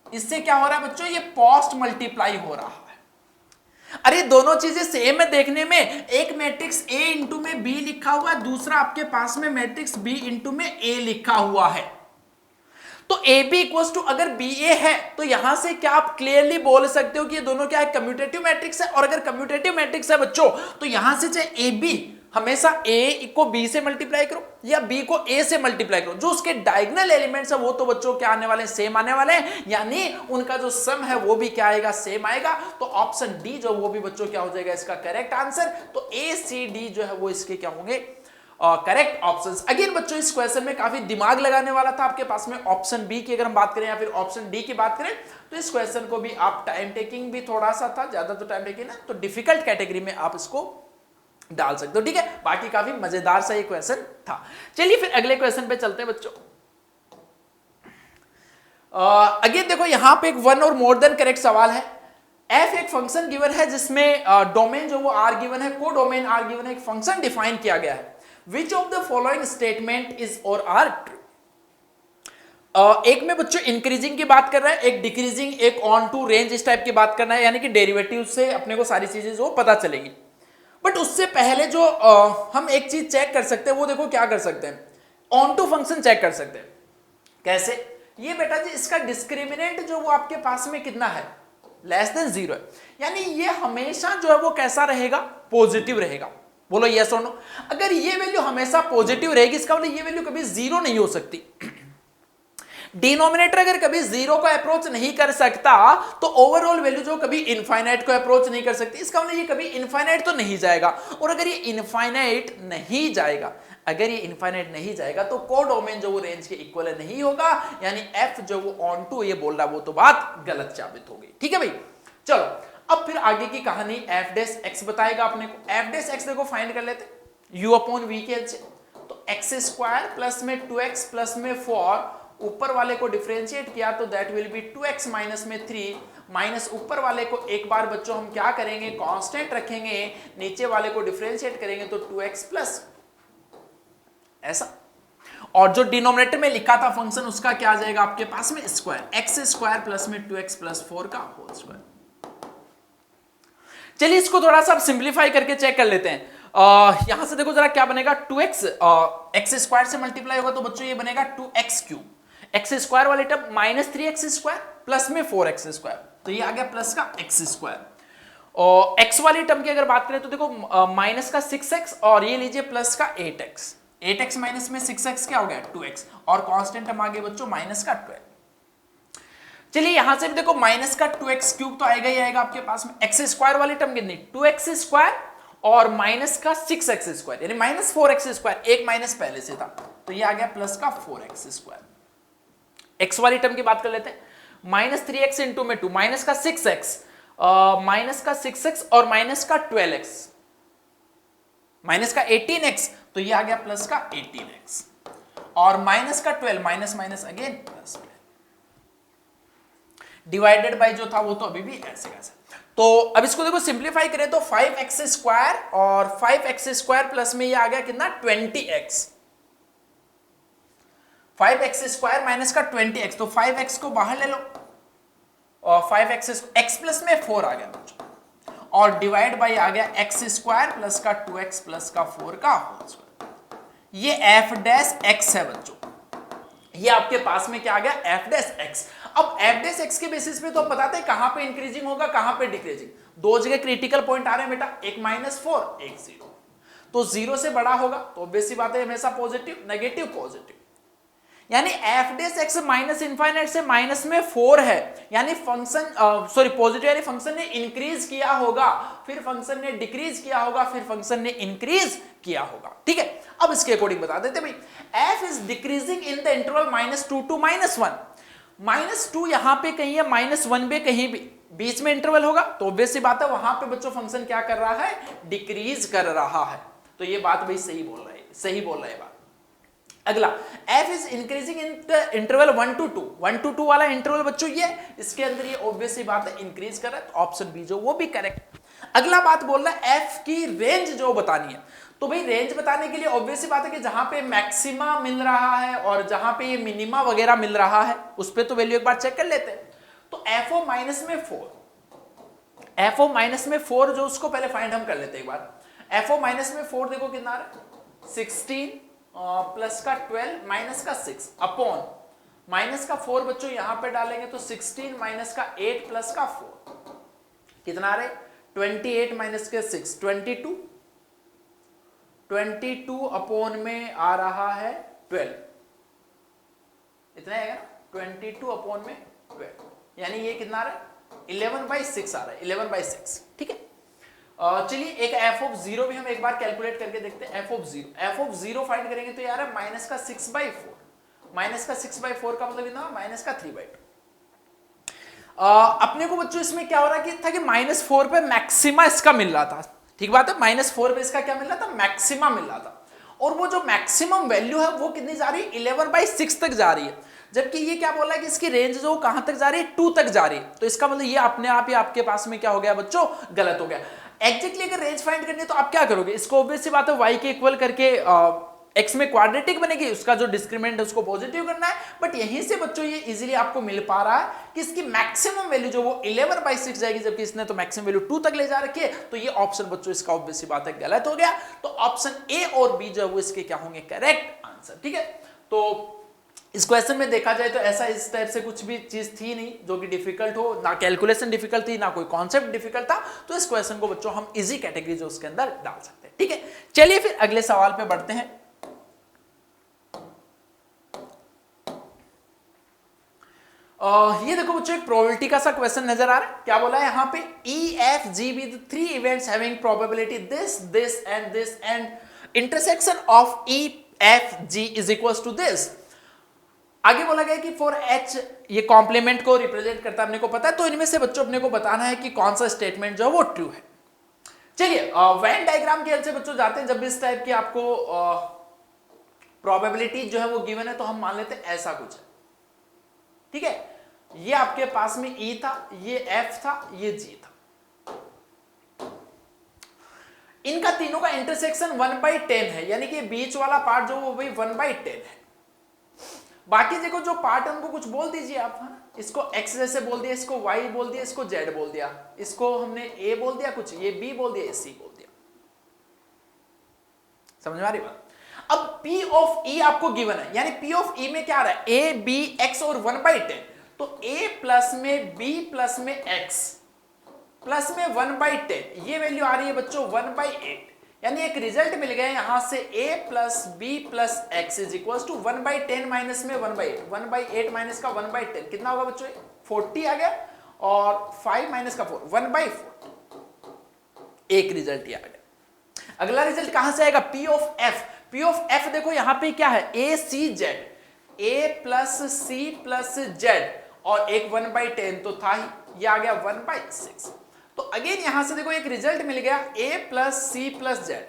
इससे क्या हो रहा है बच्चों, ये पोस्ट मल्टीप्लाई हो रहा है। अरे दोनों चीजें सेम है देखने में, एक मैट्रिक्स a इंटू में b लिखा हुआ है, दूसरा आपके पास में मैट्रिक्स b इंटू में a लिखा हुआ है। तो ए बी इक्वल्स टू अगर बी ए है तो यहां से क्या आप क्लियरली बोल सकते हो कि ये दोनों क्या है, कम्यूटेटिव मैट्रिक्स है। और अगर कम्यूटेटिव मैट्रिक्स है बच्चों तो यहां से चाहे ए बी हमेशा ए को बी से मल्टीप्लाई करो या बी को ए से मल्टीप्लाई करो, जो उसके डायगोनल एलिमेंट्स है वो तो बच्चों क्या आने वाले हैं, सेम आने वाले हैं, यानी उनका जो सम है वो भी क्या आएगा, सेम आएगा। तो ऑप्शन डी जो वो भी बच्चों क्या हो जाएगा इसका करेक्ट आंसर। तो ए सी डी जो है वो इसके क्या होंगे, करेक्ट ऑप्शंस। अगेन बच्चों इस क्वेश्चन में काफी दिमाग लगाने वाला था आपके पास में, ऑप्शन बी की अगर हम बात करें या फिर ऑप्शन डी की बात करें तो इस क्वेश्चन को भी आप टाइम टेकिंग भी थोड़ा सा था, ज्यादा तो टाइम टेकिंग है, तो डिफिकल्ट कैटेगरी में आप इसको डाल सकते हो, ठीक है। बाकी काफी मजेदार सा ये क्वेश्चन था। चलिए फिर अगले क्वेश्चन पे चलते हैं बच्चों। अगेन देखो यहां पे एक वन और मोर देन करेक्ट सवाल है। एफ एक फंक्शन गिवन है जिसमें डोमेन जो वो आर गिवन है, को डोमेन आर गिवन है, एक फंक्शन डिफाइन किया गया है। Which of the following statement is or are true? एक में बच्चों इंक्रीजिंग की बात कर रहा है, एक डिक्रीजिंग, एक ऑन टू रेंज, इस टाइप की बात करना है, यानी कि डेरिवेटिव से अपने को सारी चीजें जो पता चलेगी। बट उससे पहले जो हम एक चीज चेक कर सकते हैं वो देखो क्या कर सकते हैं, ऑन टू फंक्शन चेक कर सकते हैं। कैसे, ये बेटा जी इसका डिस्क्रिमिनेंट जो वो आपके पास में कितना है, लेस देन 0 है, यानी ये हमेशा जो है वो कैसा रहेगा, पॉजिटिव रहेगा। बोलो यस और नो। अगर ये वैल्यू हमेशा पॉजिटिव रहेगी इसका मतलब ये वैल्यू कभी 0 नहीं हो सकती। डिनोमिनेटर अगर कभी 0 को अप्रोच नहीं कर सकता तो ओवरऑल वैल्यू जो कभी इनफाइनाइट को अप्रोच नहीं कर सकती, इसका मतलब ये कभी इनफाइनाइट तो नहीं जाएगा। और अगर ये इनफाइनाइट नहीं जाएगा, अगर ये इनफाइनाइट नहीं जाएगा तो कोडोमेन जो वो रेंज के इक्वल नहीं होगा, यानी एफ जो वो ऑन टू ये बोल रहा है वो तो बात गलत साबित होगी। ठीक है भाई, चलो अब फिर आगे की कहानी एफ डैश एक्स बताएगा अपने को। एफ डैश एक्स देखो फाइंड कर लेते, u अपॉन वी के एलसीएम, तो एक्स स्क्वायर प्लस में 2x प्लस में 4, ऊपर वाले को डिफरेंशिएट किया तो that will be 2x minus में 3, माइनस ऊपर वाले को एक बार बच्चों हम क्या करेंगे, कांस्टेंट रखेंगे, नीचे वाले को डिफरेंशिएट करेंगे तो 2x प्लस ऐसा, और जो डिनोमिनेटर में लिखा था फंक्शन उसका क्या आ जाएगा आपके पास में स्क्वायर, एक्स स्क्वायर प्लस में 2x प्लस 4 का होल स्क्वायर। चलिए इसको थोड़ा सा सिंप्लीफाई करके चेक कर लेते हैं। यहां से देखो जरा क्या बनेगा, 2x एक्स स्क्वायर से मल्टीप्लाई होगा तो बच्चों ये बनेगा 2x क्यूब, एक्स स्क्वायर वाले term minus 3x square plus में 4x स्क्वायर, तो ये आ गया प्लस का x स्क्वायर। और x वाली टर्म की अगर बात करें तो देखो माइनस का 6x और ये लीजिए प्लस का 8x, 8x माइनस में 6x क्या हो गया 2x, और कांस्टेंट टर्म आ गया बच्चों माइनस का 12। चलिए यहां से भी देखो माइनस का 2x क्यूब तो आएगा ही आएगा आपके पास में, एक्स स्क्वायर वाली टर्म कितनी 2x स्क्वायर और माइनस का 6x स्क्वायर यानी माइनस 4x स्क्वायर, एक माइनस पहले से था तो ये आ गया प्लस का 4x स्क्वायर। एक्स वाली टर्म की बात कर लेते हैं, माइनस 3x इंटू में 2, माइनस का 6x, माइनस का 6x और माइनस का 12x, माइनस का 18x, तो ये आ गया प्लस का 18x, और माइनस का 12, minus minus again plus, divided by जो था वो तो अभी भी ऐसे कैसे। तो अब इसको देखो सिंप्लीफाई करें तो 5x स्क्वायर और 5x स्क्वायर प्लस में ये आ गया कितना 20x, 5x स्क्वायर माइनस का 20x, तो 5x को बाहर ले लो और 5x x प्लस में 4 आ गया बच्चों, और डिवाइड बाय आ गया x स्क्वायर प्लस का 2x प्लस का 4 का होल स्क्वायर। ये f डैश x है बच्चों, ये आपके पास में क्या आ गया f डैश x। अब f डैश x के बेसिस पे तो हम बताते हैं कहां पे इंक्रीजिंग होगा कहां पे डिक्रीजिंग, दो जगह क्रिटिकल पॉइंट आ रहे हैं बेटा, एक -4 एक 0, तो 0 से बड़ा होगा तो ऑब्वियस सी बात है हमेशा पॉजिटिव, नेगेटिव पॉजिटिव, यानी f dash x minus infinite से माइनस में 4 है, यानी फंक्शन सॉरी पॉजिटिव यानी फंक्शन ने इंक्रीज किया होगा, फिर फंक्शन ने डिक्रीज किया होगा, फिर फंक्शन ने इंक्रीज किया होगा, ठीक है। अब इसके अकॉर्डिंग बता देते भाई, f is decreasing in the interval -2 to -1, -2 यहां पे कहीं है, -1 पे कहीं भी बीच में इंटरवल होगा तो ऑब्वियस सी बात है वहां पे बच्चों फंक्शन क्या कर रहा है, डिक्रीज कर रहा है, तो ये बात भाई सही बोल रहा है, सही बोल रहा है बात। अगला f is increasing in the interval 1 to 2, 1 to 2 वाला इंटरवल बच्चों ये इसके अंदर ये ऑब्वियस सी बात है इंक्रीज कर रहा है, तो ऑप्शन बी जो वो भी करेक्ट। अगला बात बोल रहा है f की रेंज जो बतानी है, तो भाई रेंज बताने के लिए ऑब्वियस सी बात है कि जहां पे मैक्सिमा मिल रहा है और जहां पे ये मिनिमा वगैरह मिल रहा है उस पे तो वैल्यू एक बार चेक कर लेते हैं। तो f माइनस में 4, f माइनस में 4 जो उसको पहले फाइंड हम कर लेते हैं एक बार। f माइनस में 4 देखो कितना आ रहा है 16 प्लस का 12 माइनस का 6 अपॉन माइनस का 4 बच्चों यहां पे डालेंगे तो 16 माइनस का 8 प्लस का 4 कितना आ रहा है 28 माइनस के 6 22, 22 अपॉन में आ रहा है 12, इतना आएगा ना 22 अपॉन में 12, यानी ये कितना आ रहा है 11/6 आ रहा है, 11/6, ठीक है। चलिए एक f ऑफ 0 भी हम एक बार कैलकुलेट करके देखते हैं। f ऑफ 0 फाइंड करेंगे तो यार माइनस का 6/4, माइनस का 6/4 का मतलब कितना माइनस का 3/2। अपने को बच्चों इसमें क्या हो रहा है कि था कि -4 पे मैक्सिमा इसका मिल रहा था, ठीक बात है, -4 पे इसका क्या मिल रहा था मैक्सिमा मिल रहा था, और वो जो मैक्सिमम वैल्यू है वो कितनी जा रही है 11/6 तक जा रही है, जबकि ये क्या बोला है कि इसकी रेंज जो कहां तक जा रही है 2 तक जा रही है, तो इसका मतलब ये अपने आप ही आपके पास में क्या हो गया बच्चों गलत हो गया। एग्जैक्टली अगर रेंज फाइंड करनी है तो आप क्या करोगे, इसको ऑब्वियस सी बात है y के इक्वल करके x में क्वाड्रेटिक बनेगी, उसका जो डिस्क्रिमिनेंट है उसको पॉजिटिव करना है, बट यहीं से बच्चों ये इजीली आपको मिल पा रहा है कि इसकी मैक्सिमम वैल्यू जो वो 11/6 जाएगी, जबकि इसने तो मैक्सिमम वैल्यू 2 तक ले जा रखी है, तो ये ऑप्शन बच्चों इसका ऑब्वियस सी बात है गलत हो गया, तो ऑप्शन ए और बी जो है वो इसके क्या होंगे करेक्ट आंसर, ठीक है। तो इस क्वेश्चन में देखा जाए तो ऐसा इस टाइप से कुछ भी चीज थी नहीं जो कि डिफिकल्ट हो, ना कैलकुलेशन डिफिकल्ट थी ना कोई कॉन्सेप्ट डिफिकल्ट था, तो इस क्वेश्चन को बच्चों हम इजी कैटेगरी जो उसके अंदर डाल सकते हैं, ठीक है। चलिए फिर अगले सवाल पे बढ़ते हैं। ये देखो बच्चों एक प्रोबेबिलिटी का सा क्वेश्चन नजर आ रहा है, क्या बोला है यहाँ पे EFG with 3 events having probability this and intersection of EFG is equals to this। आगे बोला गया कि फॉर एच ये कॉम्प्लीमेंट को रिप्रेजेंट करता है, अपने को पता है, तो इनमें से बच्चों अपने को बताना है कि कौन सा स्टेटमेंट जो है वो ट्रू है। चलिए वेन डायग्राम की हेल्प से बच्चों जाते हैं, जब भी इस टाइप की आपको प्रोबेबिलिटी जो है वो गिवन है तो हम मान लेते हैं ऐसा कुछ है, ठीक है। ये आपके पास में E था, ये F था, ये G था, इनका तीनों का इंटरसेक्शन 1/10 है, यानी कि बीच वाला पार्ट जो वो भी 1/10 है। बाकी देखो जो पार्ट है उनको कुछ बोल दीजिए आप, है ना, इसको x जैसे बोल दिया, इसको y बोल दिया, इसको z बोल दिया, इसको हमने a बोल दिया, कुछ ये b बोल दिया, ये c बोल दिया। समझ में आ रही बात? अब P ऑफ E आपको गिवन है, यानी P ऑफ E में क्या आ रहा है, a b x और 1/10, तो a प्लस में b प्लस में x प्लस में 1/10, ये वैल्यू आ रही है बच्चों 1/8, यानी एक रिजल्ट मिल गया यहां से a plus b plus x is equal to 1/10 minus में 1/8, 1/8 माइनस का 1/10 कितना होगा बच्चों, 40 आ गया, और 5 माइनस का 4 1/4, एक रिजल्ट ये आ गया। अगला रिजल्ट कहां से आएगा, P of F। P of F देखो यहां पे क्या है, a c z, a plus c plus z, और एक 1/10 तो था ही, ये आ गया 1/6। तो अगेन यहां से देखो एक रिजल्ट मिल गया, a plus c plus z,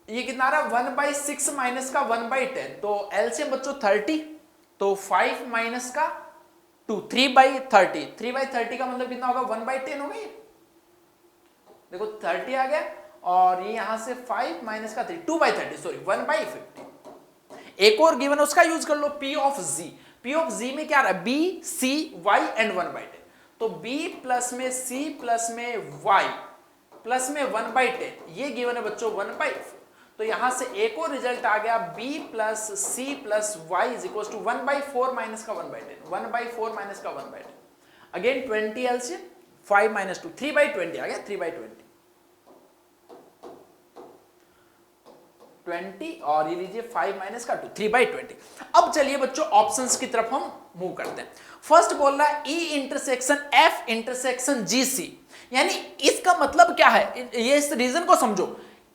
ये कितना आ रहा है 1/6 माइनस का 1/10, तो एलसीएम बच्चों 30, तो 5 माइनस का 2 3/30, 3/30 का मतलब कितना होगा 1/10 हो गई, देखो 30 आ गया, और ये यहां से 5 माइनस का 3 2/30 सॉरी 1/50। एक और गिवन उसका यूज कर लो, P of Z। P of Z में क्या आ रहा है, B C Y एंड 1/10, तो b प्लस में c प्लस में y प्लस में 1/10, ये गिवन है बच्चों 1/4। तो यहां से एक और रिजल्ट आ गया, b plus c plus y is equal to 1/4 minus का 1/10, 1/4 माइनस का 1/10, अगेन 20 एलसीएम, 5 माइनस 2 3/20 आ गया, 3/20 20, और ये लीजिए 5 माइनस का 2 3/20। अब चलिए बच्चों ऑप्शंस की तरफ हम मूव करते हैं। फर्स्ट बोल रहा है E intersection F intersection GC, यानी इसका मतलब क्या है, ये इस रीजन को समझो,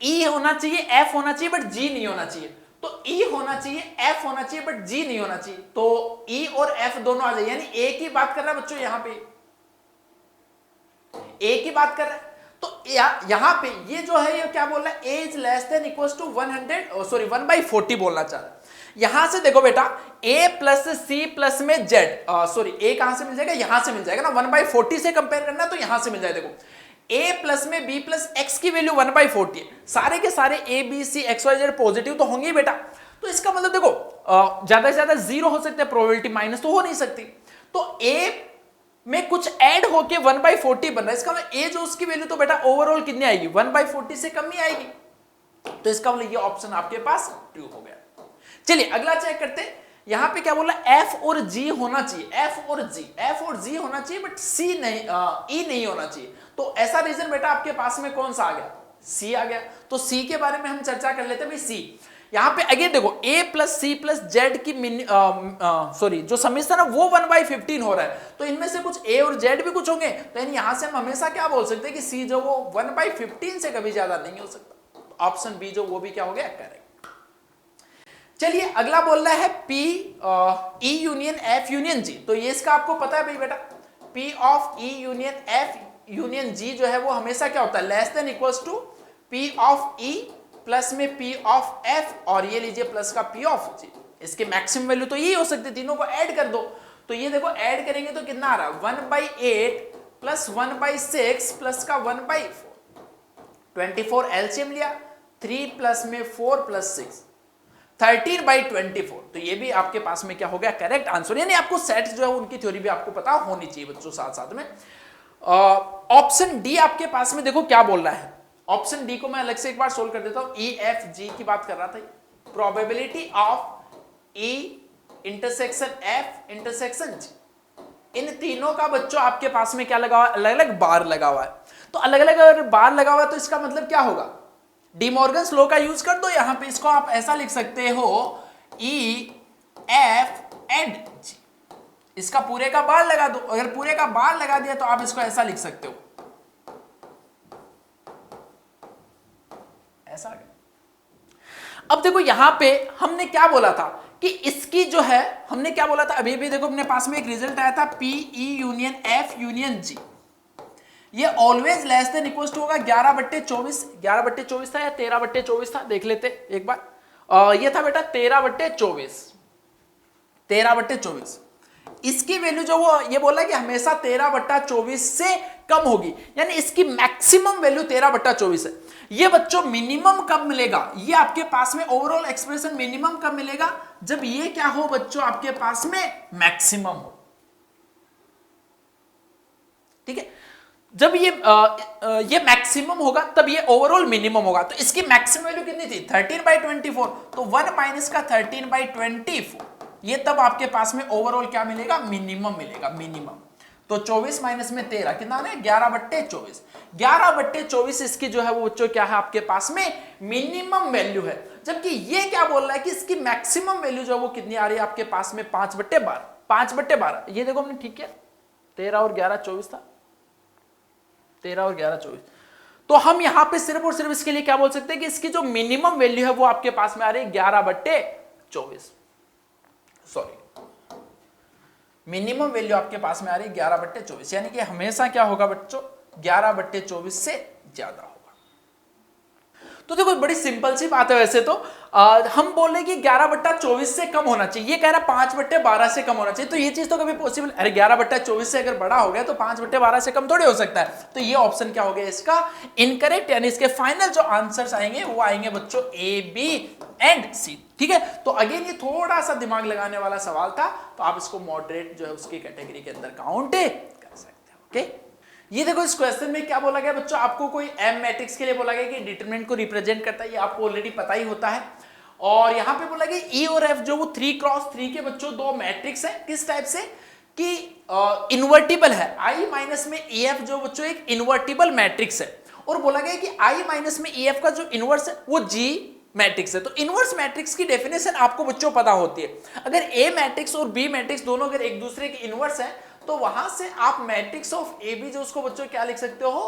E होना चाहिए, F होना चाहिए, बट G नहीं होना चाहिए, तो E होना चाहिए, F होना चाहिए, बट G नहीं होना चाहिए, तो E और F दोनों आ जाए, यानी A की बात कर रहा है बच्चों, यहां पे A की बात कर रहा है, तो यहां पे ये जो है ये क्या बोल रहा है, a is less than equals to 1/40 बोलना चाह रहा है। यहां से देखो बेटा a प्लस सी प्लस में z, सॉरी a कहां से मिल जाएगा, यहां से मिल जाएगा ना, 1/40 से कंपेयर करना तो यहां से मिल जाएगा। देखो a प्लस में b प्लस x की वैल्यू 1/40 है, सारे के सारे a b c x y z positive तो होंगे ही बेटा, तो इसका मतलब देखो ज्यादा से ज्यादा 0 हो सकता है, प्रोबेबिलिटी माइनस तो हो नहीं सकती, तो a में कुछ ऐड होके 1/40 बन रहा है, इसका मतलब a जो उसकी वैल्यू तो बेटा ओवरऑल कितनी आएगी, 1/40 से कम ही आएगी, तो इसका मतलब ये ऑप्शन आपके पास ट्रू हो गया। चलिए अगला चेक करते हैं, यहां पे क्या बोला, F और G होना चाहिए, F और G होना चाहिए, बट C नहीं, E नहीं होना चाहिए, तो ऐसा रीजन बेटा आपके पास में कौन सा आ गया, C आ गया। तो C के बारे में हम चर्चा कर लेते हैं भाई। C यहां पे अगेन देखो a plus c plus z की सॉरी जो समीशन है वो 1/15 हो रहा है, तो इनमें से कुछ a और z भी कुछ होंगे, तो यानी यहां से हम हमेशा क्या बोल सकते हैं कि C जो वो 1/15 से कभी ज्यादा नहीं हो सकता, ऑप्शन बी जो वो भी क्या हो गया, करेक्ट। चलिए अगला बोल रहा है P E union F union G, तो ये इसका आपको पता है भाई बेटा, P of E union F union G जो है वो हमेशा क्या होता है, less than equals to P of E plus में P ऑफ F, और ये लीजिए प्लस का P ऑफ G, इसके मैक्सिमम वैल्यू तो यही हो सकती है, तीनों को ऐड कर दो, तो ये देखो ऐड करेंगे तो कितना आ रहा है, 1/8 प्लस 1/6 प्लस का 1/4, 24 एलसीएम लिया, 3 प्लस में 4 प्लस 6 13/24, तो ये भी आपके पास में क्या हो गया, करेक्ट आंसर। यानी आपको सेट जो है उनकी थ्योरी भी आपको पता होनी चाहिए बच्चों साथ साथ में। ऑप्शन डी आपके पास में देखो क्या बोल रहा है, ऑप्शन डी को मैं अलग से एक बार सोल्व कर देता हूं, ई एफ जी की बात कर रहा था, probability of E intersection F intersection G, इन तीनों का बच्चों आपके पास में क्या लगा हुआ है, अलग अलग बार लगा हुआ है, तो अलग अलग अगर बार लगा हुआ है तो इसका मतलब क्या होगा, डी मॉर्गन्स लॉ का यूज कर दो, यहां पे इसको आप ऐसा लिख सकते हो ई एफ एंड जी, इसका पूरे का बार लगा दो, अगर पूरे का बार लगा दिया तो आप इसको ऐसा लिख सकते हो, ऐसा। अब देखो यहां पे हमने क्या बोला था कि इसकी जो है हमने क्या बोला था, अभी भी देखो अपने पास में एक रिजल्ट आया था P E union F union G, ये always less than equal to होगा 11/24। 11/24 था या 13/24 था, देख लेते एक बार। ये था बेटा 13/24, 13/24। इसकी वैल्यू जो वो ये बोला कि हमेशा 13/24 से कम होगी, यानी इसकी मैक्सिमम वैल्यू 13/24 है। ये बच्चों मिनिमम कब मिलेगा, ये आपके पास में ओवरऑल एक्सप्रेशन मिनिमम कब मिलेगा, जब ये क्या हो बच्चों आपके पास में मैक्सिमम हो। ठीक है, जब ये मैक्सिमम होगा तब ये ओवरऑल मिनिमम होगा। तो इसकी मैक्सिमम वैल्यू कितनी थी 13/24, तो 1 माइनस का 13/24, ये तब आपके पास में ओवरऑल क्या मिलेगा, मिनिमम मिलेगा, मिनिमम। तो 24 माइनस में 13 कितना है 11/24। 11/24 इसकी जो है वो बच्चों क्या है आपके पास में मिनिमम वैल्यू है, जबकि ये क्या बोल रहा है कि इसकी मैक्सिमम वैल्यू जो है वो कितनी आ रही है आपके पास में 5/12। 5/12 ये देखो हमने ठीक है 13 और 11 24 था, 13 और 11 24। तो हम यहां पे सिर्फ और सिर्फ इसके लिए क्या बोल सकते हैं कि इसकी जो मिनिमम वैल्यू है वो आपके पास में आ रही है 11/24। सॉरी, मिनिमम वैल्यू आपके पास में आ रही है 11/24, यानी कि हमेशा क्या होगा बच्चों 11/24 से ज्यादा होगा। तो देखो बड़ी सिंपल सी बात है वैसे तो, हम बोल रहे कि 11/24 से कम होना चाहिए, ये कह रहा 5/12 से कम होना चाहिए, तो ये चीज तो कभी पॉसिबल, अरे 11/24 से अगर बड़ा हो गया तो 5/12 से कम थोड़ी हो सकता है। तो ये ऑप्शन क्या हो गया इसका इनकरेक्ट, यानी इसके फाइनल जो आंसर्स आएंगे वो आएंगे बच्चों ए बी एंड सी। ठीक है, तो अगेन ये थोड़ा सा दिमाग लगाने वाला सवाल था, तो आप इसको मॉडरेट जो है उसकी कैटेगरी के अंदर काउंट कर सकते हो। ओके, ये देखो इस क्वेश्चन में क्या बोला गया बच्चों, आपको कोई एम मैट्रिक्स के लिए बोला गया कि डिटरमिनेंट को रिप्रेजेंट करता है, ये आपको ऑलरेडी पता ही होता है। और यहां पे बोला गया ई और एफ जो वो 3x3 के बच्चों दो मैट्रिक्स है, किस टाइप से कि इन्वर्टिबल है। आई माइनस में ई एफ जो बच्चों एक इन्वर्टिबल मैट्रिक्स है, और बोला गया कि आई माइनस में ई एफ का जो इनवर्स है वो जी मैट्रिक्स है। तो इनवर्स मैट्रिक्स की डेफिनेशन आपको बच्चों पता होती है, अगर ए मैट्रिक्स और बी मैट्रिक्स दोनों अगर एक दूसरे के इनवर्स है तो वहां से आप मैट्रिक्स ऑफ ए बी जो उसको बच्चों क्या लिख सकते हो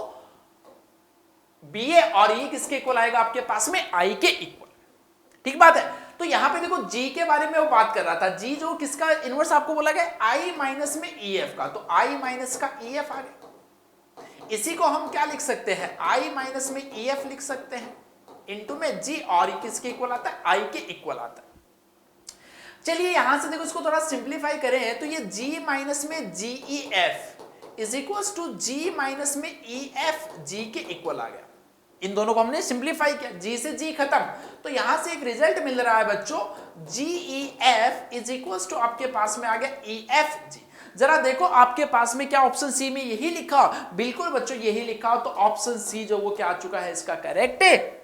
बी ए, और ये किसके इक्वल आएगा आपके पास में आई के इक्वल। ठीक बात है, तो यहां पे देखो जी के बारे में वो बात कर रहा था, जी जो किसका इनवर्स आपको बोला गया आई माइनस में ई एफ का, तो आई माइनस का ई एफ आ गया। इसी को हम क्या लिख सकते हैं आई माइनस में ई एफ लिख सकते हैं इनटू में जी, और किसके इक्वल आता है आई के इक्वल आता है। चलिए यहां से देखो इसको थोड़ा सिंप्लीफाई करें तो ये g माइनस में G E F is equal to G minus में ई एफ जी के इक्वल आ गया। इन दोनों को हमने सिंप्लीफाई किया, g से g खत्म, तो यहां से एक रिजल्ट मिल रहा है बच्चों G E F is equal to आपके पास में आ गया ई एफ जी। जरा देखो आपके पास में क्या ऑप्शन सी में यही लिखा, बिल्कुल बच्चों यही लिखा, तो ऑप्शन सी जो वो क्या आ चुका है इसका करेक्ट है।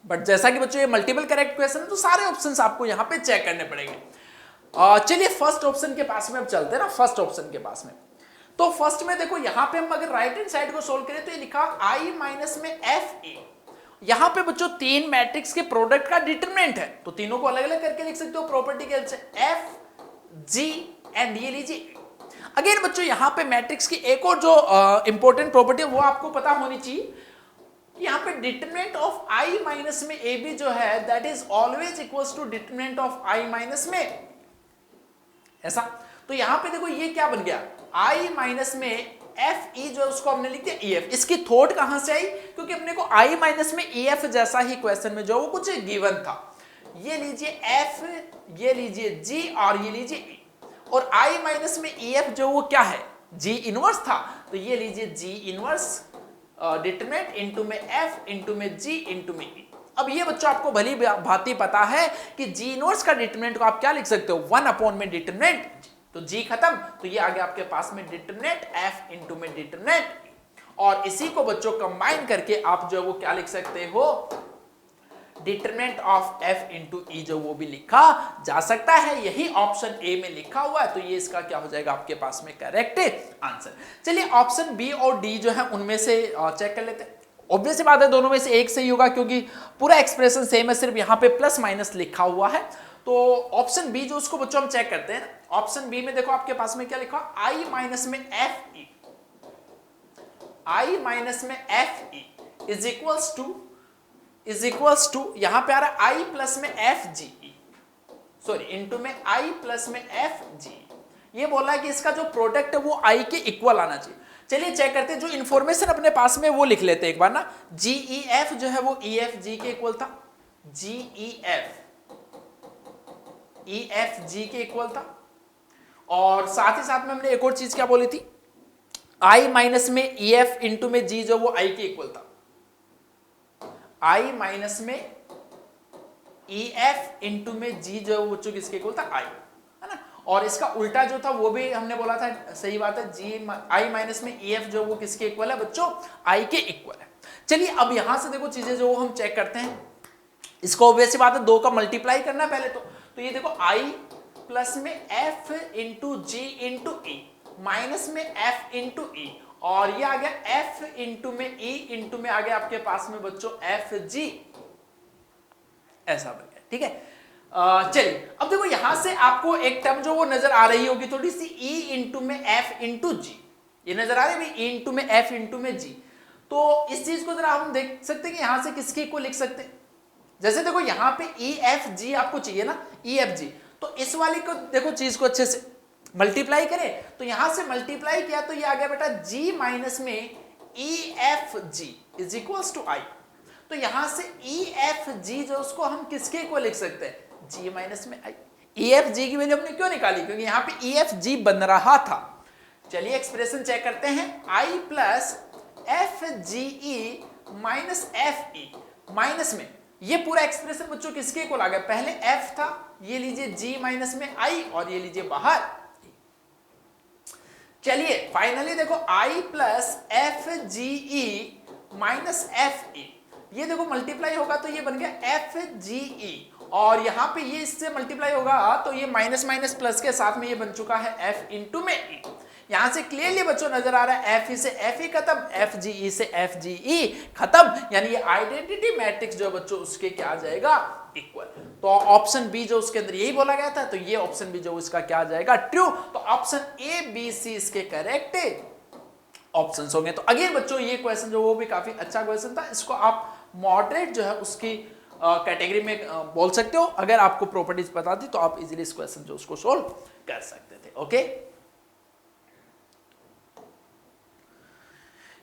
बट जैसा कि बच्चों ये मल्टीपल करेक्ट क्वेश्चन है तो सारे ऑप्शंस आपको यहां पे चेक करने पड़ेंगे। चलिए फर्स्ट ऑप्शन के पास में अब चलते हैं ना, फर्स्ट ऑप्शन के पास में। तो फर्स्ट में देखो यहां पे हम अगर राइट हैंड साइड को सोल्व करें तो ये लिखा आई माइनस में एफ ए, यहां पे बच्चों तीन मैट्रिक्स के प्रोडक्ट का डिटरमिनेंट है, तो तीनों को अलग अलग करके लिख सकते हो प्रॉपर्टी के हेल्प से, एफ जी एंड ये लीजिए। अगेन बच्चों यहां पे मैट्रिक्स की एक और जो इंपॉर्टेंट प्रॉपर्टी है वो आपको पता होनी चाहिए, यहां पे डिटरमिनेंट ऑफ आई माइनस में ए बी जो है that is always equals to determinant of I minus में, ऐसा। तो यहां पे देखो ये क्या बन गया आई माइनस में एफ ई जो उसको हमने लिख दिया ई एफ। इसकी थॉट कहां से आई, क्योंकि अपने को आई माइनस में ई एफ जैसा ही क्वेश्चन में जो वो कुछ गिवन था, ये लीजिए एफ, ये लीजिए जी और ये लीजिए ई, और आई माइनस में ई एफ जो वो क्या है जी इनवर्स था, तो ये लीजिए जी इनवर्स डिटरमिनेंट इनटू में एफ इनटू में जी इनटू में ई। अब ये बच्चों आपको भली भांति पता है कि जी इनवर्स का डिटरमिनेंट को आप क्या लिख सकते हो 1 अपॉन में डिटरमिनेंट, तो जी खत्म, तो ये आ गया आपके पास में डिटरमिनेंट एफ इनटू में डिटरमिनेंट, और इसी को बच्चों कंबाइन करके आप जो वो क्या लिख सकते हो डिटरमिनेंट ऑफ f इंटू ई जो वो भी लिखा जा सकता है। यही ऑप्शन ए में लिखा हुआ है, तो ये इसका क्या हो जाएगा आपके पास में करेक्ट आंसर। चलिए ऑप्शन बी और डी जो है उनमें से चेक कर लेते हैं। ऑब्वियस सी बात है दोनों में से एक सही होगा क्योंकि पूरा एक्सप्रेशन सेम है, सिर्फ यहां पे प्लस माइनस लिखा हुआ है। तो ऑप्शन बी जो उसको बच्चों हम चेक करते हैं। ऑप्शन बी में देखो आपके पास में क्या लिखा आई माइनस में एफ ई, आई माइनस में F E is equals to यहां पे आ रहा है आई प्लस में F G E, sorry into में आई प्लस में एफ जी। ये बोला है कि इसका जो प्रोडक्ट है वो आई के इक्वल आना चाहिए। चलिए चेक करते हैं, जो इंफॉर्मेशन अपने पास में वो लिख लेते हैं एक बार ना। जी ई एफ जो है वो ई एफ जी के इक्वल था, जी ई एफ जी के इक्वल था। और साथ ही साथ में हमने एक और चीज क्या बोली थी, आई माइनस में ई एफ इंटू में जी जो वो आई के इक्वल था, आई माइनस में ई एफ इंटू में जी जो बच्चों किसके इक्वल था, आई, है ना। और इसका उल्टा जो था वो भी हमने बोला था, सही बात है, जी आई माइनस में ई एफ जो वो किसके इक्वल है बच्चों, आई के इक्वल है। चलिए अब यहां से देखो चीजें जो हम चेक करते हैं, इसको ऑब्वियस बात है 2 का मल्टीप्लाई करना है पहले तो ये देखो आई प्लस में एफ इंटू जी इंटू ई माइनस में एफ इंटू ई, और ये आ गया एफ इंटू में ई इंटू में आ गया आपके पास में बच्चों एफ जी, ऐसा बन गया, ठीक है। चलिए अब देखो यहां से आपको एक टर्म जो वो नजर आ रही होगी थोड़ी सी, ई इंटू में एफ इंटू जी, ये नजर आ रही है ई इंटू में एफ इंटू में जी। तो इस चीज को जरा हम देख सकते हैं कि यहां से किसके को लिख सकते हैं। जैसे देखो यहां पे ई एफ जी आपको चाहिए ना, ई एफ जी, तो इस वाली को देखो चीज को अच्छे से मल्टीप्लाई करें, तो यहां से मल्टीप्लाई किया तो ये आ गया बेटा जी माइनस में E F G is equals to I. तो यहां से ई एफ जी जो उसको हम किसके को लिख सकते हैं, जी माइनस में आई। ई एफ जी की वैल्यू हमने क्यों निकाली, क्योंकि यहां पे ई एफ जी बन रहा था। चलिए एक्सप्रेशन चेक करते हैं, आई plus F G E minus F E minus में ये पूरा एक्सप्रेशन बच्चों किसके को आ गया, पहले एफ था, ये लीजिए जी माइनस में आई, और ये लीजिए बाहर। चलिए फाइनली देखो आई plus F G E minus F E, ये देखो मल्टीप्लाई होगा तो ये बन गया एफ जी ई, और यहां पे ये इससे मल्टीप्लाई होगा तो ये माइनस माइनस प्लस के साथ में ये बन चुका है एफ इंटू में ई। यहां से क्लियरली बच्चों नजर आ रहा है एफ ई से एफ ई खत्म, एफ जी ई से एफ जी ई खत्म, यानी ये आइडेंटिटी मैट्रिक्स जो बच्चों उसके क्या आ जाएगा, इक्वल। तो ऑप्शन बी जो उसके अंदर यही बोला गया था, तो ये ऑप्शन बी जो इसका क्या आ जाएगा, ट्रू। तो ऑप्शन ए बी सी इसके करेक्ट ऑप्शंस होंगे। तो अगेन बच्चों ये क्वेश्चन जो वो भी काफी अच्छा क्वेश्चन था, इसको आप मॉडरेट जो है उसकी कैटेगरी में बोल सकते हो। अगर आपको प्रॉपर्टीज पता थी तो आप इजीली इस क्वेश्चन जो उसको सोल्व कर सकते थे। ओके,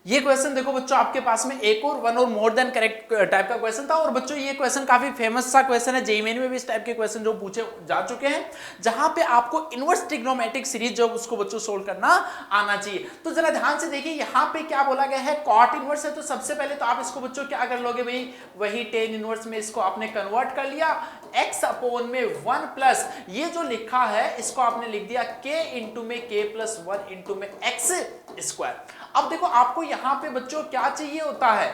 ये क्वेश्चन देखो बच्चों आपके पास में एक और वन और मोर देन करेक्ट टाइप का क्वेश्चन था, और बच्चों ये क्वेश्चन काफी फेमस सा क्वेश्चन है, जेईई मेन में भी इस टाइप के क्वेश्चन जो पूछे जा चुके हैं, जहां पे आपको इनवर्स ट्रिग्नोमेट्रिक सीरीज जो उसको बच्चों सोल्व करना आना चाहिए। तो जरा ध्यान से देखिए यहाँ पे क्या बोला गया है, कॉट इनवर्स है, तो सबसे पहले तो आप इसको बच्चों क्या कर लोगे भाई, वही टेन इनवर्स में इसको आपने कन्वर्ट कर लिया, x अपॉन में 1 प्लस ये जो लिखा है इसको आपने लिख दिया k इंटू में k प्लस 1 इंटू में x स्क्वायर। अब देखो आपको यहां पे बच्चों क्या चाहिए होता है,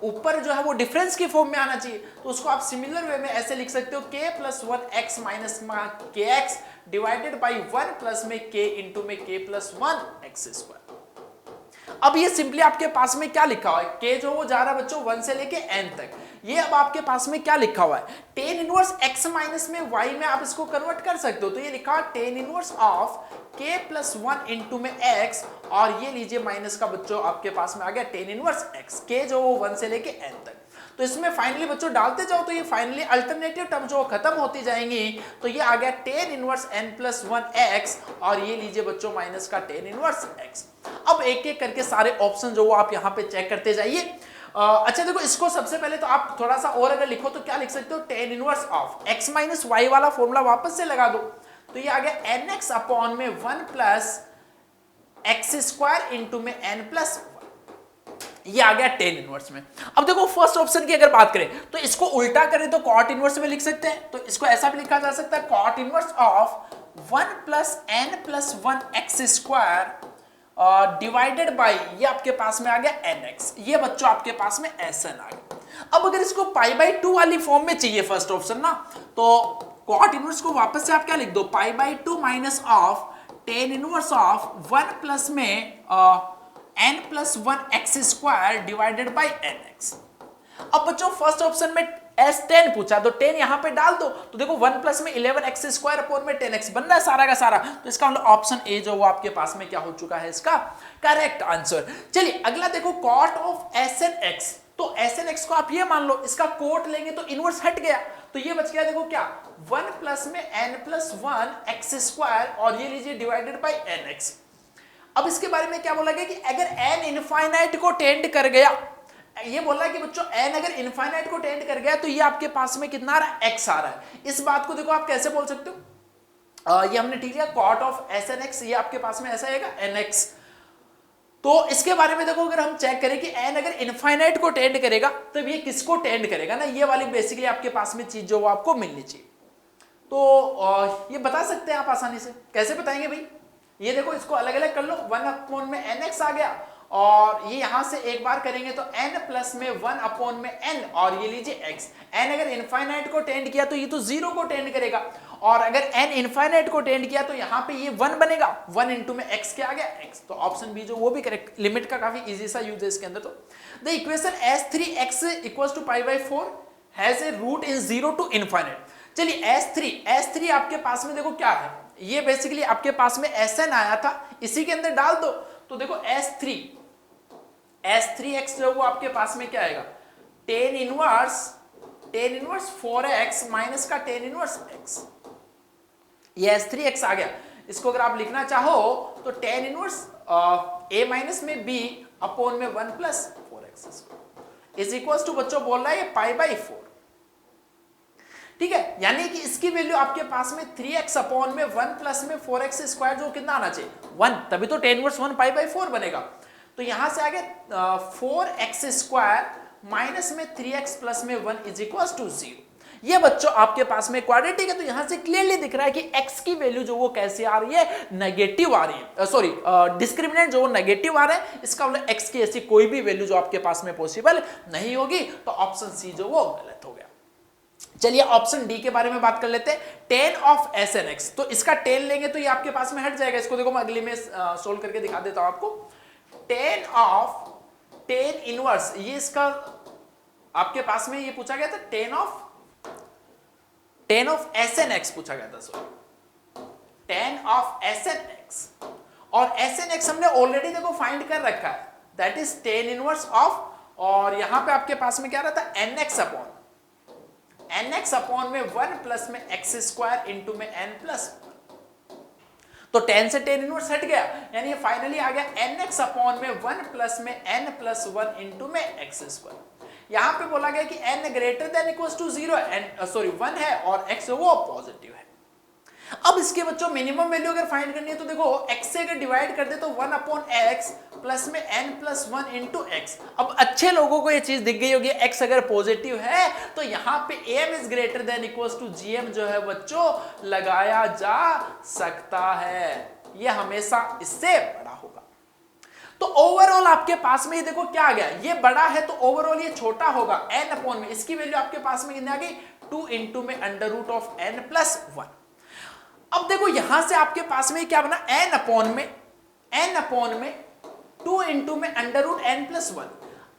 ऊपर जो है वो डिफरेंस की फॉर्म में आना चाहिए, तो उसको आप सिमिलर वे में ऐसे लिख सकते हो k plus 1 x minus kx divided by 1 plus में k इंटू में k प्लस 1 x स्क्वायर। अब ये सिंपली आपके पास में क्या लिखा हुआ है, k जो वो जा रहा है बच्चों 1 से लेके n तक, ये अब आपके पास में क्या लिखा हुआ है, टेन इनवर्स x माइनस में y में आप इसको कन्वर्ट कर सकते हो, तो ये लिखा ten inverse of k plus 1 into में x, और ये लीजिए माइनस का बच्चों आपके पास में आ गया टेन इनवर्स x, k जो वो 1 से लेके n तक। तो इसमें फाइनली बच्चों डालते जाओ तो ये फाइनली अल्टरनेटिव टर्म जो खत्म होती जाएंगी, तो ये आ गया tan inverse n plus 1 x, और ये लीजिए बच्चों माइनस का टेन इनवर्स x। अब एक एक करके सारे ऑप्शन जो वो आप यहाँ पे चेक करते जाइए। अच्छा देखो इसको सबसे पहले तो आप थोड़ा सा और अगर लिखो तो क्या लिख सकते हो, tan inverse of x minus y वाला फॉर्मूला वापस से लगा दो, तो ये आ गया nx अपॉन में 1 प्लस एक्स स्क्वायर इंटू में n प्लस, ये आ गया टेन इनवर्स में। अब देखो फर्स्ट ऑप्शन की अगर बात करें तो इसको उल्टा करें तो कॉट इनवर्स में लिख सकते हैं, तो इसको ऐसा भी लिखा जा सकता है cot inverse of 1 plus n plus 1 x square divided by ये आपके पास में आ गया nx, ये बच्चों आपके पास में sn आ गया। अब अगर इसको पाई बाई 2 वाली फॉर्म में चाहिए फर्स्ट ऑप्शन ना, तो कॉट इनवर्स को वापस से आप क्या लिख दो, pi by 2 minus of ten inverse of 1 plus में n plus 1 x square divided by nx। अब बच्चों फर्स्ट ऑप्शन में S10 पूछा, तो 10 यहां पे डाल दो, तो देखो 1 प्लस में 11 एक्स स्क्वायर अपॉन में 10x बन रहा है सारा का सारा, तो इसका मतलब ऑप्शन ए जो वो आपके पास में क्या हो चुका है, इसका करेक्ट आंसर। चलिए अगला देखो कॉट ऑफ Sn x, तो Sn x को आप ये मान लो इसका कोट लेंगे तो इनवर्स हट गया, तो ये बच गया देखो क्या 1 प्लस में n प्लस 1 एक्स स्क्वायर और ये लीजिए डिवाइडेड बाई एन एक्स। अब इसके बारे में क्या बोला गया कि अगर n इनफाइनाइट को टेंड कर गया, ये बोला कि बच्चों n अगर इनफाइनाइट को टेंड कर गया तो ये आपके पास में कितना आ रहा है, x आ रहा है। इस बात को देखो आप कैसे बोल सकते हो, ये हमने ठीक है cot of S n x, ये आपके पास में ऐसा आएगा एन एक्स। तो इसके बारे में देखो अगर हम चेक करें कि n अगर इनफाइनाइट को टेंड करेगा तब ये किसको टेंड करेगा ना, ये वाली बेसिकली आपके पास में चीज जो वो आपको मिलनी चाहिए। तो ये बता सकते हैं आप आसानी से, कैसे बताएंगे भाई, ये देखो इसको अलग अलग कर लो, 1 अपॉन में एन एक्स आ गया और ये यहां से एक बार करेंगे तो n प्लस में 1 अपॉन में n और ये लीजिए x। n अगर इनफाइनाइट को टेंड किया तो ये तो 0 को टेंड करेगा और अगर n इनफाइनाइट को टेंड किया तो यहाँ पे ये 1 बनेगा, 1 इंटू में x क्या आ गया x। तो ऑप्शन बी जो वो भी करेक्ट, लिमिट का काफी इजी सा यूज है इसके अंदर। तो the equation s3x equals to pi by 4 has a root in 0 to infinite. चलिए s3 आपके पास में देखो क्या है, ये बेसिकली आपके पास में sn आया था, इसी के अंदर डाल दो। तो देखो s3x जो वो आपके पास में क्या आएगा, tan इनवर्स 4x माइनस का tan इनवर्स x, ये s3x आ गया। इसको अगर आप लिखना चाहो तो tan इनवर्स a माइनस में b अपॉन में 1 plus 4x is equal to बच्चों बोल रहा है ये पाई बाई 4। ठीक है, यानी कि इसकी वैल्यू आपके पास में 3x अपॉन में 1 प्लस में 4x स्क्वायर जो कितना आना चाहिए 1, तभी तो tan इनवर्स 1 पाई बाई 4 बनेगा। तो यहां से आगे 4x स्क्वायर माइनस में 3x प्लस में 1 इज इक्वल टू 0। ये बच्चों आपके पास में क्वाड्रेटिक है, तो यहां से क्लियरली दिख रहा है कि x की वैल्यू जो वो कैसे आ रही है, नेगेटिव आ रही है, सॉरी डिस्क्रिमिनेंट जो वो नेगेटिव आ रहा है। इसका मतलब x की ऐसी कोई भी वैल्यू जो आपके पास में पॉसिबल नहीं होगी, तो ऑप्शन सी जो वो गलत हो गया। चलिए ऑप्शन डी के बारे में बात कर लेते हैं, tan of S n x. तो इसका tan लेंगे तो ये आपके पास में हट जाएगा, इसको देखो मैं अगली में सोल्व करके दिखा देता हूं आपको। tan इनवर्स, ये इसका आपके पास में ये पूछा गया था, tan of S n x पूछा गया था, sorry tan of S n x, और एस एन एक्स हमने ऑलरेडी देखो फाइंड कर रखा है, that is tan inverse of, और यहां पे आपके पास में क्या रहता है nx अपॉन में 1 प्लस में x स्क्वायर इंटू में n प्लस, तो tan से tan इनवर्स हट गया, यानी ये फाइनली आ गया nx अपॉन में 1 प्लस में n प्लस 1 इंटू में x स्क्वायर। यहां पे बोला गया कि n greater than equals to 0 1 है और x वो पॉजिटिव है। अब इसके बच्चों मिनिमम वैल्यू अगर फाइंड करनी है तो देखो x से अगर डिवाइड कर दे तो 1 अपॉन x प्लस में n प्लस 1 इंटू x। अब अच्छे लोगों को ये चीज दिख गई होगी, x अगर पॉजिटिव है तो यहाँ पे am is greater than equals to gm जो है बच्चों लगाया जा सकता है, ये हमेशा इससे बड़ा होगा। तो ओवरऑल आपके पास में ये देखो क्या आ गया, ये बड़ा है तो ओवरऑल ये छोटा होगा n अपॉन में, इसकी वैल्यू आपके पास में कितनी आ गई 2 इंटू में under root of n plus 1। अब देखो यहां से आपके पास में क्या बना n अपॉन में 2 इंटू में अंडर रूट n प्लस 1।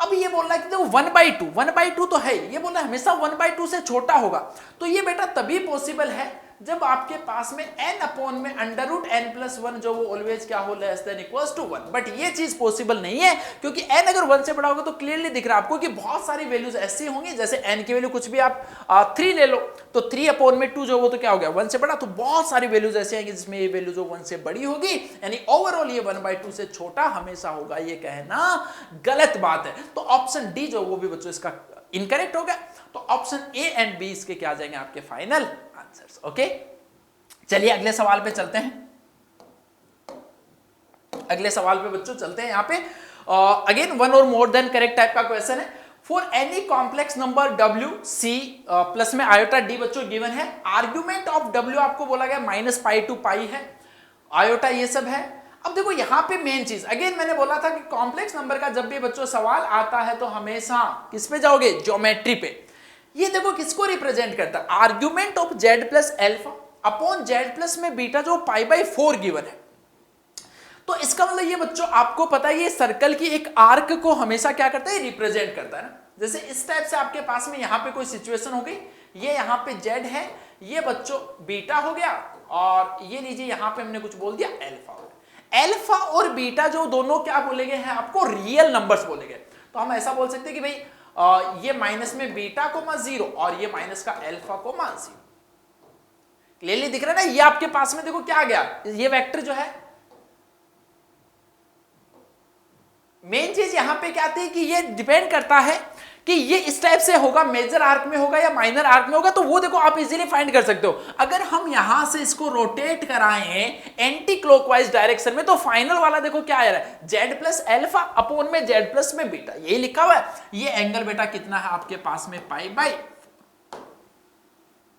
अब ये बोल रहा है कि देखो 1/2 तो है, ये बोल रहा है हमेशा 1/2 से छोटा होगा, तो ये बेटा तभी पॉसिबल है जब आपके पास में n अपॉन में अंडर रूट n प्लस 1 जो वो ऑलवेज क्या हो less than equals to 1। But ये चीज पॉसिबल नहीं है, क्योंकि n अगर 1 से बड़ा होगा तो क्लियरली दिख रहा है आपको कि बहुत सारी वैल्यूज ऐसी होंगी, जैसे n की वैल्यू कुछ भी आप 3 ले लो तो 3 अपॉन में 2 जो वो तो क्या हो गया 1 से बड़ा, तो बहुत सारी वैल्यूज ऐसी आएंगी जिसमें ये वैल्यू जो 1 से बड़ी होगी, यानी ओवरऑल ये 1/2 से छोटा हमेशा होगा, ये कहना गलत बात है। तो ऑप्शन डी जो वो भी बच्चों इसका इनकरेक्ट होगा। तो ऑप्शन ए एंड बी इसके क्या आ जाएंगे आपके फाइनल आंसर्स। ओके, चलिए अगले सवाल पे चलते हैं। अगले सवाल पे बच्चों चलते हैं। यहां पे अगेन 1 और मोर देन करेक्ट टाइप का क्वेश्चन है। For any complex number w c plus में आयोटा d बच्चों गिवन है, आर्ग्यूमेंट ऑफ w आपको बोला गया -π to π है, आयोटा ये सब है। अब देखो यहां पे मेन चीज, अगेन मैंने बोला था कि कॉम्प्लेक्स नंबर का जब भी बच्चों सवाल आता है तो हमेशा किस पे जाओगे, ज्योमेट्री पे। ये देखो किसको रिप्रेजेंट करता है, argument of z plus alpha upon z plus में बीटा जो π/4 गिवन है। तो इसका मतलब ये बच्चों आपको पता है ये सर्कल की एक आर्क को हमेशा क्या करता है, रिप्रेजेंट करता है ना। जैसे इस टाइप से आपके पास में यहाँ पे कोई सिचुएशन हो गई, ये यहाँ पे z है, ये बच्चों बीटा हो गया, और ये लीजिए यहाँ पे हमने कुछ बोल दिया एल्फा। एल्फा और बीटा जो दोनों क्या बोले गए हैं आपको, रियल नंबर्स बोले गए। तो हम ऐसा बोल सकते हैं कि भाई ये माइनस में बीटा कोमा 0 और ये माइनस का अल्फा कोमा 0। क्लियरली दिख रहा है ना? ये आपके पास में देखो क्या आ गया, ये वेक्टर जो है, मेन चीज यहां पे क्या आती है कि ये डिपेंड करता है कि ये इस टाइप से होगा, मेजर आर्क में होगा या माइनर आर्क में होगा। तो वो देखो आप इजीली फाइंड कर सकते हो। अगर हम यहां से इसको रोटेट कराएं एंटी क्लॉकवाइज डायरेक्शन में, तो फाइनल वाला देखो क्या आ रहा है, जेड प्लस एल्फा अपॉन में जेड प्लस में बीटा, यही लिखा हुआ है। ये एंगल बेटा कितना है आपके पास में, पाई बाई।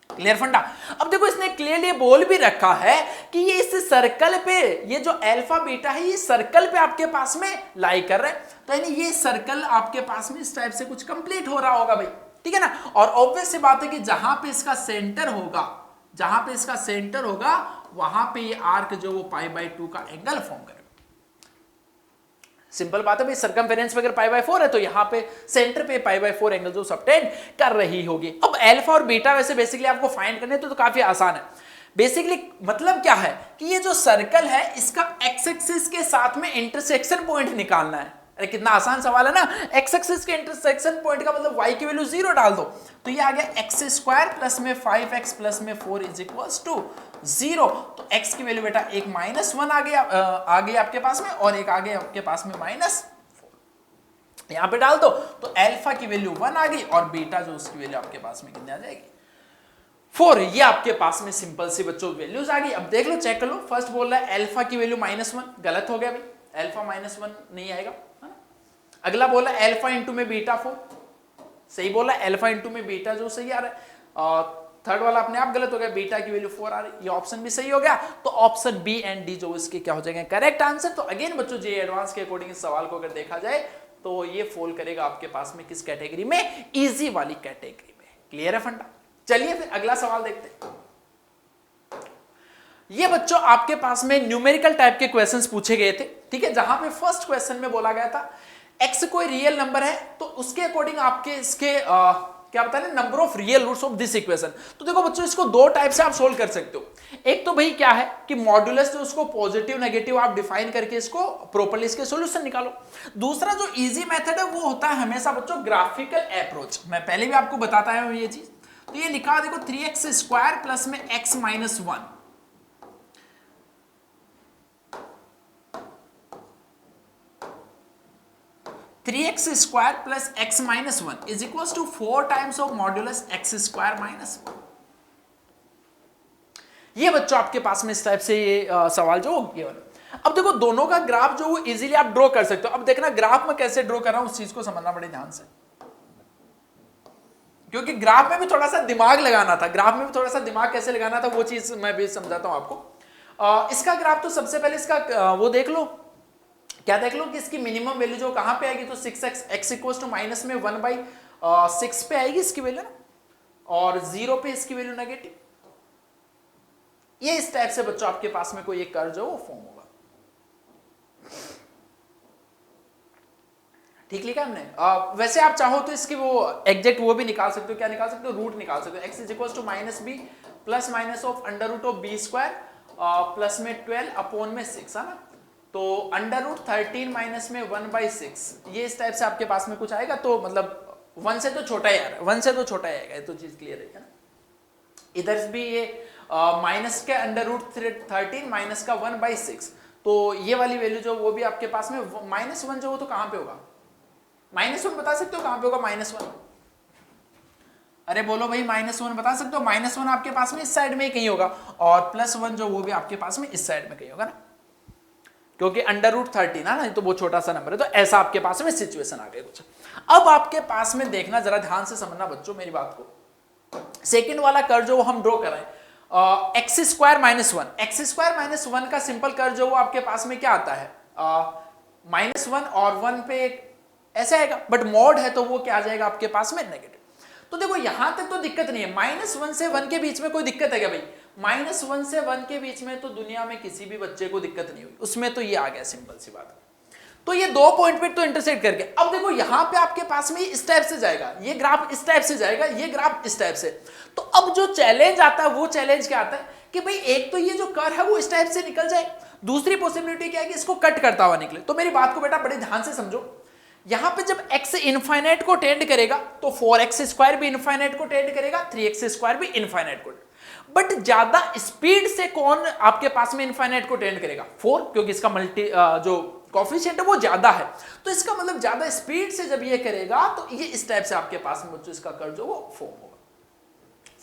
क्लियर फंडा? अब देखो इसने क्लियरली बोल भी रखा है कि ये इस सर्कल पे, ये जो अल्फा बीटा है ये सर्कल पे आपके पास में लाई कर रहे हैं। तो यानी ये सर्कल आपके पास में इस टाइप से कुछ कंप्लीट हो रहा होगा भाई, ठीक है ना? और ऑब्वियस सी बात है कि जहां पे इसका सेंटर होगा, जहां पे इसका सेंटर होगा वहां पे ये आर्क जो वो पाई बाई 2 का एंगल फॉर्म करेगा। सिंपल बात है भाई, सर्कमफेरेंस पे अगर पाई बाई 4 है तो यहाँ पे सेंटर पे पाई बाई 4 एंगल जो सबटेंड कर रही होगी। अब अल्फा और बीटा वैसे बेसिकली आपको फाइंड करने तो काफी आसान है। बेसिकली मतलब क्या है कि ये जो सर्कल है इसका एक्स एक्सिस के साथ में इंटरसेक्शन पॉइंट निकालना है। अरे कितना आसान सवाल है ना? एक्स एक्सिस के इंटरसेक्शन पॉइंट का मतलब y की वैल्यू 0 डाल दो, तो ये आ गया एक्स स्क्वायर प्लस में 5x प्लस में 4 इज इक्वल्स टू 0। तो x की वैल्यू बेटा एक -1 आ गया आपके पास में, और एक आ गया आपके पास में -4। यहां पे डाल दो तो अल्फा की वैल्यू 1 आ गई और बीटा जो उसकी वैल्यू आपके पास में कितनी आ जाएगी, 4। ये आपके पास में सिंपल सी बच्चों वैल्यूज आ गई। अब देख लो, चेक कर लो। फर्स्ट बोल रहा है अल्फा की वैल्यू -1, गलत हो गया भाई, अल्फा -1 नहीं आएगा। अगला बोला अल्फा इंटू में बीटा 4, सही बोला। अल्फा इंटू में बीटा जो सही आ रहा है। और थर्ड वाला अपने आप गलत हो गया, बीटा की वैल्यू 4 आ रही, ये ऑप्शन भी सही हो गया। तो ऑप्शन बी एंड डी जो इसके क्या हो जाएंगे, करेक्ट आंसर। तो अगेन बच्चों जे एडवांस के अकॉर्डिंग इस सवाल को अगर देखा जाए तो ये फॉल करेगा आपके पास में किस कैटेगरी में, इजी वाली कैटेगरी में। क्लियर है फंडा? चलिए फिर अगला सवाल देखते हैं। ये बच्चों आपके पास में न्यूमेरिकल टाइप के क्वेश्चंस पूछे गए थे, ठीक है, जहां पे फर्स्ट क्वेश्चन में बोला गया था x कोई रियल नंबर है तो उसके अकॉर्डिंग आपके इसके क्या बताया, number of real roots of this equation. तो देखो बच्चों इसको दो टाइप से आप सोल्व कर सकते हो। एक तो भाई क्या है कि मॉड्यूलस जो उसको पॉजिटिव नेगेटिव आप डिफाइन करके इसको प्रॉपर्ली इसके सॉल्यूशन निकालो। दूसरा जो इजी मेथड है वो होता है हमेशा बच्चों ग्राफिकल अप्रोच। मैं पहले भी आपको बताता हूं ये चीज। तो ये लिखा देखो 3x स्क्वायर प्लस में x minus 1, three x square plus x minus 1 is equal to 4 times of modulus x square minus 1। ये बच्चों आपके पास में इस टाइप से ये सवाल जो गिवन है। अब देखो दोनों का ग्राफ जो इजीली आप ड्रॉ कर सकते हो। अब देखना ग्राफ में कैसे ड्रॉ कर रहा हूं उस चीज को समझना बड़े ध्यान से, क्योंकि ग्राफ में भी थोड़ा सा दिमाग लगाना था। ग्राफ में भी थोड़ा सा दिमाग कैसे लगाना था वो चीज मैं भी समझाता हूं आपको। इसका ग्राफ तो सबसे पहले इसका वो देख लो, क्या देख लो कि इसकी मिनिमम वैल्यू जो कहां पे आएगी, तो 6x x equals to minus में 1/6 पे आएगी इसकी वैल्यू ना, और 0 पे इसकी वैल्यू नेगेटिव। ये इस टाइप से बच्चों आपके पास में कोई एक कर्व जो वो फॉर्म होगा। ठीक लिखा हमने। वैसे आप चाहो तो इसकी वो एग्जैक्ट वो भी निकाल सकते हो। क्या निकाल सकते हो, रूट निकाल सकते हो। x is equals to minus b plus minus of under root of b square plus में 12 अपॉन में 6 है ना। तो अंडर रूट 13 माइनस में 1/6, ये इस टाइप से आपके पास में कुछ आएगा। तो मतलब 1 से तो छोटा ही आ रहा है, 1 से तो छोटा ही आएगा, तो चीज क्लियर है ना। इधर भी ये माइनस के अंडर रूट 13 माइनस का 1/6, तो ये वाली वैल्यू जो वो भी आपके पास में -1 जो वो तो कहां पे होगा, -1 बता सकते हो कहां पे होगा -1? अरे बोलो भाई -1 बता सकते हो। -1 आपके पास में इस साइड में ही कहीं होगा, और +1 जो वो भी आपके पास में इस साइड में कहीं होगा ना, क्योंकि अंडर रूट 13 है ना, तो वो छोटा सा नंबर है। तो ऐसा आपके पास में सिचुएशन आ गई कुछ। अब आपके पास में देखना, जरा ध्यान से समझना बच्चों मेरी बात को। सेकंड वाला कर्व जो हम ड्रॉ कर रहे हैं x square minus 1, x square minus 1 का सिंपल कर्व जो वो आपके पास में क्या आता है, -1 और 1 पे ऐसे आएगा, बट मॉड है तो वो क्या आ जाएगा आपके पास में नेगेटिव। तो देखो यहां तक तो दिक्कत नहीं है। -1 से 1 के बीच में कोई दिक्कत है क्या भाई? -1 से 1 के बीच में तो दुनिया में किसी भी बच्चे को दिक्कत नहीं हुई, उसमें तो ये आ गया, सिंपल सी बात। तो ये दो पॉइंट पे तो इंटरसेक्ट करके, अब देखो यहां पे आपके पास में इस टाइप से जाएगा, ये ग्राफ इस टाइप से जाएगा, ये ग्राफ इस टाइप से। तो अब जो चैलेंज आता है वो चैलेंज क्या आता है कि भाई एक तो ये जो कर्व है वो इस टाइप से निकल जाए, दूसरी पॉसिबिलिटी क्या है कि इसको कट करता हुआ निकले। तो मेरी बात को बेटा बड़े ध्यान से समझो यहां पे जब x इनफाइनाइट को टेंड करेगा तो 4x² भी इनफाइनाइट को टेंड करेगा, 3x² भी इनफाइनाइट को। बट ज्यादा स्पीड से कौन आपके पास में इनफाइनाइट को टेंड करेगा? 4, क्योंकि इसका जो कोफिशिएंट है वो ज्यादा है। तो इसका मतलब ज्यादा स्पीड से जब ये करेगा तो ये इस टाइप से आपके पास में बच्चों इसका कर्व जो वो फॉर्म होगा।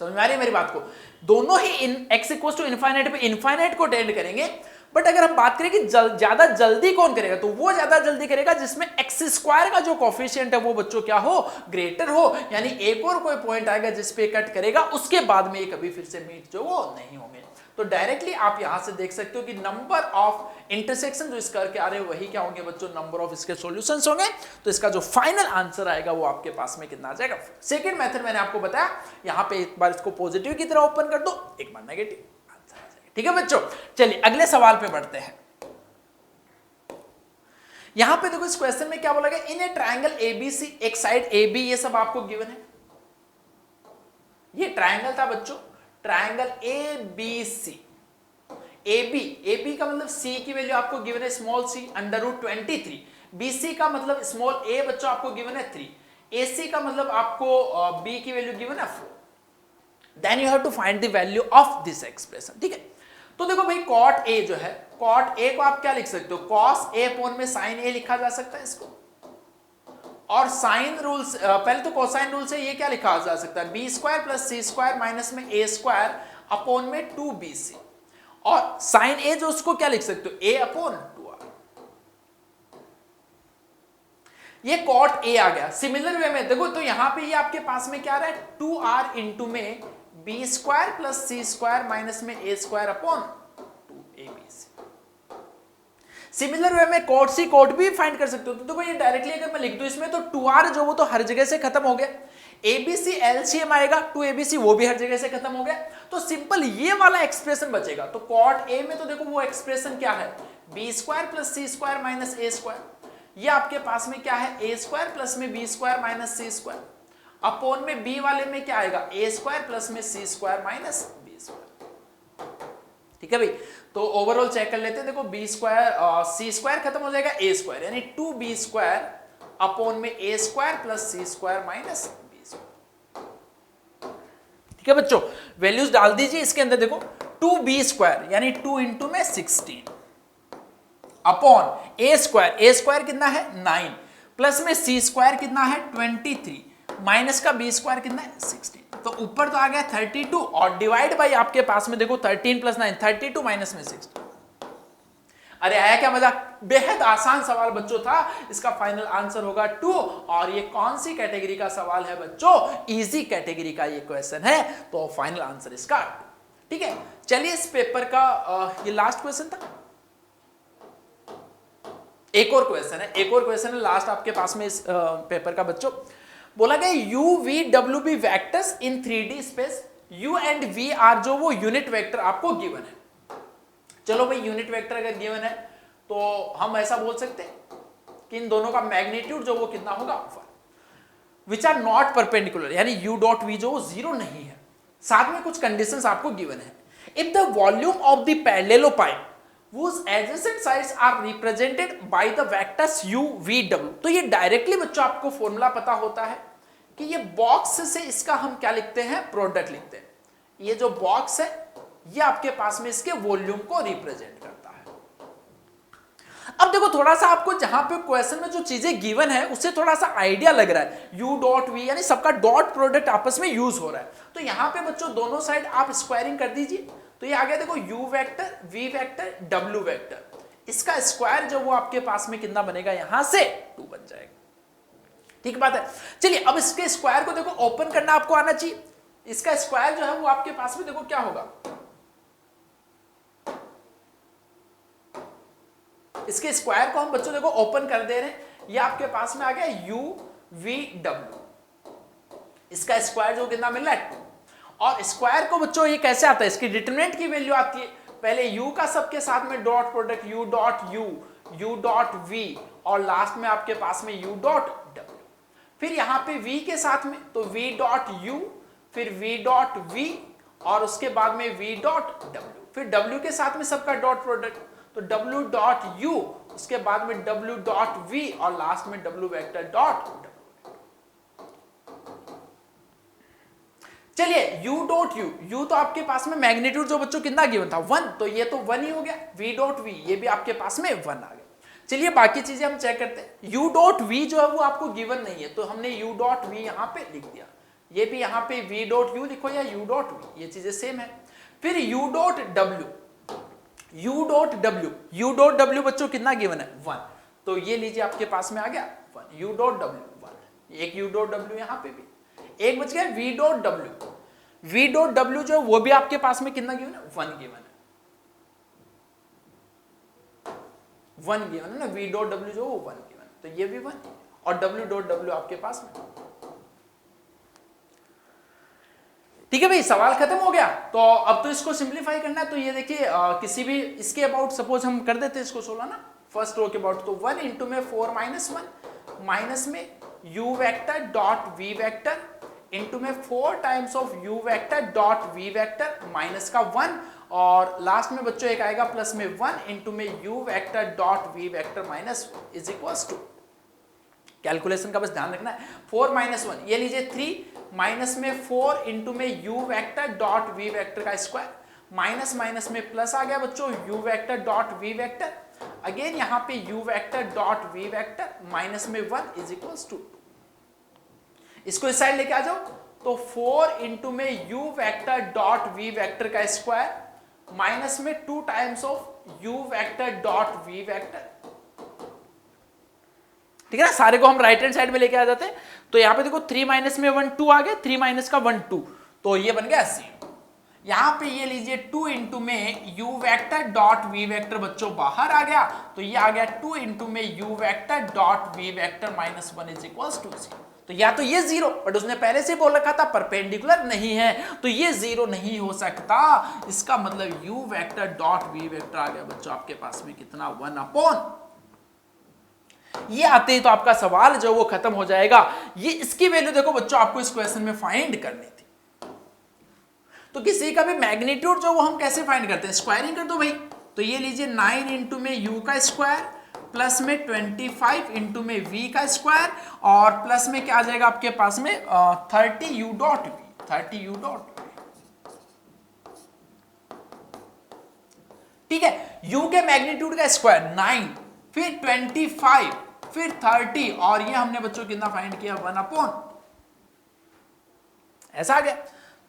समझ में आ रही है मेरी बात को? दोनों ही x इक्वल टू इनफाइनाइट पे इनफाइनाइट को टेंड करेंगे। बट अगर हम बात करें कि ज्यादा जल्दी कौन करेगा, तो वो ज्यादा जल्दी करेगा जिसमें x² का जो कोफिशिएंट है वो बच्चों क्या हो? ग्रेटर हो। यानी एक और कोई पॉइंट आएगा जिस पे कट करेगा, उसके बाद में ये कभी फिर से मीट जो वो नहीं होंगे। तो डायरेक्टली आप यहां से देख सकते हो कि नंबर ऑफ इंटरसेक्शन जो इस करके आ रहे हैं वही क्या होंगे बच्चों? नंबर ऑफ इसके सॉल्यूशंस होंगे। तो इसका जो फाइनल आंसर आएगा वो आपके पास में कितना आ जाएगा? सेकंड मेथड मैंने आपको बताया, यहां पे एक बार इसको पॉजिटिव की तरह ओपन कर दो, एक बार नेगेटिव। ठीक है बच्चों, चलिए अगले सवाल पे बढ़ते हैं। यहां पे देखो इस क्वेश्चन में क्या बोला गया? इन ए ट्रायंगल एबीसी, एक साइड AB, ये सब आपको गिवन है। ये ट्रायंगल था बच्चों, ट्रायंगल ABC। AB का मतलब C की वैल्यू आपको गिवन है स्मॉल c √23। BC का मतलब स्मॉल a बच्चों आपको गिवन है 3। AC का मतलब आपको B की वैल्यू गिवन है 4। Then you have to find the value of this expression. ठीक है, तो देखो भाई cot A जो है, cot A को आप क्या लिख सकते हो? cos A अपॉन में sin A लिखा जा सकता है इसको। और साइन रूल्स, पहले तो कोसाइन रूल से ये क्या लिखा जा सकता है? b² + c² माइनस में a² अपॉन में 2bc। और साइन A जो उसको क्या लिख सकते हो? a upon 2r। ये cot A आ गया। सिमिलर वे में देखो तो यहां पे ये आपके पास में क्या आ रहा है? 2r इंटू में b² + c² माइनस में a² upon 2abc। Similar way में cot C cot B find कर सकते हो। तो देखो ये डायरेक्टली अगर मैं लिख दूं इसमें तो 2r जो वो तो हर जगह से खत्म हो गया, ABC LCM आएगा 2abc, वो भी हर जगह से खत्म हो गया। तो सिंपल ये वाला एक्सप्रेशन बचेगा। तो cot A में तो देखो वो एक्सप्रेशन क्या है? b² + c² minus a²। ये आपके पास में क्या है? a² प्लस में b² माइनस c² अपॉन में b वाले में क्या आएगा? a² प्लस में c² माइनस b²। ठीक है भाई, तो ओवरऑल चेक कर लेते हैं। देखो c² खत्म हो जाएगा a² यानी 2b² अपॉन में a² plus c² minus b²। ठीक है बच्चों, वैल्यूज डाल दीजिए इसके अंदर। देखो 2b² यानी 2 इंटू में 16 अपॉन a² कितना है? 9 प्लस में c² कितना है? 23 माइनस का b² कितना है? 16। तो ऊपर तो आ गया 32 और डिवाइड बाई आपके पास में देखो 13 + 9 32 माइनस में 16। अरे आया क्या मजा? बेहद आसान सवाल बच्चों था। इसका फाइनल आंसर होगा 2। और ये कौन सी कैटेगरी का सवाल है बच्चों? इजी कैटेगरी का ये क्वेश्चन है। तो फाइनल आंसर इसका 2। ठीक है, चलिए इस पेपर का ये लास्ट क्वेश्चन था। एक और क्वेश्चन है लास्ट आपके पास में इस पेपर का बच्चों। बोला गया u v w b vectors in 3D space. u and v are जो वो यूनिट वेक्टर आपको गिवन है। चलो भाई यूनिट वेक्टर अगर गिवन है तो हम ऐसा बोल सकते हैं कि इन दोनों का मैग्नीट्यूड जो वो कितना होगा? विच आर नॉट परपेंडिकुलर, यानी u डॉट v जो वो 0 नहीं है। साथ में कुछ कंडीशंस आपको गिवन है। If the volume of the parallelepiped whose adjacent sides are represented by the vectors u v w। तो ये डायरेक्टली बच्चों आपको फॉर्मूला पता होता है कि ये बॉक्स से इसका हम क्या लिखते हैं? प्रोडक्ट लिखते हैं। ये जो बॉक्स है ये आपके पास में इसके वॉल्यूम को रिप्रेजेंट करता है। अब देखो थोड़ा सा आपको जहां पे क्वेश्चन में जो चीजें गिवन है उससे थोड़ा सा आइडिया लग रहा है। u डॉट v यानी सबका डॉट प्रोडक्ट आपस में यूज हो रहा है। तो यहां पे बच्चों दोनों साइड आप स्क्वायरिंग कर दीजिए। तो ये आ गया देखो u vector, v vector, w vector. इसका स्क्वायर जो वो आपके पास में कितना बनेगा? यहां से 2 बन जाएगा। ठीक बात है। चलिए अब इसके स्क्वायर को देखो ओपन करना आपको आना चाहिए। इसका स्क्वायर जो है वो आपके पास में देखो क्या होगा? इसके स्क्वायर को हम बच्चों देखो ओपन कर दे रहे हैं। ये आपके पास में आ गया u v w। इसका स्क्वायर जो कितना मिल रहा है? 2। और स्क्वायर को बच्चों ये कैसे आता है? इसकी डिटरमिनेंट की वैल्यू आती है। पहले u का सबके साथ में dot product u dot v और लास्ट में आपके पास में u डॉट w। फिर यहां पे v के साथ में तो v डॉट u, फिर v डॉट v और उसके बाद में v डॉट w, फिर w के साथ में सबका डॉट प्रोडक्ट तो w डॉट u उसके बाद में w डॉट v और लास्ट में w वेक्टर डॉट। चलिए u डॉट u तो आपके पास में मैग्नीट्यूड जो बच्चों कितना गिवन था 1, तो ये तो 1 ही हो गया। v डॉट v ये भी आपके पास में 1 आ गया। चलिए बाकी चीजें हम चेक करते हैं। u डॉट v जो है वो आपको गिवन नहीं है, तो हमने u डॉट v यहां पे लिख दिया। ये भी यहां पे v डॉट u लिखो या u डॉट v, ये चीजें सेम है। फिर u डॉट w बच्चों कितना गिवन है 1, तो ये लीजिए आपके पास में आ गया 1 u डॉट w 1। एक u डॉट w यहां पे भी, एक बच गया v डॉट w जो है वो भी आपके पास में कितना गिवन है 1 गिवन है, 1 गिवन है ना। v डॉट w जो वो 1 गिवन, तो ये भी 1 और w डॉट w आपके पास में। ठीक है भाई, सवाल खत्म हो गया। तो अब तो इसको सिंप्लीफाई करना है। तो ये देखिए किसी भी इसके अबाउट सपोज हम कर देते हैं इसको 16 ना, फर्स्ट रो के अबाउट, तो 1 इंटू में 4 माइनस 1 माइनस में u vector dot v vector into में 4 times of u vector dot v vector minus का 1 और लास्ट में बच्चों एक आएगा प्लस में 1 इंटू में u vector dot v vector minus is equals to, calculation का बस ध्यान रखना है, 4 माइनस 1 ये लीजिए 3 माइनस में 4 इंटू में u vector dot v vector का स्क्वायर माइनस माइनस में प्लस आ गया बच्चों u vector dot v vector, again यहाँ पे u vector dot v vector minus में 1 इज इक्वल्स टू 2। इसको इस साइड लेके आ जाओ, तो 4 इंटू में u vector dot v vector का स्क्वायर माइनस में 2 times of u vector dot v vector. ठीक है ना, सारे को हम राइट हैंड साइड में लेके आ जाते हैं। तो यहाँ पे देखो 3 माइनस में 1 2 आ गया, 3 माइनस का 1 2, तो ये बन गया 0। यहाँ पे ये लीजिए 2 इंटू में u vector dot v vector बच्चों बाहर आ गया, तो ये आ गया 2 इंटू में u vector dot v vector minus 1 is equals to 0। तो या तो ये 0, बट उसने पहले से बोल रखा था परपेंडिकुलर नहीं है, तो ये 0 नहीं हो सकता। इसका मतलब u vector dot v vector आ गया बच्चों आपके पास में कितना 1 अपॉन, ये आते ही तो आपका सवाल जो वो खत्म हो जाएगा। ये इसकी वैल्यू देखो बच्चों आपको इस क्वेश्चन में फाइंड करनी थी। तो किसी का भी मैग्नीट्यूड जो वो हम कैसे फाइंड करते हैं, स्क्वायरिंग कर दो भाई। तो ये लीजिए 9 इंटू में u का स्क्वायर प्लस में 25 इंटू में v का स्क्वायर और प्लस में क्या आ जाएगा आपके पास में 30 u dot v, 30 u dot v। ठीक है, u के मैग्नीट्यूड का स्क्वायर 9 फिर 25 फिर 30 और ये हमने बच्चों कितना फाइंड किया 1 अपॉन, ऐसा आ गया।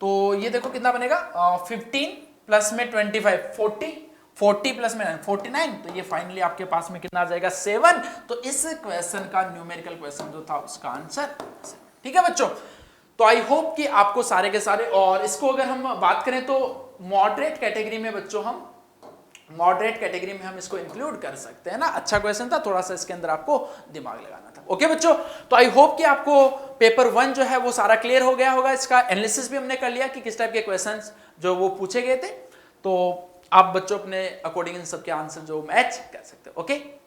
तो ये देखो कितना बनेगा 15 प्लस में 25 40 प्लस में 49, तो ये फाइनली आपके पास में कितना आ जाएगा 7। तो इस क्वेश्चन का न्यूमेरिकल क्वेश्चन जो था उसका आंसर। ठीक है बच्चों, तो आई होप कि आपको सारे के सारे, और इसको अगर हम बात करें तो मॉडरेट कैटेगरी में बच्चों हम हम इसको इंक्लूड कर सकते हैं ना। अच्छा क्वेश्चन था, थोड़ा सा इसके अंदर आपको दिमाग लगाना था। ओके बच्चों, तो आई होप कि आपको पेपर 1 जो है वो सारा क्लियर हो गया होगा। इसका एनालिसिस भी हमने कर लिया कि किस टाइप के क्वेश्चंस जो वो पूछे गए थे, तो आप बच्चों अपने अकॉर्डिंग इन सबके आंसर जो मैच कर सकते हो। ओके।